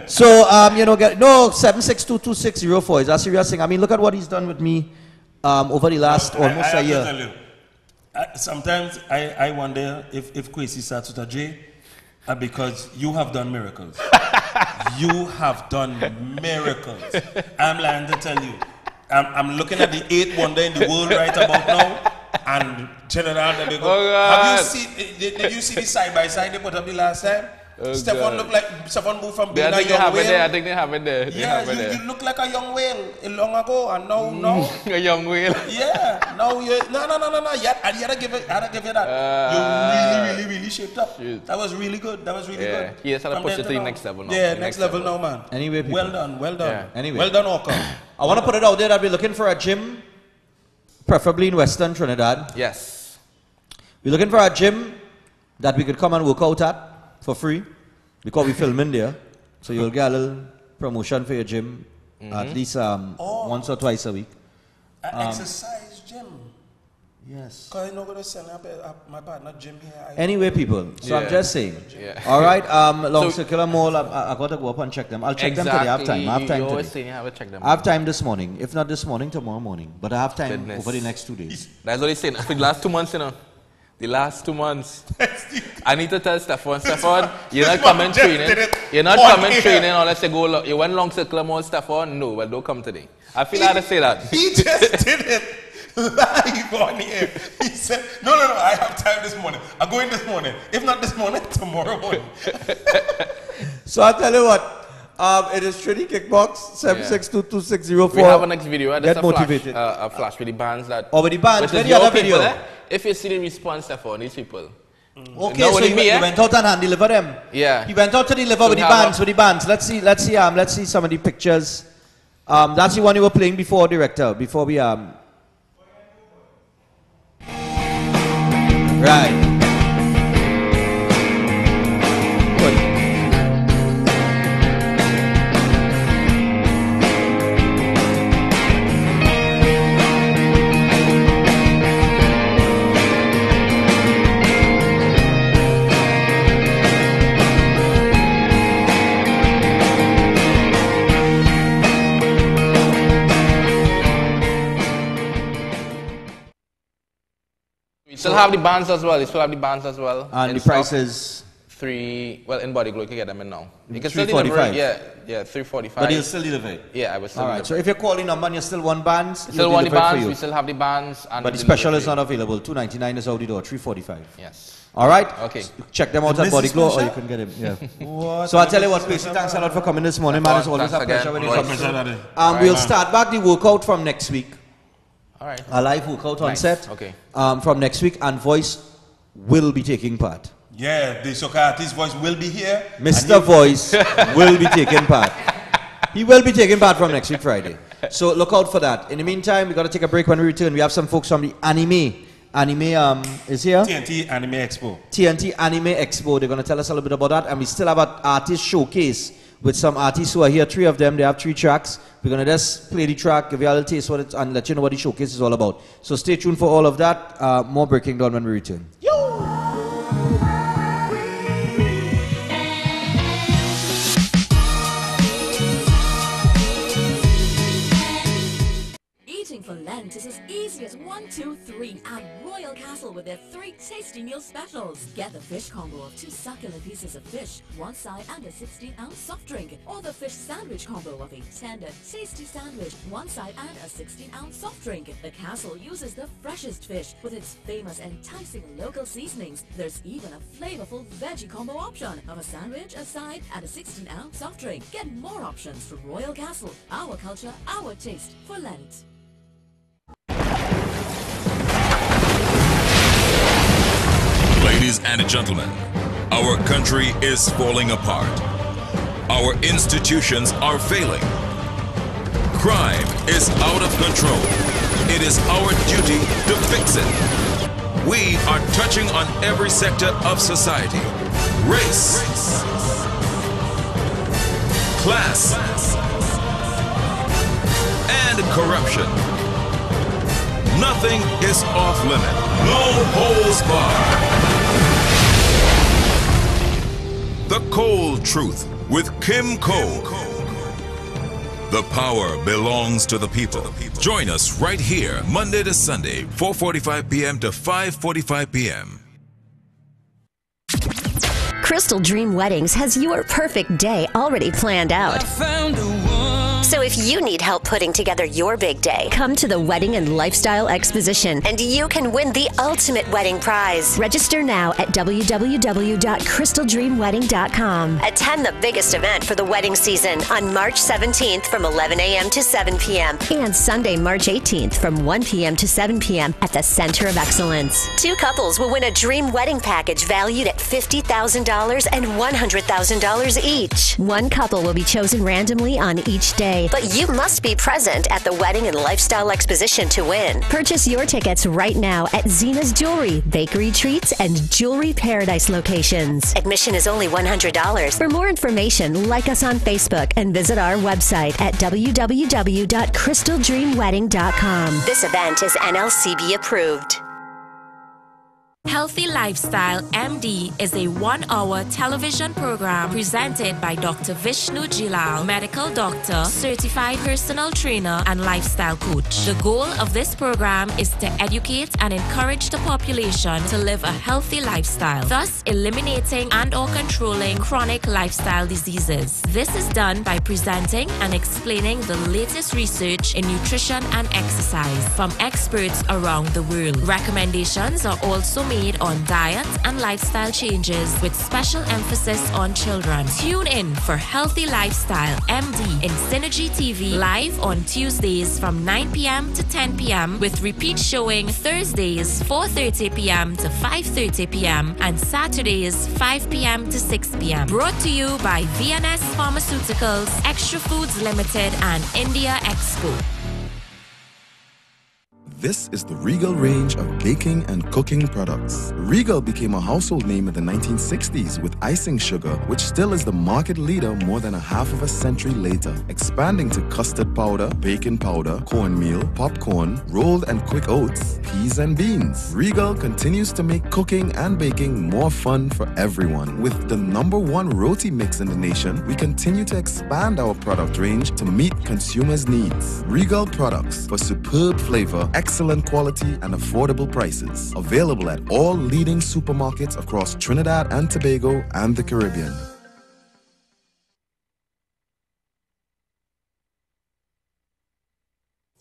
So 7622604 is a serious thing. I mean, look at what he's done with me. Over the last almost a year. Sometimes I wonder if Kwesi starts with a J, Because you have done miracles. You have done miracles. I'm lying to tell you. I'm looking at the 8th wonder in the world right about now, and Trinidad and Tobago. Have you seen? Did you see the side by side they put up the last time? Stephan looked like Stephan moved from being a young whale. I think they have it there. Yeah, you look like a young whale long ago, and now a young whale. Yeah, now you no. Yet I gotta give it that. You really shaped up. That was really good. Good. Yes, I'll push it to the next level now. Yeah, next level now, man. Anyway, people. Well done. Yeah. Anyway, well done, Orca. I want to put it out there that we're looking for a gym, preferably in Western Trinidad. Yes. We're looking for a gym that we could come and work out at for free, because we film in there, so you'll get a little promotion for your gym at least once or twice a week. An exercise gym. Yes. Because I'm not going to send my partner gym here. Anyway, people, so I'm just saying. All right, Long Circular Mall, I got to go up and check them. I'll check them today. I have time. You always say you have to check them. I have time this morning. If not this morning, tomorrow morning. But I have time over the next 2 days. That's what he's saying. For the last 2 months, you know. The last 2 months. I need to tell Stephan, you're not coming training. You're not coming training unless you go. You went Long Circular Mall, Stephan. No, well, don't come today. I feel I had to say that. He just did it live on here. He said, no, I have time this morning. I'm going this morning. If not this morning, tomorrow morning. So I'll tell you what. It is Trinity Kickbox 762260. We have a next video. Get motivated. A flash with the bands that. Oh, with the bands. Where the other video? If you see the response for these people. Okay, so he went out and hand deliver them. Yeah. He went out to deliver with the bands. Let's see some of the pictures. That's the one you were playing before, director. Before we Right. Still have the bands as well. And the price is $3. Well, in Body Glow, you can get them in now. You can still $3.45. deliver. Yeah, $3.45. But you'll still deliver it. Yeah, I will still. All right. So if you're calling number and you still want bands, still want the bands. We still have the bands. And but the special is not available. $2.99 is out the door. $3.45. Yes. All right. Okay. Check them out at Body Glow, or you can get them. Yeah. So I'll tell you what, Pacey, thanks a lot for coming this morning, man. It's always a pleasure when you come. We'll start back the workout from next week. All right. A live workout on set. Okay. From next week, and Voice will be taking part. Yeah, the soca artist Voice will be here. Mr. Voice will be taking part. He will be taking part from next week Friday. So look out for that. In the meantime, we got to take a break. When we return, we have some folks from the Anime is here. TNT Anime Expo. TNT Anime Expo. They're going to tell us a little bit about that. And we still have an artist showcase with some artists who are here. 3 of them. They have 3 tracks. We're going to just play the track, give you a little taste what it's, and let you know what the showcase is all about. So stay tuned for all of that. More Breaking Dawn when we return. Eating for Lent is as easy as 1, 2, 3 at Royal Castle with their 3 tasty meal specials. Get the fish combo of 2 succulent pieces of fish, 1 side and a 16-ounce soft drink, or the fish sandwich combo of a tender, tasty sandwich, 1 side and a 16-ounce soft drink. The Castle uses the freshest fish with its famous enticing local seasonings. There's even a flavorful veggie combo option of a sandwich, a side, and a 16-ounce soft drink. Get more options from Royal Castle. Our culture, our taste for Lent. Ladies and gentlemen, our country is falling apart. Our institutions are failing. Crime is out of control. It is our duty to fix it. We are touching on every sector of society. Race, class, and corruption. Nothing is off limit. No holds barred. The Cold Truth with Kim Cole. The power belongs to the people. Join us right here, Monday to Sunday, 4:45 p.m. to 5:45 p.m. Crystal Dream Weddings has your perfect day already planned out. So if you need help putting together your big day, come to the Wedding and Lifestyle Exposition and you can win the ultimate wedding prize. Register now at www.crystaldreamwedding.com. Attend the biggest event for the wedding season on March 17th from 11 a.m. to 7 p.m. and Sunday, March 18th from 1 p.m. to 7 p.m. at the Center of Excellence. 2 couples will win a dream wedding package valued at $50,000 and $100,000 each. 1 couple will be chosen randomly on each day, but you must be present at the Wedding and Lifestyle Exposition to win. Purchase your tickets right now at Zena's Jewelry, Bakery Treats, and Jewelry Paradise locations. Admission is only $100. For more information, like us on Facebook and visit our website at www.crystaldreamwedding.com. This event is NLCB approved. Healthy Lifestyle MD is a 1-hour television program presented by Dr. Vishnu Jilal, medical doctor, certified personal trainer, and lifestyle coach. The goal of this program is to educate and encourage the population to live a healthy lifestyle, thus eliminating and/or controlling chronic lifestyle diseases. This is done by presenting and explaining the latest research in nutrition and exercise from experts around the world. Recommendations are also made on diet and lifestyle changes with special emphasis on children. Tune in for Healthy Lifestyle MD in Synergy TV live on Tuesdays from 9 p.m. to 10 p.m. with repeat showing Thursdays 4:30 p.m. to 5:30 p.m. and Saturdays 5 p.m. to 6 p.m. Brought to you by VNS Pharmaceuticals, Extra Foods Limited, and India Expo. This is the Regal range of baking and cooking products. Regal became a household name in the 1960s with icing sugar, which still is the market leader more than a half of a century later, expanding to custard powder, baking powder, cornmeal, popcorn, rolled and quick oats, peas and beans. Regal continues to make cooking and baking more fun for everyone. With the #1 roti mix in the nation, we continue to expand our product range to meet consumers' needs. Regal products for superb flavor, excellent quality and affordable prices. Available at all leading supermarkets across Trinidad and Tobago and the Caribbean.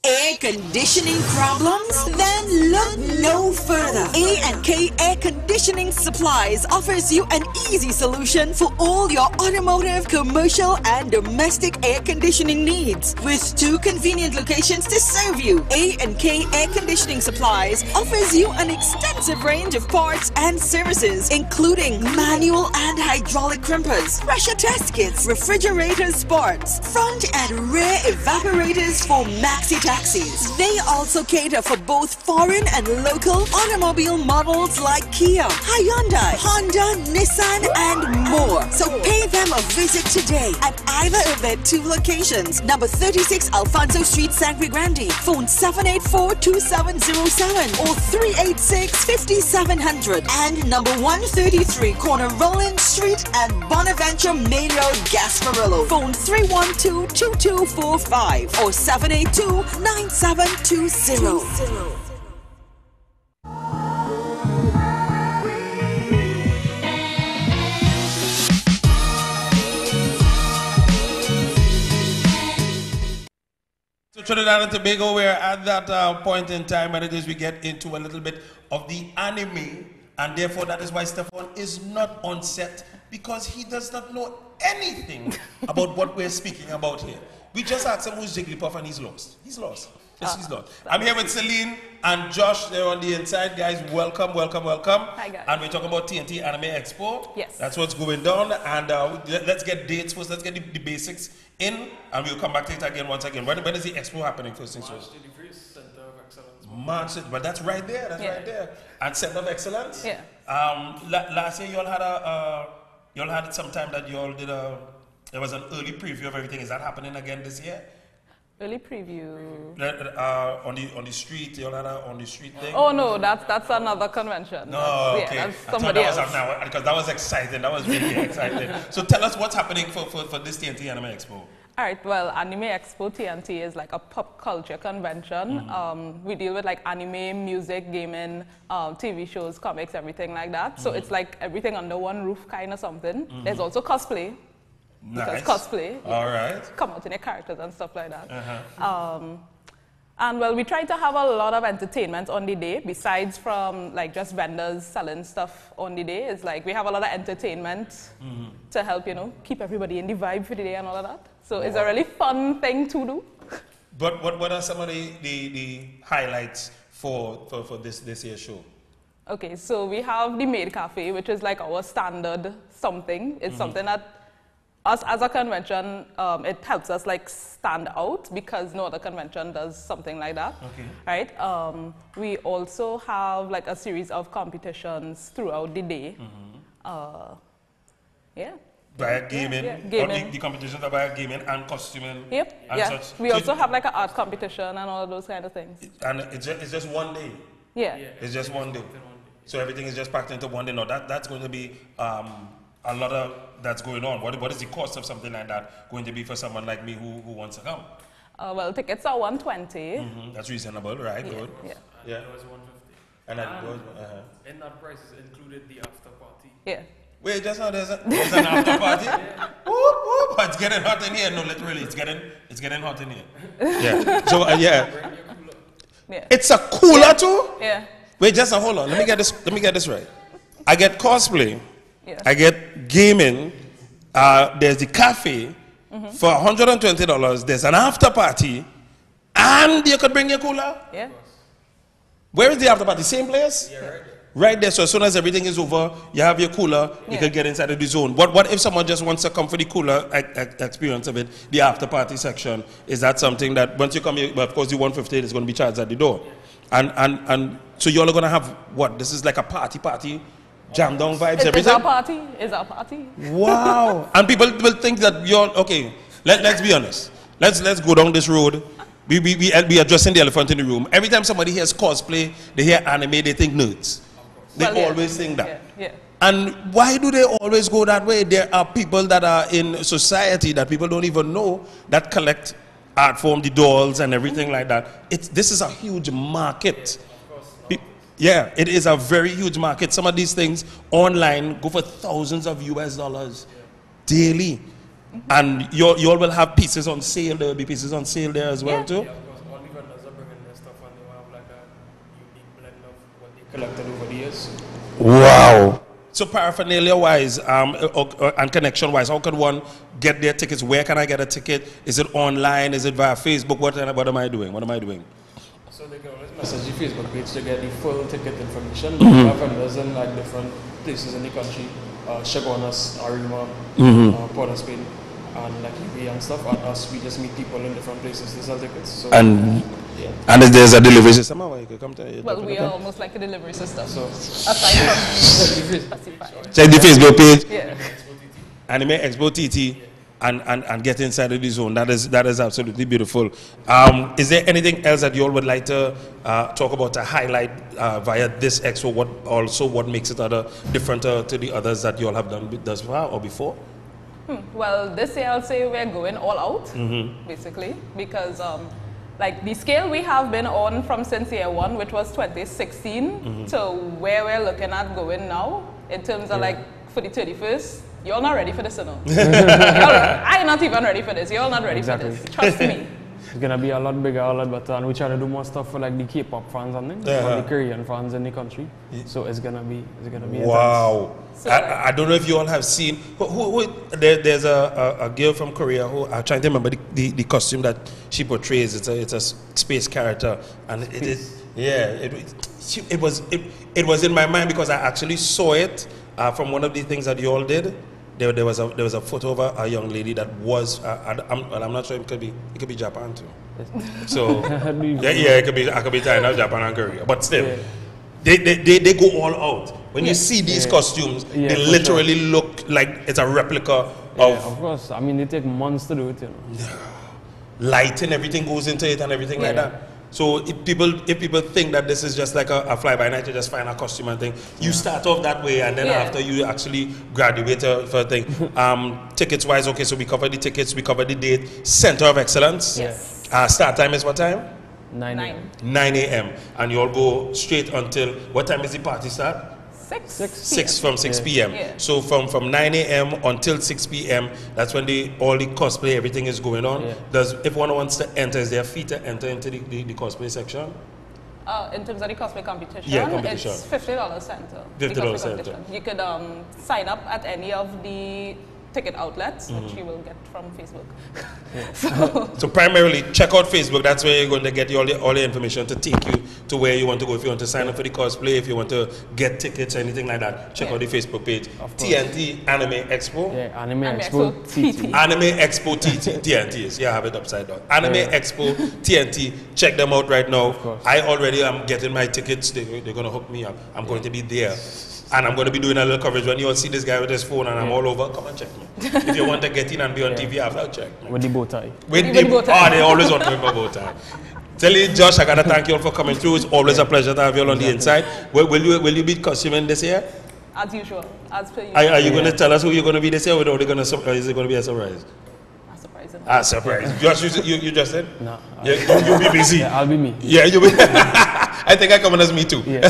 Air conditioning problems? Then look no further. A&K Air Conditioning Supplies offers you an easy solution for all your automotive, commercial, and domestic air conditioning needs. With 2 convenient locations to serve you, A&K Air Conditioning Supplies offers you an extensive range of parts and services, including manual and hydraulic crimpers, pressure test kits, refrigerators parts, front and rear evaporators for maxi taxis. They also cater for both foreign and local automobile models like Kia, Hyundai, Honda, Nissan, and more. So pay them a visit today at either of their 2 locations. Number 36 Alfonso Street, Sangre Grande. Phone 784-2707 or 386-5700. And number 133 Corner Roland Street and Bonaventure Main Road, Gasparillo. Phone 312-2245 or 782-9720. So Trinidad and Tobago, we're at that point in time when it is we get into a little bit of the anime, and therefore that is why Stephan is not on set, because he does not know anything about what we're speaking about here. We just asked him who's Jigglypuff and he's lost. He's lost. Yes, he's lost. I'm here with Celine and Josh. They're on the inside. Guys, welcome, welcome, welcome. Hi, guys. And we're talking about TNT Anime Expo. Yes. That's what's going down. And let's get dates first. Let's get the basics in, and we'll come back to it again once again. When is the expo happening first things first? March 31st, Center of Excellence. March, but that's right there. That's right there. And Center of Excellence? Yeah. Last year, y'all had some time that y'all did there was an early preview of everything. Is that happening again this year? Early preview. On the street, y'all had a on the street thing? Oh no, that's another convention. No, okay. Yeah, that's somebody else. Because that was exciting. That was really exciting. So tell us what's happening for this TNT Anime Expo. All right, well, Anime Expo TNT is like a pop culture convention. We deal with like anime, music, gaming, TV shows, comics, everything like that. So it's like everything under one roof kind of something. There's also cosplay. Nice. Because cosplay. All right. Come out in your characters and stuff like that. And well, we try to have a lot of entertainment on the day, besides from like just vendors selling stuff on the day. It's like we have a lot of entertainment to help, you know, keep everybody in the vibe for the day and all of that. So it's a really fun thing to do. But what are some of the highlights for this year's show? Okay, so we have the Maid Cafe, which is like our standard something. It's something that us as a convention, it helps us like stand out because no other convention does something like that. Okay. Right? We also have like a series of competitions throughout the day. Yeah. By gaming, gaming. The competitions are by gaming and costuming. Yep. And such. We also have like an art competition and all of those kind of things. And it's just one day. Yeah. It's just one day. So everything is just packed into one day. Now that's going to be a lot of that's going on. What is the cost of something like that going to be for someone like me who wants to come? Well, tickets are $120. That's reasonable, right? Yeah. Good. Yeah. Yeah. It was $150. And in that price is included the after party. Yeah. Wait, just now there's an after party? Whoop, whoop. It's getting hot in here. No, literally, it's getting hot in here. Yeah. So yeah. It's a cooler too? Yeah. Wait, just hold on. Let me get this right. I get cosplay. Yeah. I get gaming. There's the cafe for $120. There's an after party, and you could bring your cooler. Yeah. Where is the after party? Same place? Yeah, right there. So as soon as everything is over, you have your cooler. You can get inside of the zone. What if someone just wants to come for the cooler experience of it? The after party section, is that something that once you come here? Well, of course, the $150 is going to be charged at the door, and so you're all going to have what? This is like a party. Jam down vibes, everything. It's our party. Wow. And people will think that you're okay. Let's be honest. Let's go down this road. We addressing the elephant in the room. Every time somebody hears cosplay, they hear anime, they think nerds. They always think that. Yeah. And why do they always go that way? There are people that are in society that people don't even know that collect art form, the dolls and everything like that. This is a huge market. Yeah, it is a very huge market. Some of these things online go for thousands of US dollars daily. And you all will have pieces on sale. There will be pieces on sale there as well too. Yeah, of course. All the vendors are bringing their stuff and they will have like a unique blend of what they collected over the years. Wow. So paraphernalia wise and connection wise, how can one get their tickets? Where can I get a ticket? Is it online? Is it via Facebook? What am I doing? So they can always message the Facebook page to get the full ticket information. We have vendors in like different places in the country, Chagonas, Arima, Port of Spain, and like UV and stuff. And us, we just meet people in different places to sell tickets. So, and there's a delivery system. Well, we are almost like a delivery system. So aside from check the Facebook page. Yeah. Anime Expo TT. And get inside of the zone. That is absolutely beautiful. Is there anything else that you all would like to talk about to highlight via this expo? What makes it different to the others that you all have done thus far or before? Well, this year I'll say we're going all out, basically, because like the scale we have been on from since year one, which was 2016, to where we're looking at going now in terms of like for the 31st. You're not ready for this, you know. I'm not even ready for this. You're not ready for this. Trust me. It's gonna be a lot bigger, a lot better, and we try to do more stuff for like the K-pop fans and things, for the Korean fans in the country. So it's gonna be. Wow. So I don't know if you all have seen. There's a girl from Korea who I'm trying to remember the costume that she portrays. It's a space character, and it is it was in my mind because I actually saw it from one of the things that you all did. There was a photo of a young lady that was I'm not sure it could be Japan too. So it could be China, Japan, and Korea. But still, they go all out. When you see these costumes, they literally look like it's a replica of course. I mean, they take months to do it, you know. Light and everything goes into it and everything like that. So if people think that this is just like a fly-by-night, you just find a costume and thing, you start off that way, and then after you actually graduate for a thing. Tickets-wise, okay, so we cover the tickets, we cover the date. Center of Excellence. Yes. Start time is what time? 9 a.m. 9 a.m. And you all go straight until, what time is the party start? 6 from 6 p.m. Yeah. So from 9 a.m. until 6 p.m. that's when all the cosplay, everything is going on. Yeah. If one wants to enter, is there a fee to enter into the cosplay section? In terms of the cosplay competition, competition. it's $50 center. $50 center. You could sign up at any of the ticket outlets, which you will get from Facebook. So primarily, check out Facebook. That's where you're going to get all the information to take you to where you want to go. If you want to sign up for the cosplay, if you want to get tickets, anything like that, check out the Facebook page. TNT Anime Expo. Yeah, Anime Expo TT. Anime Expo TNT is. Yeah, I have it upside down. Anime Expo TNT. Check them out right now. I already am getting my tickets. They're going to hook me up. I'm going to be there. And I'm going to be doing a little coverage. When you all see this guy with his phone and I'm all over, come and check me. If you want to get in and be on TV, I'll check me. With the bow tie. With the bow tie. They always want to wear my bow tie. Tell you, Josh, I got to thank you all for coming through. It's always a pleasure to have you all on the inside. Will you be costuming this year? As usual. As per usual. Are you going to tell us who you're going to be this year, or is it going to be a surprise? A surprise. Josh, you just said? No. You'll be busy. Yeah, I'll be me. Yeah, you'll be. I think I come on as me too. Yeah,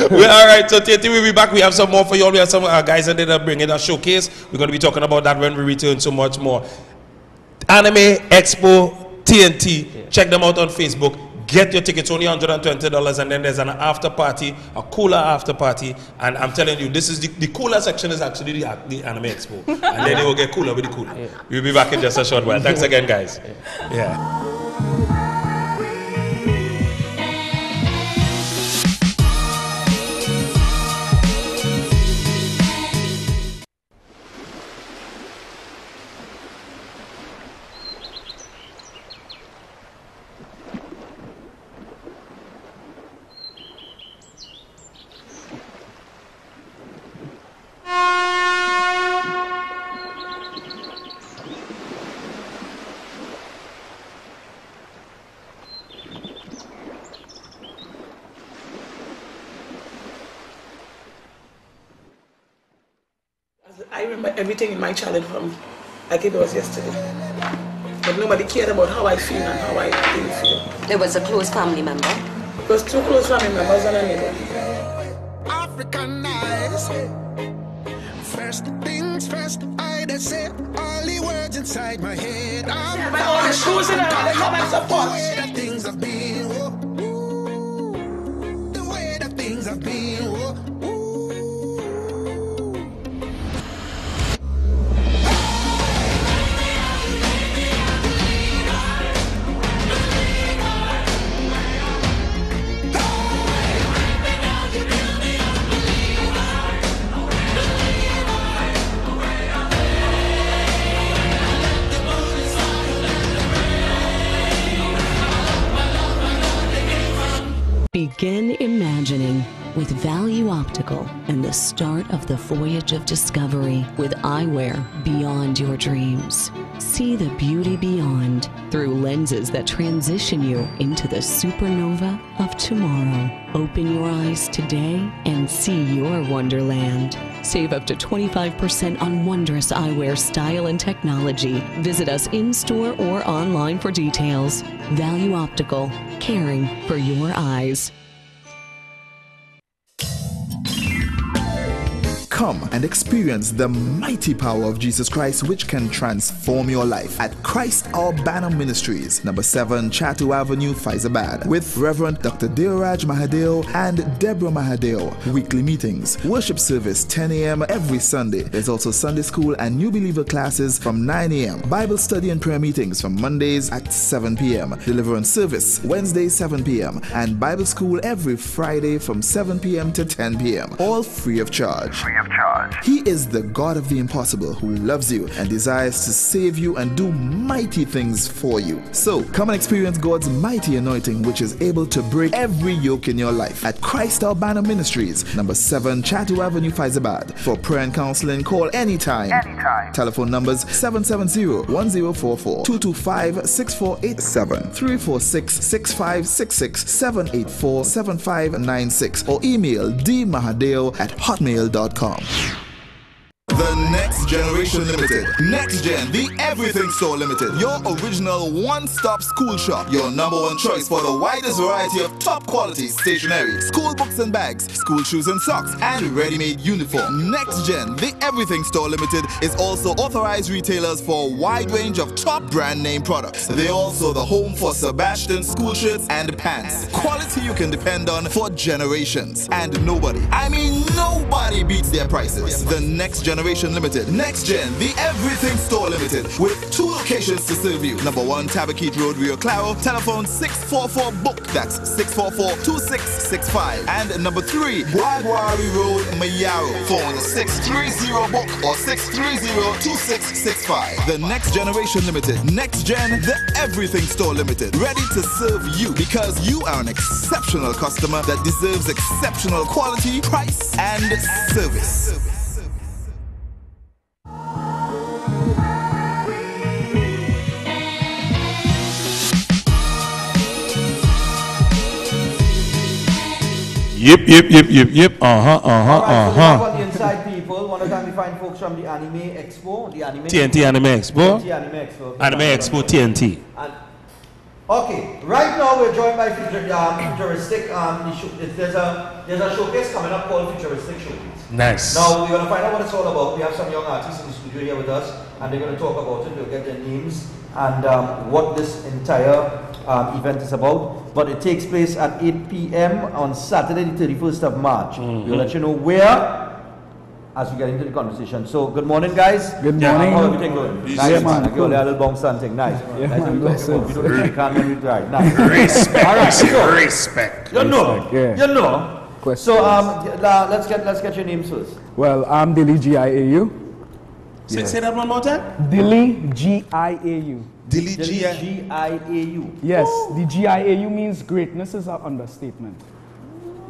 well, all right, so TNT will be back. We have some more for you all. We have some guys that are bringing a showcase. We're going to be talking about that when we return, so much more. Anime Expo TNT. Yeah. Check them out on Facebook. Get your tickets, only $120, and then there's an after party, a cooler after party. And I'm telling you, this is the cooler section is actually the Anime Expo. And then they will get cooler with the cooler. Yeah. We'll be back in just a short while. Thanks again, guys. Yeah. I remember everything in my childhood from like it was yesterday. But nobody cared about how I feel and how I really feel. It was a close family member? It was two close family members and a neighbor. African eyes. First things first, I just say all the words inside my head. I'm my own shoes in the come and support. The way that things have been, the way that things have been. Begin imagining with Value Optical and the start of the voyage of discovery with eyewear beyond your dreams. See the beauty beyond through lenses that transition you into the supernova of tomorrow. Open your eyes today and see your wonderland. Save up to 25% on wondrous eyewear style and technology. Visit us in-store or online for details. Value Optical, caring for your eyes. Come and experience the mighty power of Jesus Christ, which can transform your life at Christ Our Banner Ministries, number 7 Chatu Avenue, Faizabad, with Reverend Dr. Deoraj Mahadeo and Deborah Mahadeo. Weekly meetings, worship service 10 a.m. every Sunday. There's also Sunday school and new believer classes from 9 a.m. Bible study and prayer meetings from Mondays at 7 p.m. Deliverance service Wednesdays 7 p.m. and Bible school every Friday from 7 p.m. to 10 p.m. All free of charge. He is the God of the impossible who loves you and desires to save you and do mighty things for you. So, come and experience God's mighty anointing, which is able to break every yoke in your life at Christ Our Banner Ministries, number 7 Chatu Avenue, Faizabad. For prayer and counseling, call anytime. Telephone numbers 770-1044, 225-6487, 346-6566, 784-7596, or email dmahadeo@hotmail.com. The Next Generation Limited. Next Gen, the Everything Store Limited. Your original one-stop school shop. Your number one choice for the widest variety of top quality stationery, school books and bags, school shoes and socks, and ready-made uniform. Next Gen, the Everything Store Limited is also authorized retailers for a wide range of top brand name products. They're also the home for Sebastian school shirts and pants. Quality you can depend on for generations. And nobody, I mean nobody beats their prices. The Next Generation Limited. Next Gen, the Everything Store Limited, with 2 locations to serve you. Number 1, Tabaquite Road, Rio Claro. Telephone 644-BOOK. That's 644-2665. And number 3, Guaguari Road, Mayaro. Phone 630-BOOK or 630-2665. The Next Generation Limited. Next Gen, the Everything Store Limited. Ready to serve you because you are an exceptional customer that deserves exceptional quality, price, and service. Yep. Alright, so we have on the inside people. One of the time we find folks from the Anime Expo. The Anime TNT Anime Expo. TNT Anime Expo. Anime Expo TNT. Okay, right now we're joined by Futuristic. There's a showcase coming up called Futuristic Showcase. Nice. Now we're going to find out what it's all about. We have some young artists in the studio here with us, and they're going to talk about it. We'll get their names and what this entire event is about. But it takes place at 8 p.m. on Saturday, the 31st of March. We'll let you know where as we get into the conversation. So, good morning, guys. Good morning. How everything going? Nice, man. I give a little bounce something. Nice. Yeah, nice man. we can't make it right. Nice. Respect. All right, so, Respect. You know. Yeah. You know. Questions. So, let's get your names first. Well, I'm Dilly GIAU. Say that one more time. Dilly GIAU. Dilly GIAU. Yes, the GIAU means greatness is an understatement.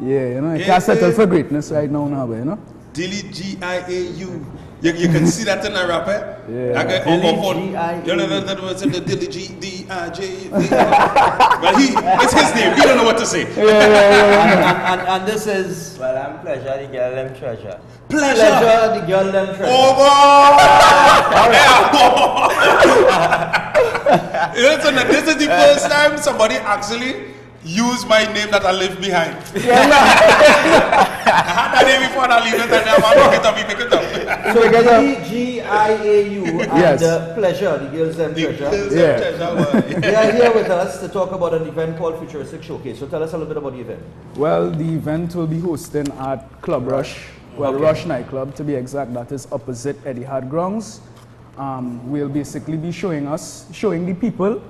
Yeah, you know, you can't settle for greatness right now, you know. Dilly GIAU. You can see that in a rapper. Yeah. You know that was in the Dilly GDIJ. But it's his name. You don't know what to say. Yeah. And this is. Well, I'm Pleasure, the girl them treasure. Pleasure, the girl them treasure. Oh, listen, this is the first time somebody actually used my name that I left behind. I had that name before and I leave it and I want to pick it up. So GIAU and Pleasure, the girls them treasure. They are here with us to talk about an event called Futuristic Showcase. So tell us a little bit about the event. Well, the event will be hosting at Club Rush. Well, Rush nightclub to be exact. That is opposite Etihad grounds. We'll basically be showing the people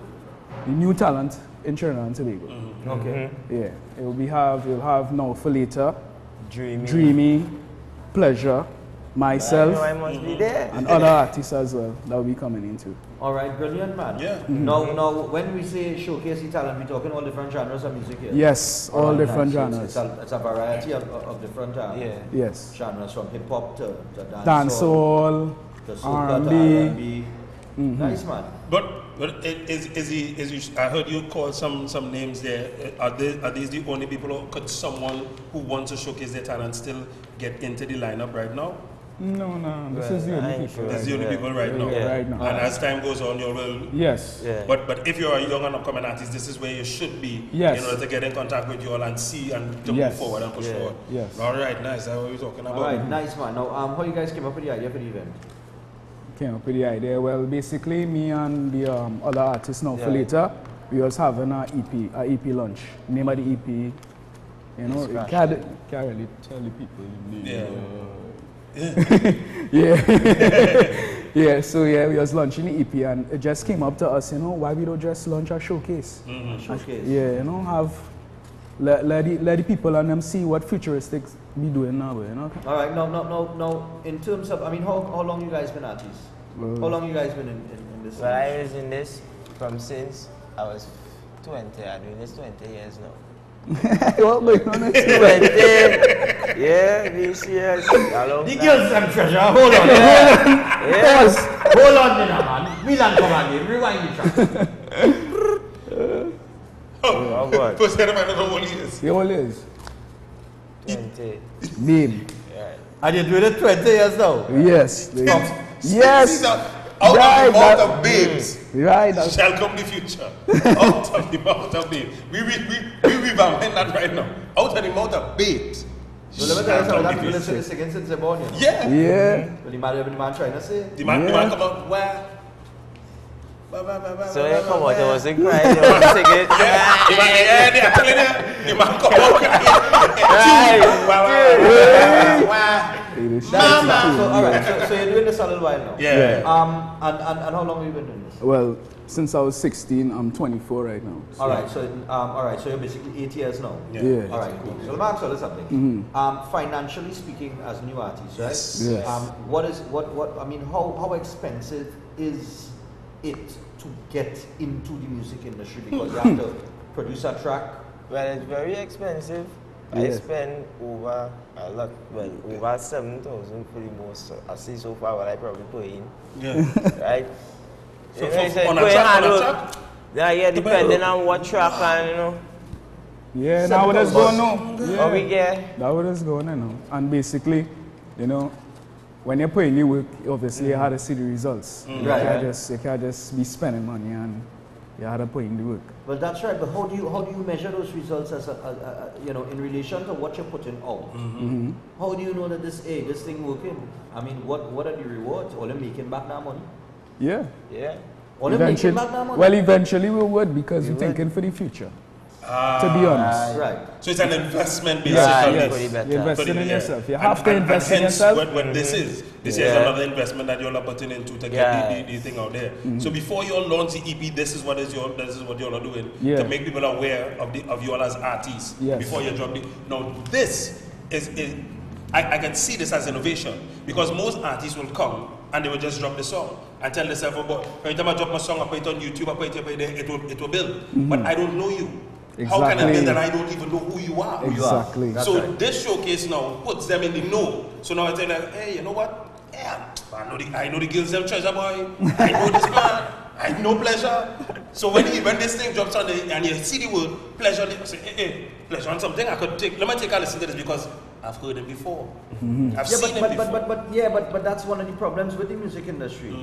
the new talent in Trinidad and Tobago. Okay. Yeah. We'll have Now For Later, Dreamy, Pleasure, myself, I must be there. and other artists as well that will be coming into. All right, brilliant, man. Yeah. Now, when we say showcase the talent, we're talking all different genres of music here. Yes, all different genres. It's a variety of different yes. genres, from hip hop to dancehall, R&B. Nice, man. But I heard you call some names there. Are these the only people, or could someone who wants to showcase their talent still get into the lineup right now? No. This is the only people. This is the only people right now. Right now. And as time goes on, you will. Yes. But if you're a young and upcoming artist, this is where you should be in order to get in contact with you all and see and to move forward and push forward. Yes. All right, nice. That's what we're talking about. All right, nice, man. Now, how you guys came up with the idea for the event? Came up with the idea. Well, basically, me and the other artists Now For Later, we was having an EP launch. Name of the EP, you know, you can't really tell the people the name. So we was launching the EP and it just came up to us, you know, why we don't just launch a showcase? Showcase. You know, have let the people and them see what futuristics be doing now, you know? All right, no. In terms of, I mean, how long you guys been artists? How long you guys been in this? Well, I was in this from since I was 20. I'm doing this 20 years now. What going on? 20. Yeah, this years. The girls them treasure. Hold on. Yes. Hold on, man. Milan come on, rewind the track. Oh God. First time I know how old he is. How old is? 20. Babe. And you're doing it 20 years now? Yes. Yes. Out Right, of the mouth that- of babes Right. that- shall come the future. Out of the mouth of babes. We revamping that right now. Out of the mouth of babes. So let me tell you something. That people listen to this again since they're born, you know? Yeah. Yeah. Well, the man trying to say. The man come out where? So you come out, I wasn't crying, you was singing. Yeah, I'm telling you, the man come out crying. So, all right, so you're doing this a little while now? Yeah. And how long have you been doing this? Well, since I was 16, I'm 24 right now. So. All right, so you're basically 8 years now. Yeah. All right, cool. So let me ask you something. Financially speaking, as new artists, right? Yes. How expensive is it to get into the music industry? Because you have to produce a track. Well, it's very expensive. I Yes. spend over a lot, over 7,000 for the most. I see so far what I probably put in. Yeah. Right? So You know, for- on a track? Yeah, depending on what track and, you know. Yeah, now what is going on? How we get? That what is going on now. And basically, you know, when you're putting your work, obviously you have to see the results. You can't just be spending money and you have to put in the work. Well, that's right. But how do you measure those results as in relation to what you're putting out? How do you know that this thing working? I mean, what are the rewards? Only making back that money? Yeah. Yeah. Only making back that money? Well, eventually we would because we're thinking for the future. To be honest. Right. So it's an investment basically. Yes. You're investing in yourself. You have to invest in hence yourself. What this is another investment that you're putting into to get the thing out there. So before you all launch the EP, this is what you all are doing to make people aware of you all as artists. Yes. Before you drop it. Now this is I can see this as innovation because most artists will come and they will just drop the song and tell themselves, oh, every time I drop my song, I put it on YouTube, I put it there, it will build. But I don't know you. Exactly. How can I build that I don't even know who you are? Exactly. So this showcase now puts them in the know. So now I tell them, hey, you know what? Yeah, I know the girls them treasure boy. I know this man. I know pleasure. So when this thing drops on and you see the word pleasure, you say, hey, pleasure on something I could take. Let me take a listen to this because I've heard it before. I've seen it before. But that's one of the problems with the music industry.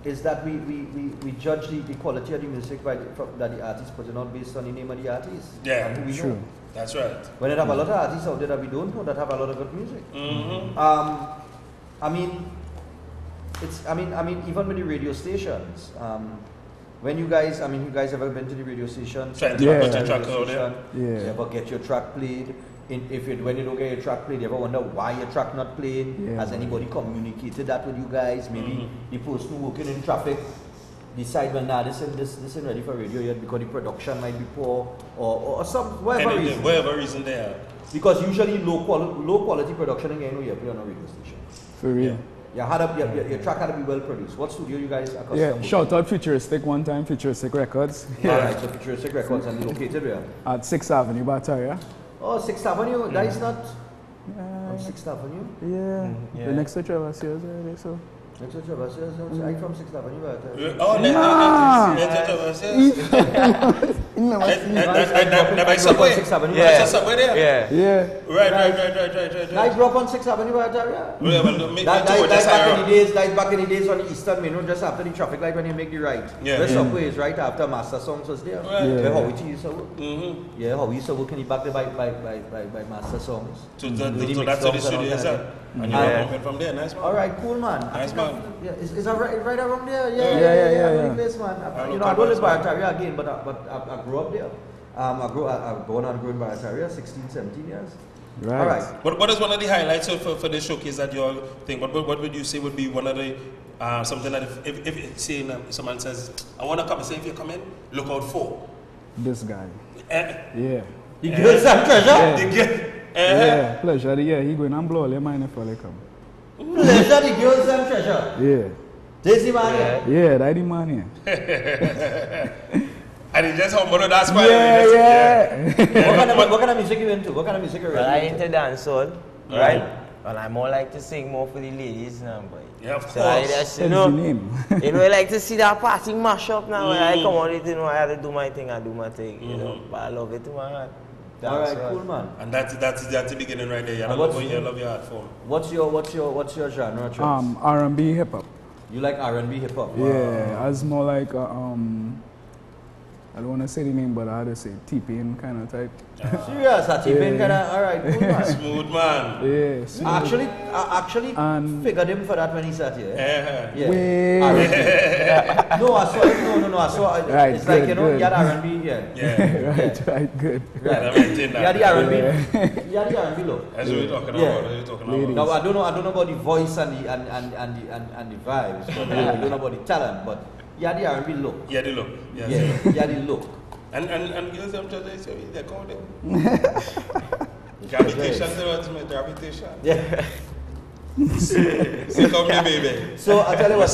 Is that we judge the quality of the music that the artist putting out based on the name of the artist. Yeah, and who we true. know. That's right. When there have a lot of artists out there that we don't know that have a lot of good music. I mean, even with the radio stations. When you guys ever been to the radio station? Trying to put your track out there. You ever get your track played? When you don't get your track played, you ever wonder why your track not playing? Yeah. Has anybody communicated that with you guys? Maybe the person working in traffic decide, well, nah, this isn't ready for radio yet because the production might be poor or some whatever reason they are. Because usually low quality production again you play on a radio station. For real. Your track had to be well produced. What studio you guys accustomed Yeah, with? shout out Futuristic one time, Futuristic Records. Alright, so Futuristic Records and located where? At 6th Avenue, Bataria. Oh, 6th Avenue? That is not on 6th Avenue? Yeah. The next to Trevor Sears, I think so. Next to Trevor Sears? I'm from 6th Avenue, but... By subway? That's a subway there? Yeah. Right. I grew up on 6th Avenue, back in the days on the Eastern Main Road, just after the traffic light when you make the right. The subway is right after Master Songs was there. Where Howie used to work. Yeah, Howie used to work in the back there by Master Songs. So that's how the studio is at. And you're moving from there, nice man. Alright, cool man. Nice man. Yeah, is that right around there? Yeah. Place, man. I don't live in Barataria again, but I grew up there. I born and grew in Barataria, 16, 17 years. Right. All right. What is one of the highlights for this showcase that you think? What would you say would be one of the something that if say someone says I want to come, say if you come in, look out for this guy. Yeah. The girls and treasure? Yeah, pleasure. Yeah, he going and blow all your mind if they come. Pleasure, the girls and treasure? Yeah. This the man here? Yeah, that's the man here. And he just humble, that's why. Yeah. What kind of music you into? What kind of music are you Well, I into dancehall, right? And I more like to sing more for the ladies now, boy. Yeah, of so course. I just, you know, I like to see that party mash up now. When I come on it, you know, I have to do my thing, you know. But I love it to my heart. Alright, cool, man. And that's the beginning right there. You love your art form. What's your genre? R&B hip hop. You like R&B hip hop? Yeah, as more like I don't want to say the name, but I had to say T-Pain kind of type. Serious? T-Pain kind of, alright, cool, man. Smooth, man. Yeah, smooth. I actually figured him for that when he sat here. Yeah. No, I saw it. No, I saw it. Right, it's good, like, you know, good. you had R&B, Right, good. Right. You had the R&B. You had the R&B look. That's what we're talking about. No, I don't know about the voice and the vibes, but I don't know about the talent, but you had the R&B look. Yeah, the look. You had the look. And girls, I'm just saying, they call them. Gravitation, gravitation. Yeah. See, come here, baby. So I tell you what,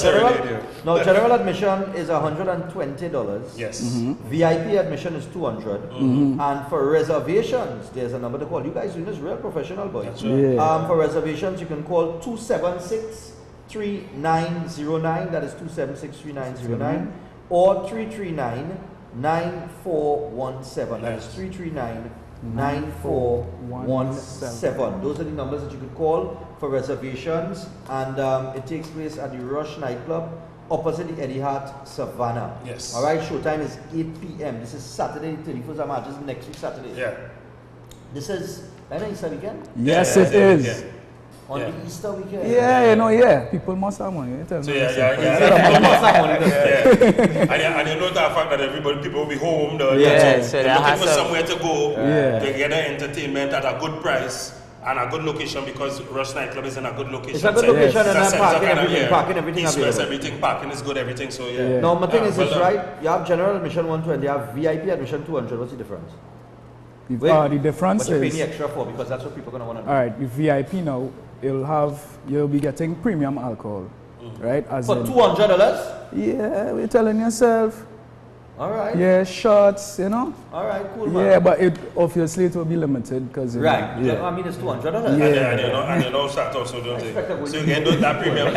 general admission is $120. Yes. VIP admission is $200. And for reservations, there's a number to call. You guys doing this real professional, boy. That's right. For reservations, you can call 276-3909. That is 276-3909, or 339-9417. That is 339-9417. Those are the numbers that you could call for reservations, and it takes place at the Rush nightclub opposite the Eddie Hart Savannah. Yes. All right. Showtime is 8 p.m. This is Saturday, 31st of March. This is next week Saturday. Yeah. This is Easter weekend. Yes, it is. On the Easter weekend. Yeah, you know, yeah. People must have money. You tell me. So and you know that fact that people will be home. They're looking for somewhere to go. To get an entertainment at a good price and a good location, because Rush nightclub is in a good location. It's a good location, and parking, everything East-West, everything, parking is good, everything. So yeah. Now, my thing is this, right? You have general admission 120. You have VIP admission 200. What's the difference? The difference what you is pay the extra for, because that's what people are gonna want to know. All right, the VIP now, you'll be getting premium alcohol, right? As for $200? Yeah, we're telling yourself. All right. Yeah, shots, you know. All right, cool, man. Yeah, but it obviously it will be limited because right. Yeah. I mean, it's $200. Yeah. And you know that also, don't they? So you get that premium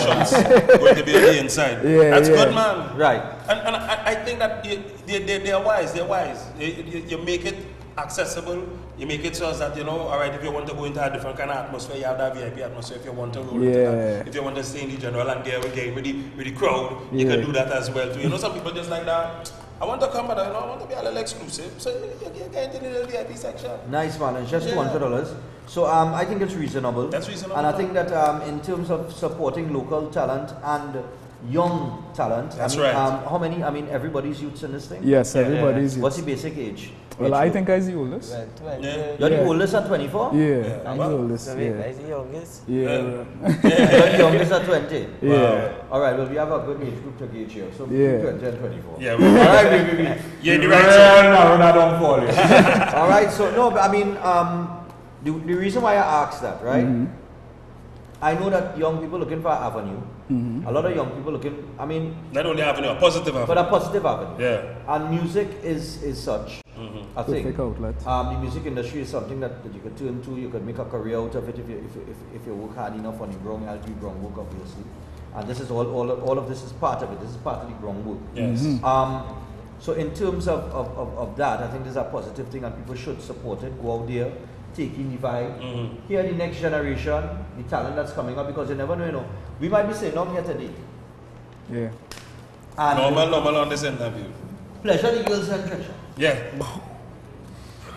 shots going to be on the inside. Yeah, that's good, man. Right. And I think that they are wise. They're wise. You make it accessible. You make it so that, you know, all right, if you want to go into a different kind of atmosphere, you have that VIP atmosphere. If you want to roll into that, if you want to stay in the general and get with the crowd, you can do that as well too. You know, some people just like that. I want to come, but I want to be a little exclusive. So you get into the VIP section. Nice, man. It's just $200. So I think it's reasonable. That's reasonable. And I think that in terms of supporting local talent and young talent, that's right. How many? I mean, everybody's youths in this thing. Yes, everybody's youths. What's the basic age? Well, I think I'm the oldest. You're the oldest at 24? Yeah, I'm the oldest. So wait, I'm the youngest? Yeah. You're the youngest at 20? Yeah. Wow. All right, well, we have a good age group to gauge here. So between 20 and 24. Yeah. All right, we. Yeah, the right. No, don't fall. All right, so no, but I mean, the reason why I asked that, right? I know that young people looking for an avenue. A lot of young people looking, I mean, not only avenue, a positive avenue. But a positive avenue. Yeah. And music is such. I think outlet. The music industry is something that you could turn to. You could make a career out of it if you work hard enough on the ground. I'll do groundwork, obviously. And this is all of this is part of it. This is part of the groundwork. Yes. So in terms of that, I think this is a positive thing, and people should support it. Go out there, take in the vibe. Hear the next generation, the talent that's coming up, because you never know. You know, we might be saying, "I'm here today." Yeah. And normal on this interview. Pleasure the girls and treasure. Yeah.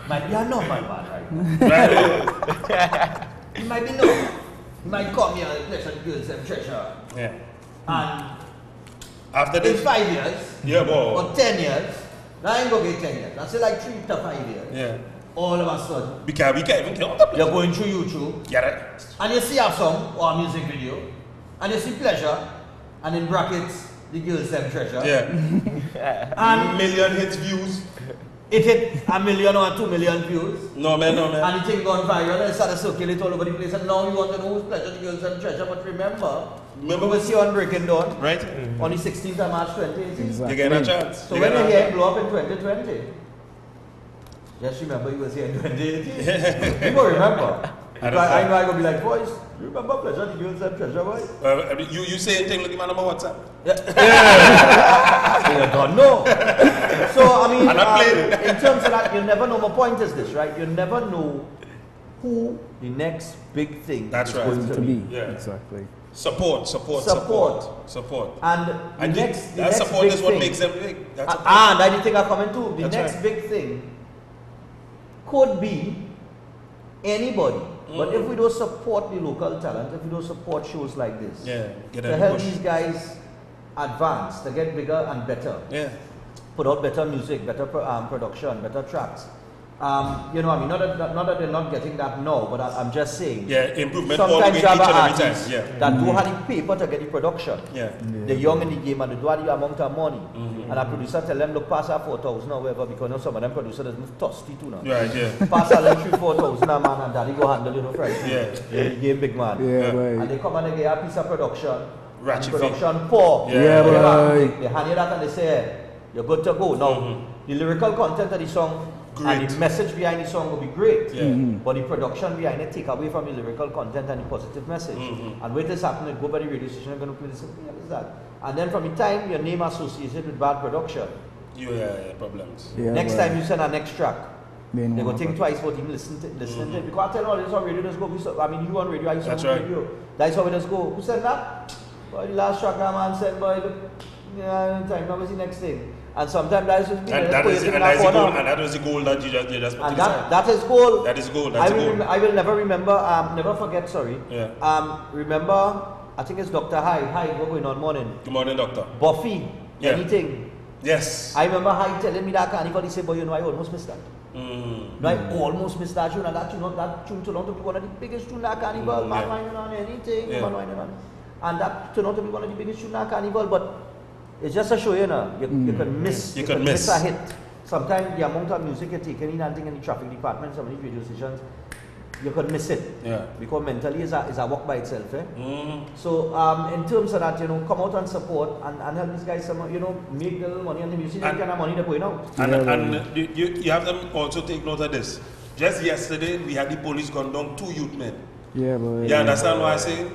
Might be a normal man, right? It might be normal. He might come here and pleasure the girls and treasure. Yeah. And after this, in 5 years, or 10 years, now I ain't gonna get 10 years. I say like 3 to 5 years. Yeah. All of a sudden, we can't even you're going through YouTube. Yeah, right. And you see a song or a music video, and you see pleasure, and in brackets, the girls and treasure. Yeah. And million hits views. it hit 1 million or 2 million views. No man. And the thing gone viral and it started circulating all over the place. And now we want to know who's Pleasure the Girls and Treasure. But remember we will see on Breaking Dawn. Right. On the 16th of March 2018. Exactly. You get a chance. So when you hear it blow up in 2020, just remember you was here in 2018. People remember. I know I'm going to be like, boys, you remember Pleasure the Girls and Treasure, boy? You say anything, look at my number WhatsApp. You don't know. So, I mean, in terms of that, you never know. My point is this, right? You never know who the next big thing is going to be. Yeah. Exactly. Support. And the next support big is what thing, makes them big. And I didn't think I'd come into the next big thing could be anybody. But if we don't support the local talent, if we don't support shows like this, to help these guys advance, to get bigger and better, put out better music, better production, better tracks. You know, I mean, not that they're not getting that now, but I'm just saying. Yeah, improvement. Sometimes you have each and every artists time. that don't have the paper to get the production. They're young in the game and they don't have the amount of money. And a producer tell them, look, pass our 4,000 or whatever, because now some of them producers are thirsty too now. Pass our like 3,000-4,000 a man and daddy go handle, you know, Friday. In the game, big man. And they come and they get a piece of production. Production poor. They hand you that and they say, you're good to go. Now, the lyrical content of the song and the message behind the song will be great, but the production behind it take away from the lyrical content and the positive message. And when this happens, go by the radio station, you're going to play this, what is that? And then from the time your name associated with bad production, problems. Next time you send a next track, they go think twice about even listening to it. Because I tell you all this on radio, just go. I mean, you on radio, I used to on radio. That's how we just go. Who said that? Boy, the last track man said, boy, time, now was the next thing. And sometimes that is just that was the goal that you just put. And that is goal. That is goal. I will never remember, never forget, sorry. Remember, I think it's Dr. Hi, what's going on? Morning. Good morning, Doctor. Buffy, anything. Yes. I remember Hi telling me that carnival, he said, boy, you know, I almost missed that. No, I almost missed that tune, and that tune turned out to be one of the biggest tunes at carnival. Man whining on anything, man whining on. And that turned out to be one of the biggest tunes at carnival, but it's just a show, you know. You can miss. You can miss a hit. Sometimes the amount of music you take in and in the traffic department, some of these radio stations, you can miss it. Because mentally it's a work by itself. So in terms of that, you know, come out and support and help these guys, you know, make a little money on the music. And kind of money they're putting out. And you have them also take note of this. Just yesterday, we had the police gone down 2 youth men. Yeah, but you understand what I say?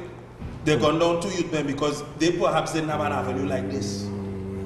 They gone down 2 youth men because they perhaps didn't have an avenue like this.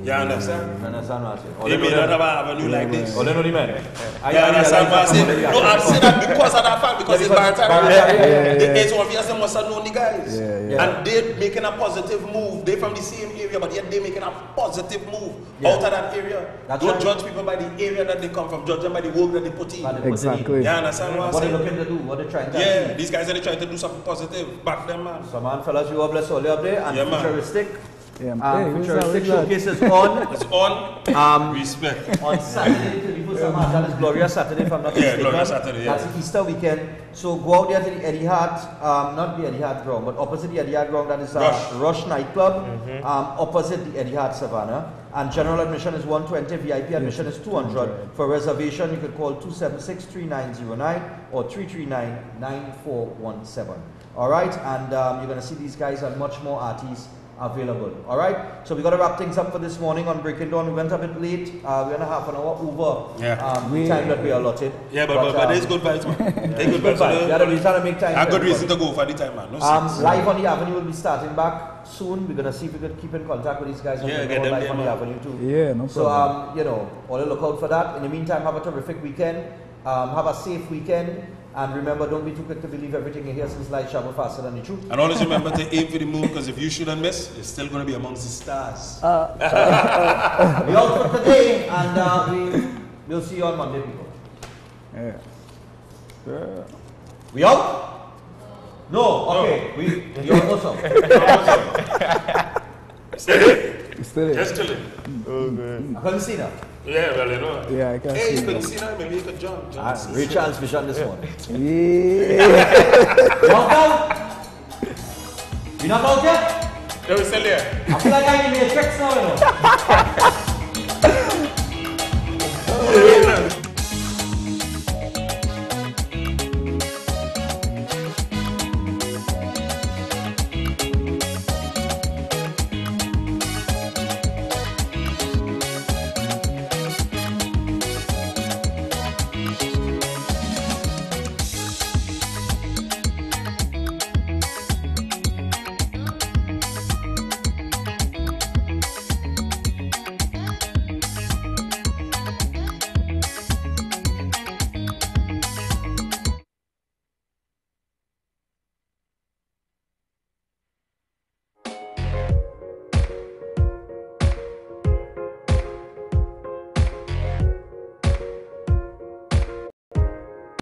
You understand? I understand what I say. They may not have an avenue like this. Oh, they know the man. You understand what I say? No, I'm saying that because of that fact, because it's Baratari. The age of years, they must have known the guys. And they're making a positive move. They're from the same area, but yet they're making a positive move out of that area. Don't judge people by the area that they come from, judge them by the work that they put in. Exactly. You understand what I'm saying? What they're looking to do, what they're trying to achieve. These guys are trying to do something positive. Back them, man. So, man, fellas, you are blessed all up there and futuristic. Futuristic Showcase is on. It's on. Respect. On Saturday, 31st of March. That is Glorious Saturday, if I'm not mistaken. Glorious Saturday. That's Easter weekend. So go out there to the Etihad, not the Etihad ground, but opposite the Etihad ground. That is Rush nightclub, opposite the Etihad Savannah. And general admission is 120, VIP admission is 200. For reservation, you could call 276-3909 or 339-9417. All right, and you're going to see these guys and much more artists available. All right, so we got to wrap things up for this morning on Breaking Dawn. We went a bit late. We're in a half an hour over the time that we allotted. Yeah, but there's good vibes, man. There's good vibes. Yeah, we're trying to make time. A good reason to go for the time, man. Live on the Avenue will be starting back soon. We're gonna see if we could keep in contact with these guys. Yeah, get them live on the Avenue too. Yeah, no problem. So you know, all look out for that. In the meantime, have a terrific weekend. Have a safe weekend. And remember, don't be too quick to believe everything you hear, since light travel faster than the truth. And always remember to aim for the moon, because if you shouldn't miss, you're still going to be amongst the stars. We out for today, and we'll see you on Monday, people. Yeah. We out? No? Okay. We almost out. Still in. Still in. Just chilling. I couldn't see that. Yeah, well, you know. Yeah, I can see. Hey, you couldn't see that? Maybe you could jump. Great chance vision this one. Yeah. Walk out? You not out yet? No, we're still there. I feel like I'm in the Matrix now, you know.